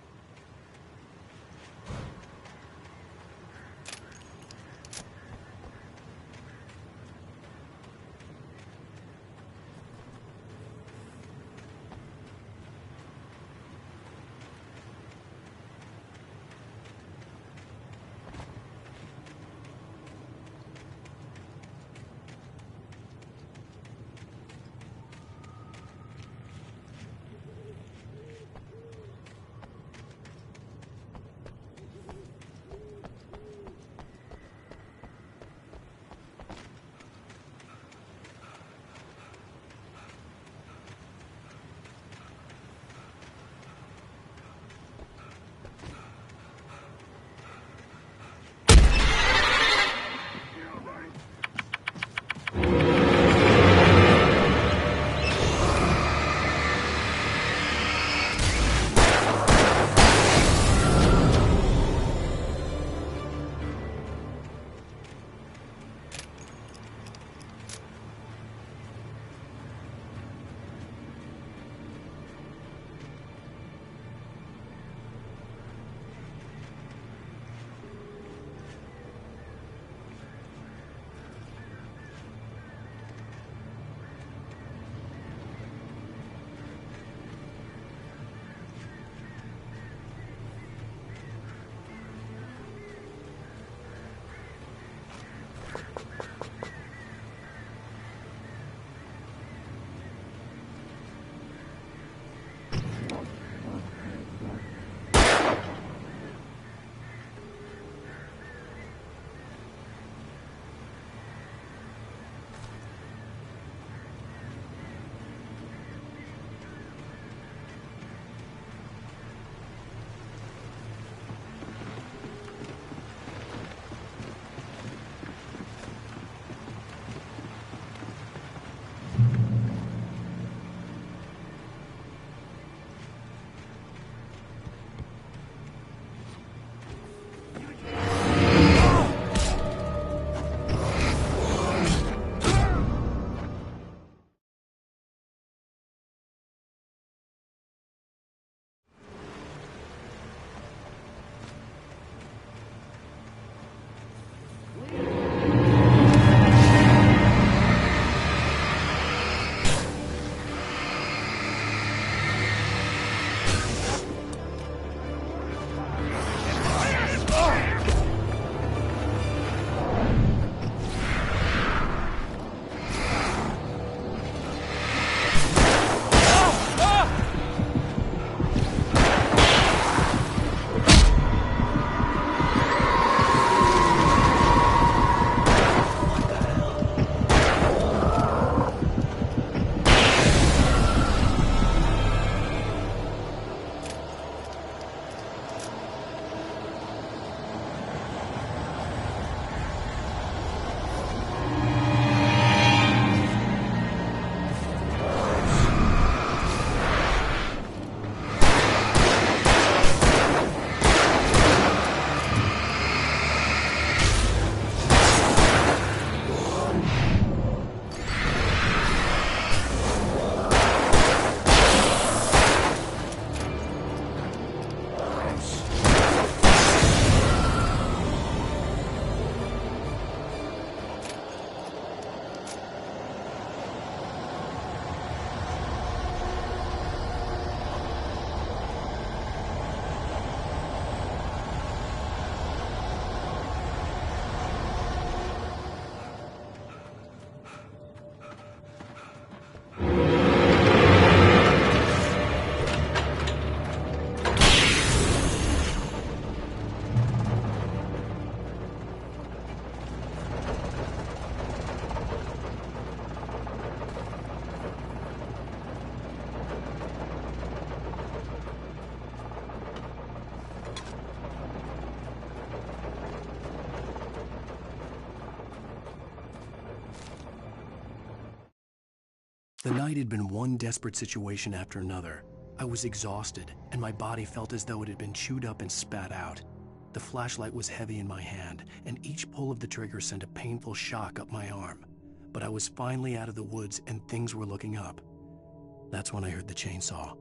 The night had been one desperate situation after another. I was exhausted, and my body felt as though it had been chewed up and spat out. The flashlight was heavy in my hand, and each pull of the trigger sent a painful shock up my arm. But I was finally out of the woods, and things were looking up. That's when I heard the chainsaw.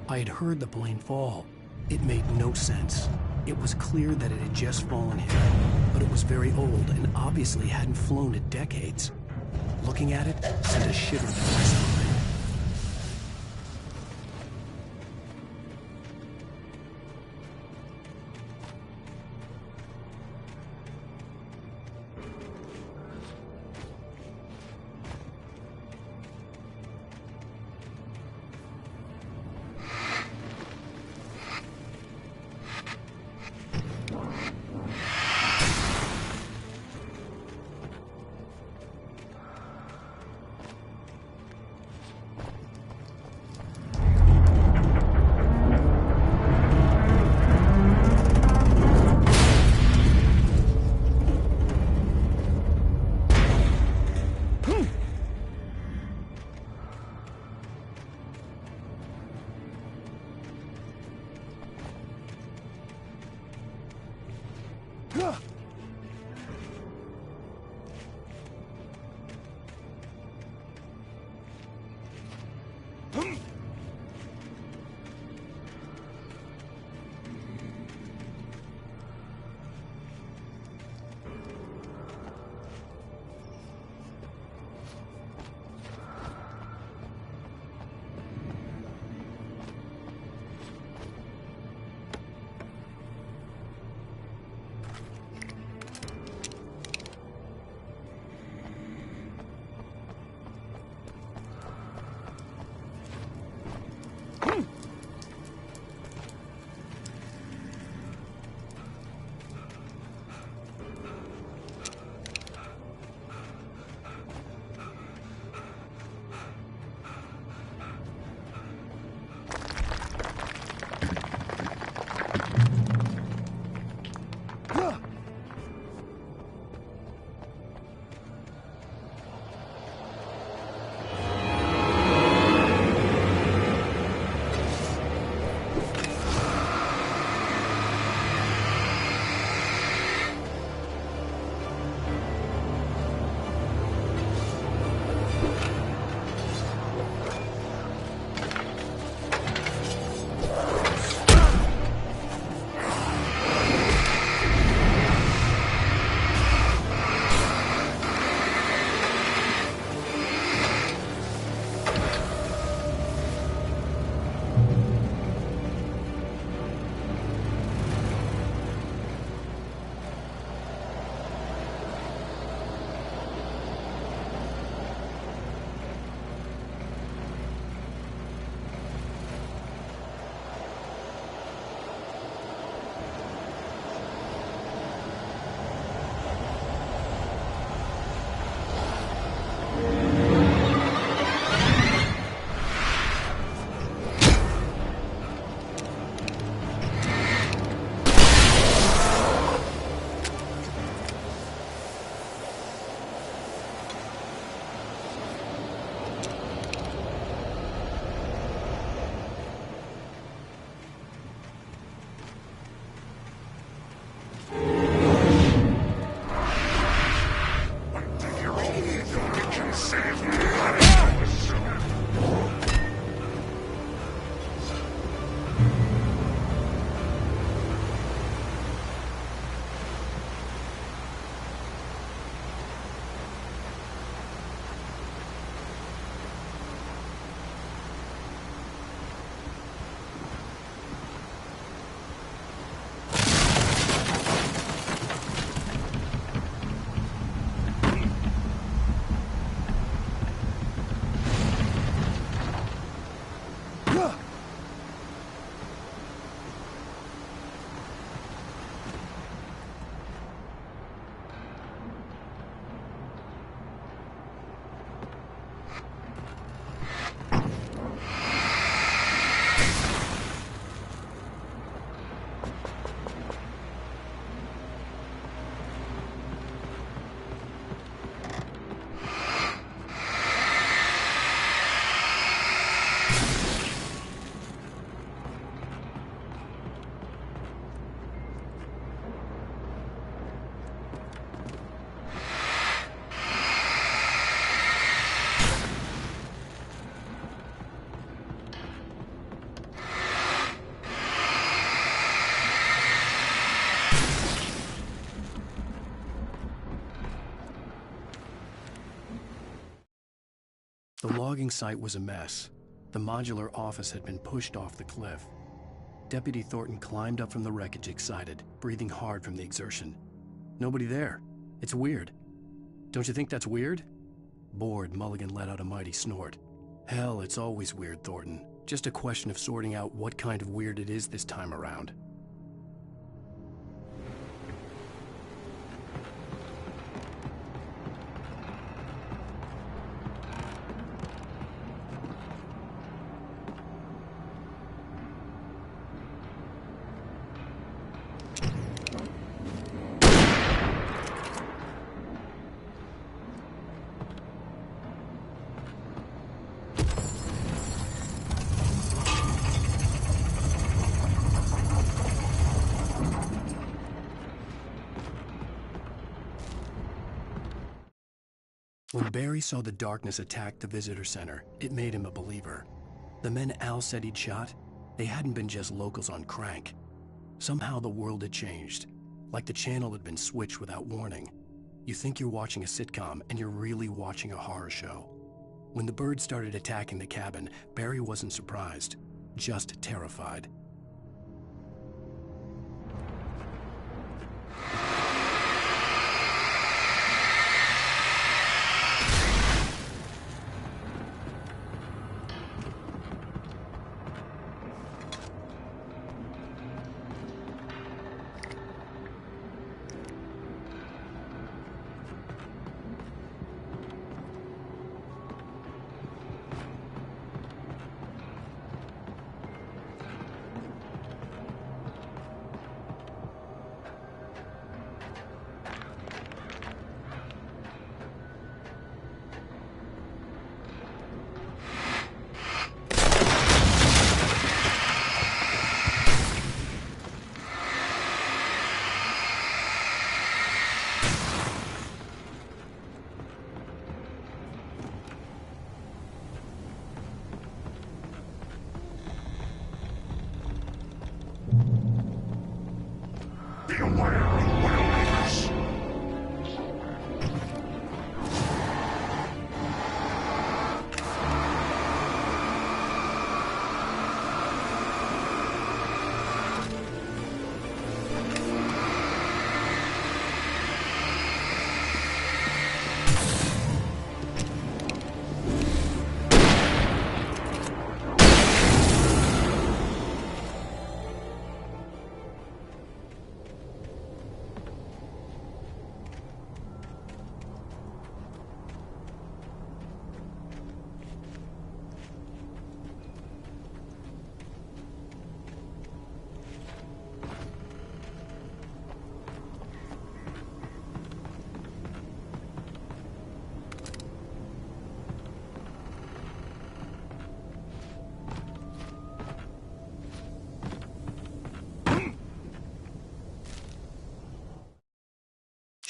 I had heard the plane fall. It made no sense. It was clear that it had just fallen here, but it was very old and obviously hadn't flown in decades. Looking at it sent a shiver down my spine. The logging site was a mess. The modular office had been pushed off the cliff. Deputy Thornton climbed up from the wreckage excited, breathing hard from the exertion. Nobody there. It's weird. Don't you think that's weird? Bored, Mulligan let out a mighty snort. Hell, it's always weird, Thornton. Just a question of sorting out what kind of weird it is this time around. When Barry saw the darkness attack the visitor center, it made him a believer. The men Al said he'd shot, they hadn't been just locals on crank. Somehow the world had changed, like the channel had been switched without warning. You think you're watching a sitcom, and you're really watching a horror show. When the birds started attacking the cabin, Barry wasn't surprised, just terrified.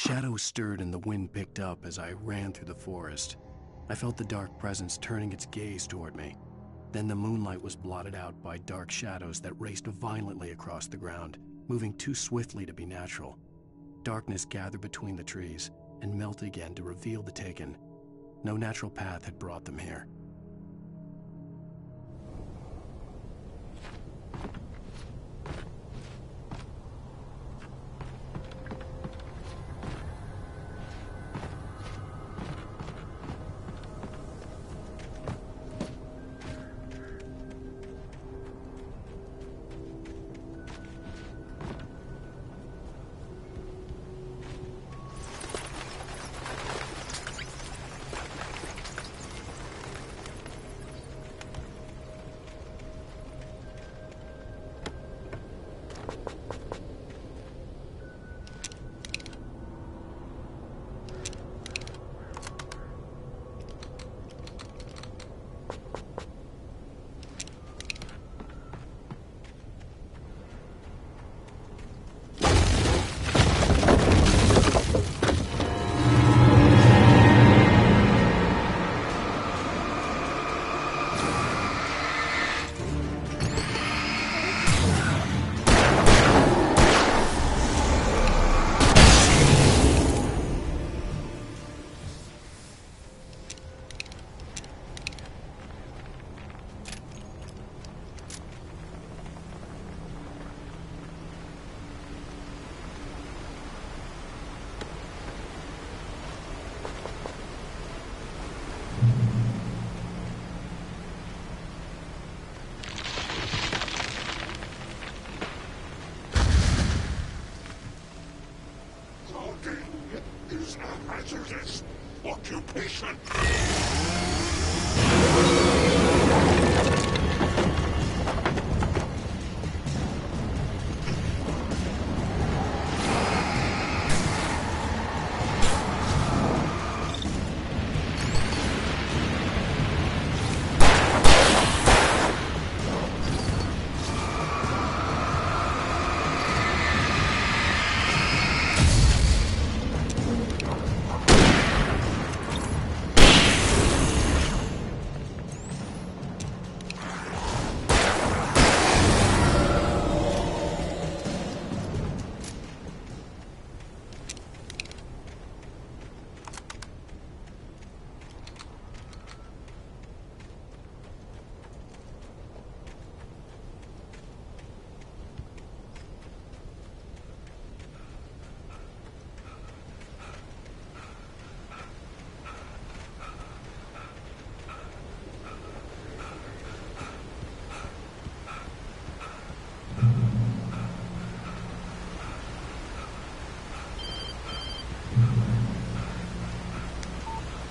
Shadows stirred and the wind picked up as I ran through the forest. I felt the dark presence turning its gaze toward me. Then the moonlight was blotted out by dark shadows that raced violently across the ground, moving too swiftly to be natural. Darkness gathered between the trees and melted again to reveal the Taken. No natural path had brought them here. Smoking is a hazardous occupation.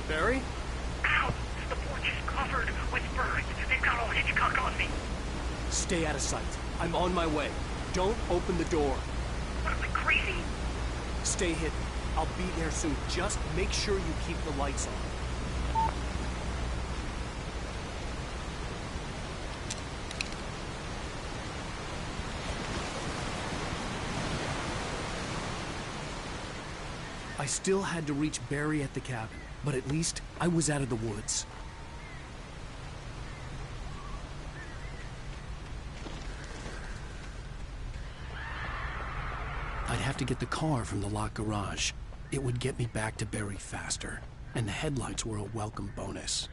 Barry? Ow! The porch is covered with birds. They've got all Hitchcock on me. Stay out of sight. I'm on my way. Don't open the door. What, am I crazy? Stay hidden. I'll be there soon. Just make sure you keep the lights on. I still had to reach Barry at the cabin, but at least I was out of the woods. I'd have to get the car from the locked garage. It would get me back to Barry faster, and the headlights were a welcome bonus.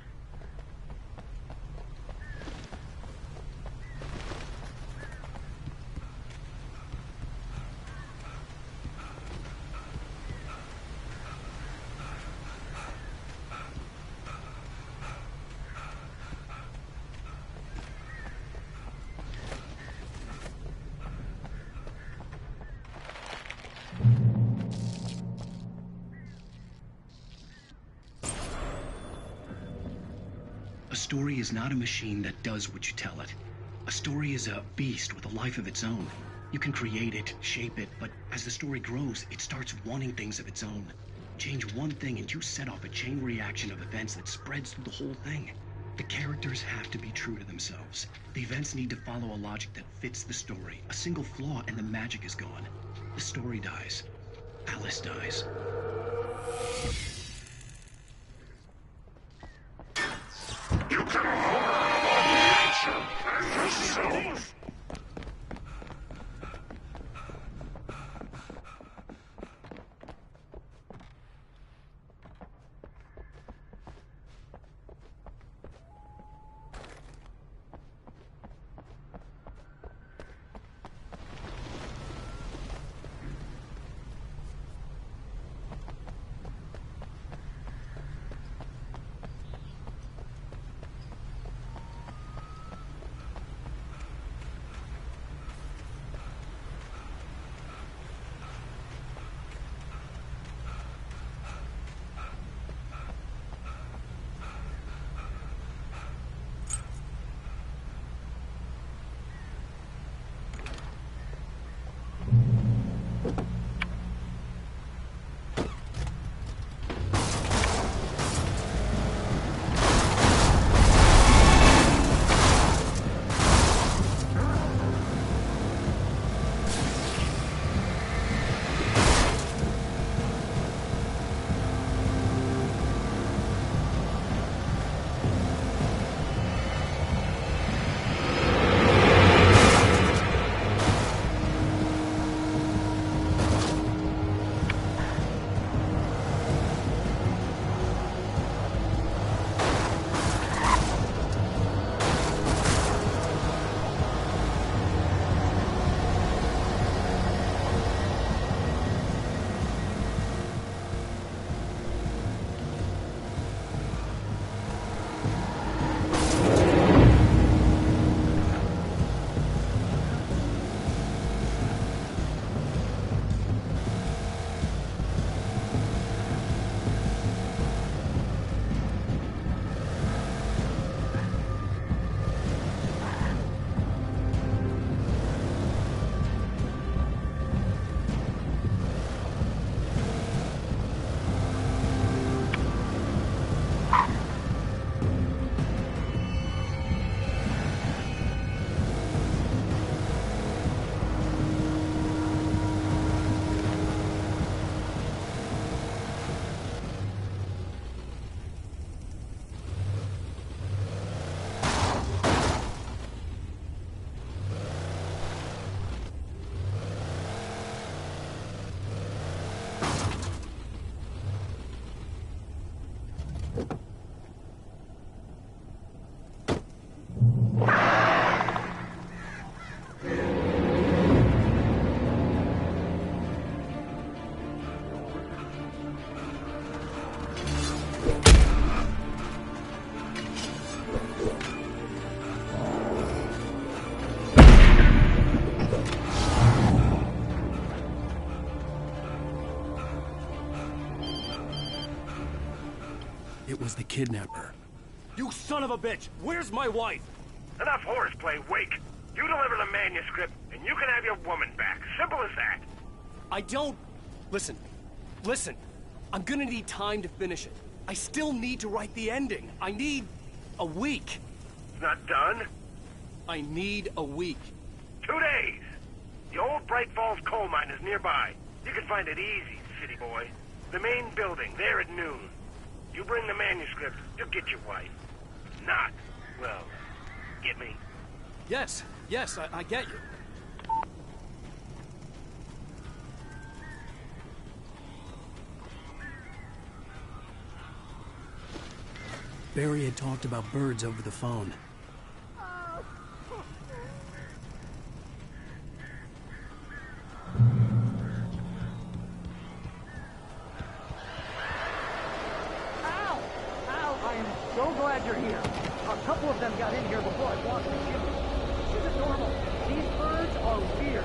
A story is not a machine that does what you tell it. A story is a beast with a life of its own. You can create it, shape it, but as the story grows, it starts wanting things of its own. Change one thing and you set off a chain reaction of events that spreads through the whole thing. The characters have to be true to themselves. The events need to follow a logic that fits the story. A single flaw and the magic is gone. The story dies. Alice dies. You can harm yourself. It was the kidnapper. You son of a bitch! Where's my wife? Enough horseplay, Wake. You deliver the manuscript, and you can have your woman back. Simple as that. I don't... Listen. I'm gonna need time to finish it. I still need to write the ending. I need a week. It's not done? I need a week. 2 days. The old Bright Falls coal mine is nearby. You can find it easy, city boy. The main building, there at noon. You bring the manuscript, you'll get your wife. Not, well, get me? Yes, I get you. Barry had talked about birds over the phone. I am so glad you're here. A couple of them got in here before I walked the chimney. This isn't normal. These birds are weird.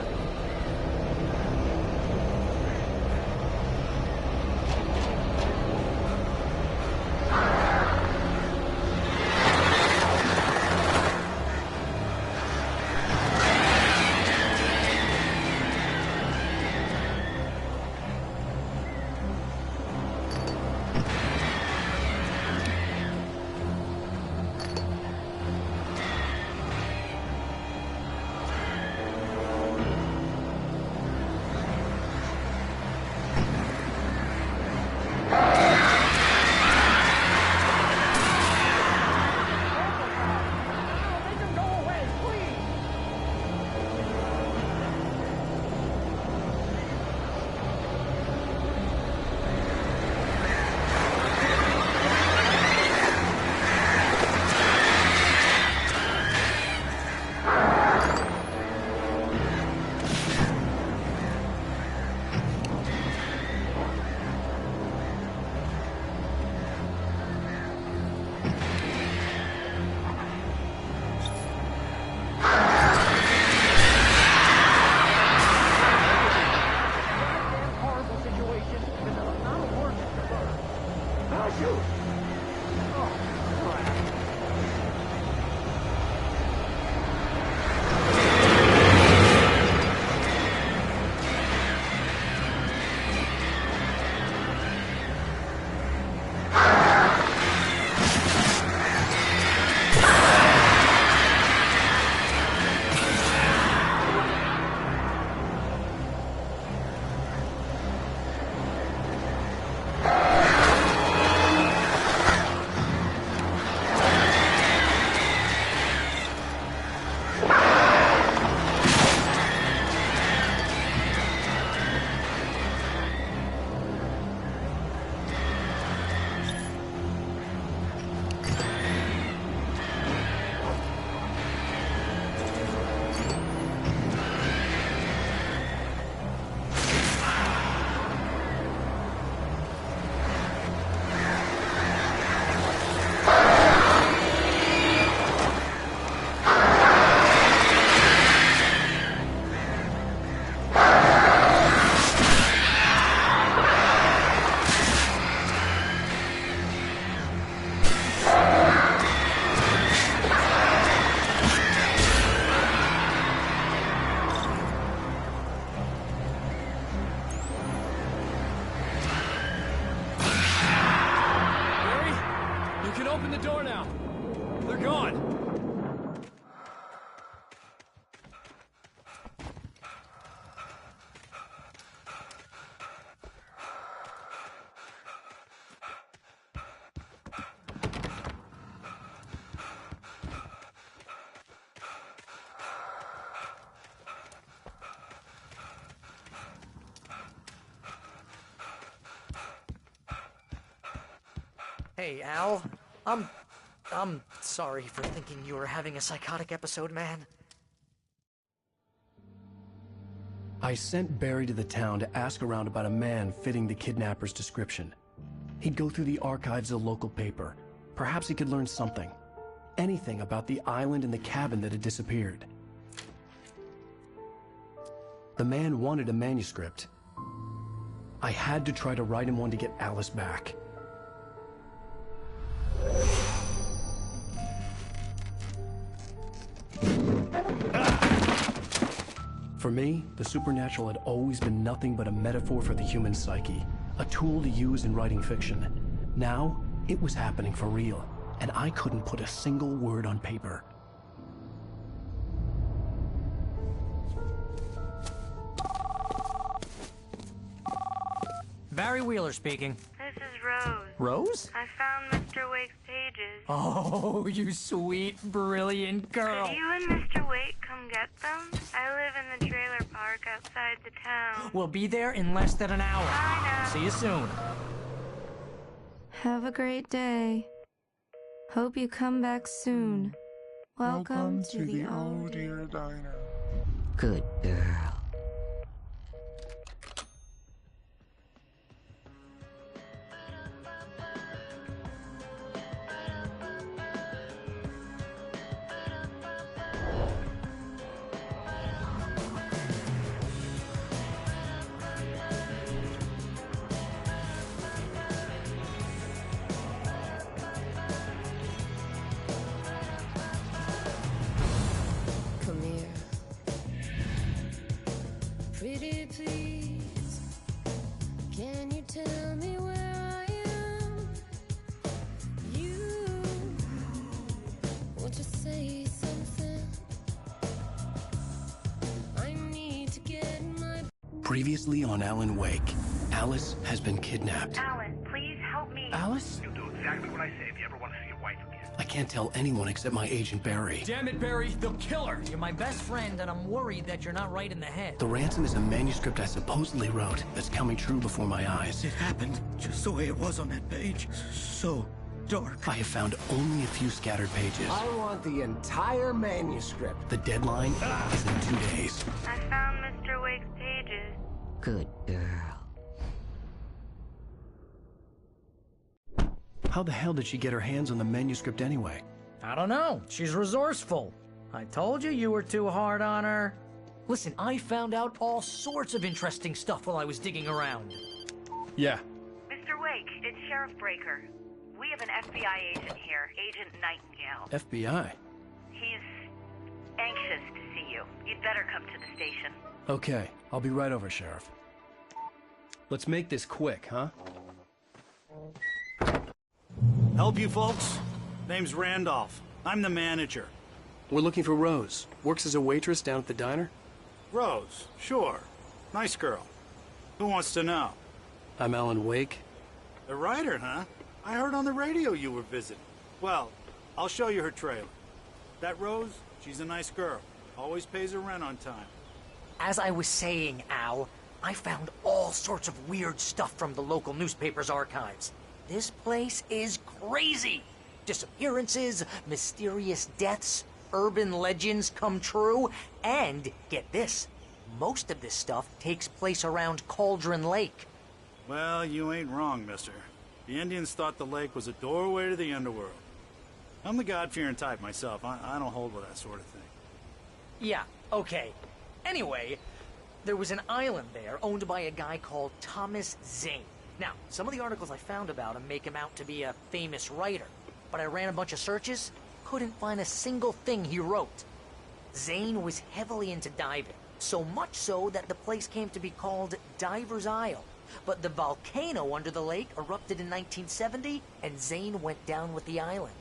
Hey, Al. I'm sorry for thinking you were having a psychotic episode, man. I sent Barry to the town to ask around about a man fitting the kidnapper's description. He'd go through the archives of the local paper. Perhaps he could learn something. Anything about the island and the cabin that had disappeared. The man wanted a manuscript. I had to try to write him one to get Alice back. For me, the supernatural had always been nothing but a metaphor for the human psyche, a tool to use in writing fiction. Now, it was happening for real, and I couldn't put a single word on paper. Barry Wheeler speaking. This is Rose. Rose? I found Mr. Wake's pages. Oh, you sweet, brilliant girl. Could you and Mr. Wake come get them? I live in the trailer park outside the town. We'll be there in less than an hour. Bye now. See you soon. Have a great day. Hope you come back soon. Welcome to the Oh Dear Diner. Good girl. Come here. Pretty please, can you tell me where I am? You want to say something? I need to get my... Previously on Alan Wake, Alice has been kidnapped. Alan, please help me. Alice? You'll do exactly what I say if you ever want to see your wife again. I can't tell anyone except my agent Barry. Damn it, Barry, they'll kill her. You're my best friend, and I'm worried that you're not right in the head. The ransom is a manuscript I supposedly wrote that's coming true before my eyes. It happened just the way it was on that page. So dark. I have found only a few scattered pages. I want the entire manuscript. The deadline is in 2 days. I found Mr. Wake's pages. Good girl. How the hell did she get her hands on the manuscript anyway? I don't know. She's resourceful. I told you you were too hard on her. Listen, I found out all sorts of interesting stuff while I was digging around. Yeah. Mr. Wake, it's Sheriff Breaker. We have an FBI agent here, Agent Nightingale. FBI? He's anxious to see you. You'd better come to the station. Okay, I'll be right over, Sheriff. Let's make this quick, huh? Help you folks? Name's Randolph. I'm the manager. We're looking for Rose. Works as a waitress down at the diner. Rose, sure. Nice girl. Who wants to know? I'm Alan Wake. A writer, huh? I heard on the radio you were visiting. Well, I'll show you her trailer. That Rose, she's a nice girl. Always pays her rent on time. As I was saying, Al, I found all sorts of weird stuff from the local newspaper's archives. This place is crazy. Disappearances, mysterious deaths, urban legends come true, and, get this, most of this stuff takes place around Cauldron Lake. Well, you ain't wrong, mister. The Indians thought the lake was a doorway to the underworld. I'm the God-fearing type myself. I don't hold with that sort of thing. Yeah, okay. Anyway, there was an island there owned by a guy called Thomas Zane. Now, some of the articles I found about him make him out to be a famous writer, but I ran a bunch of searches, couldn't find a single thing he wrote. Zane was heavily into diving, so much so that the place came to be called Diver's Isle. But the volcano under the lake erupted in 1970, and Zane went down with the island.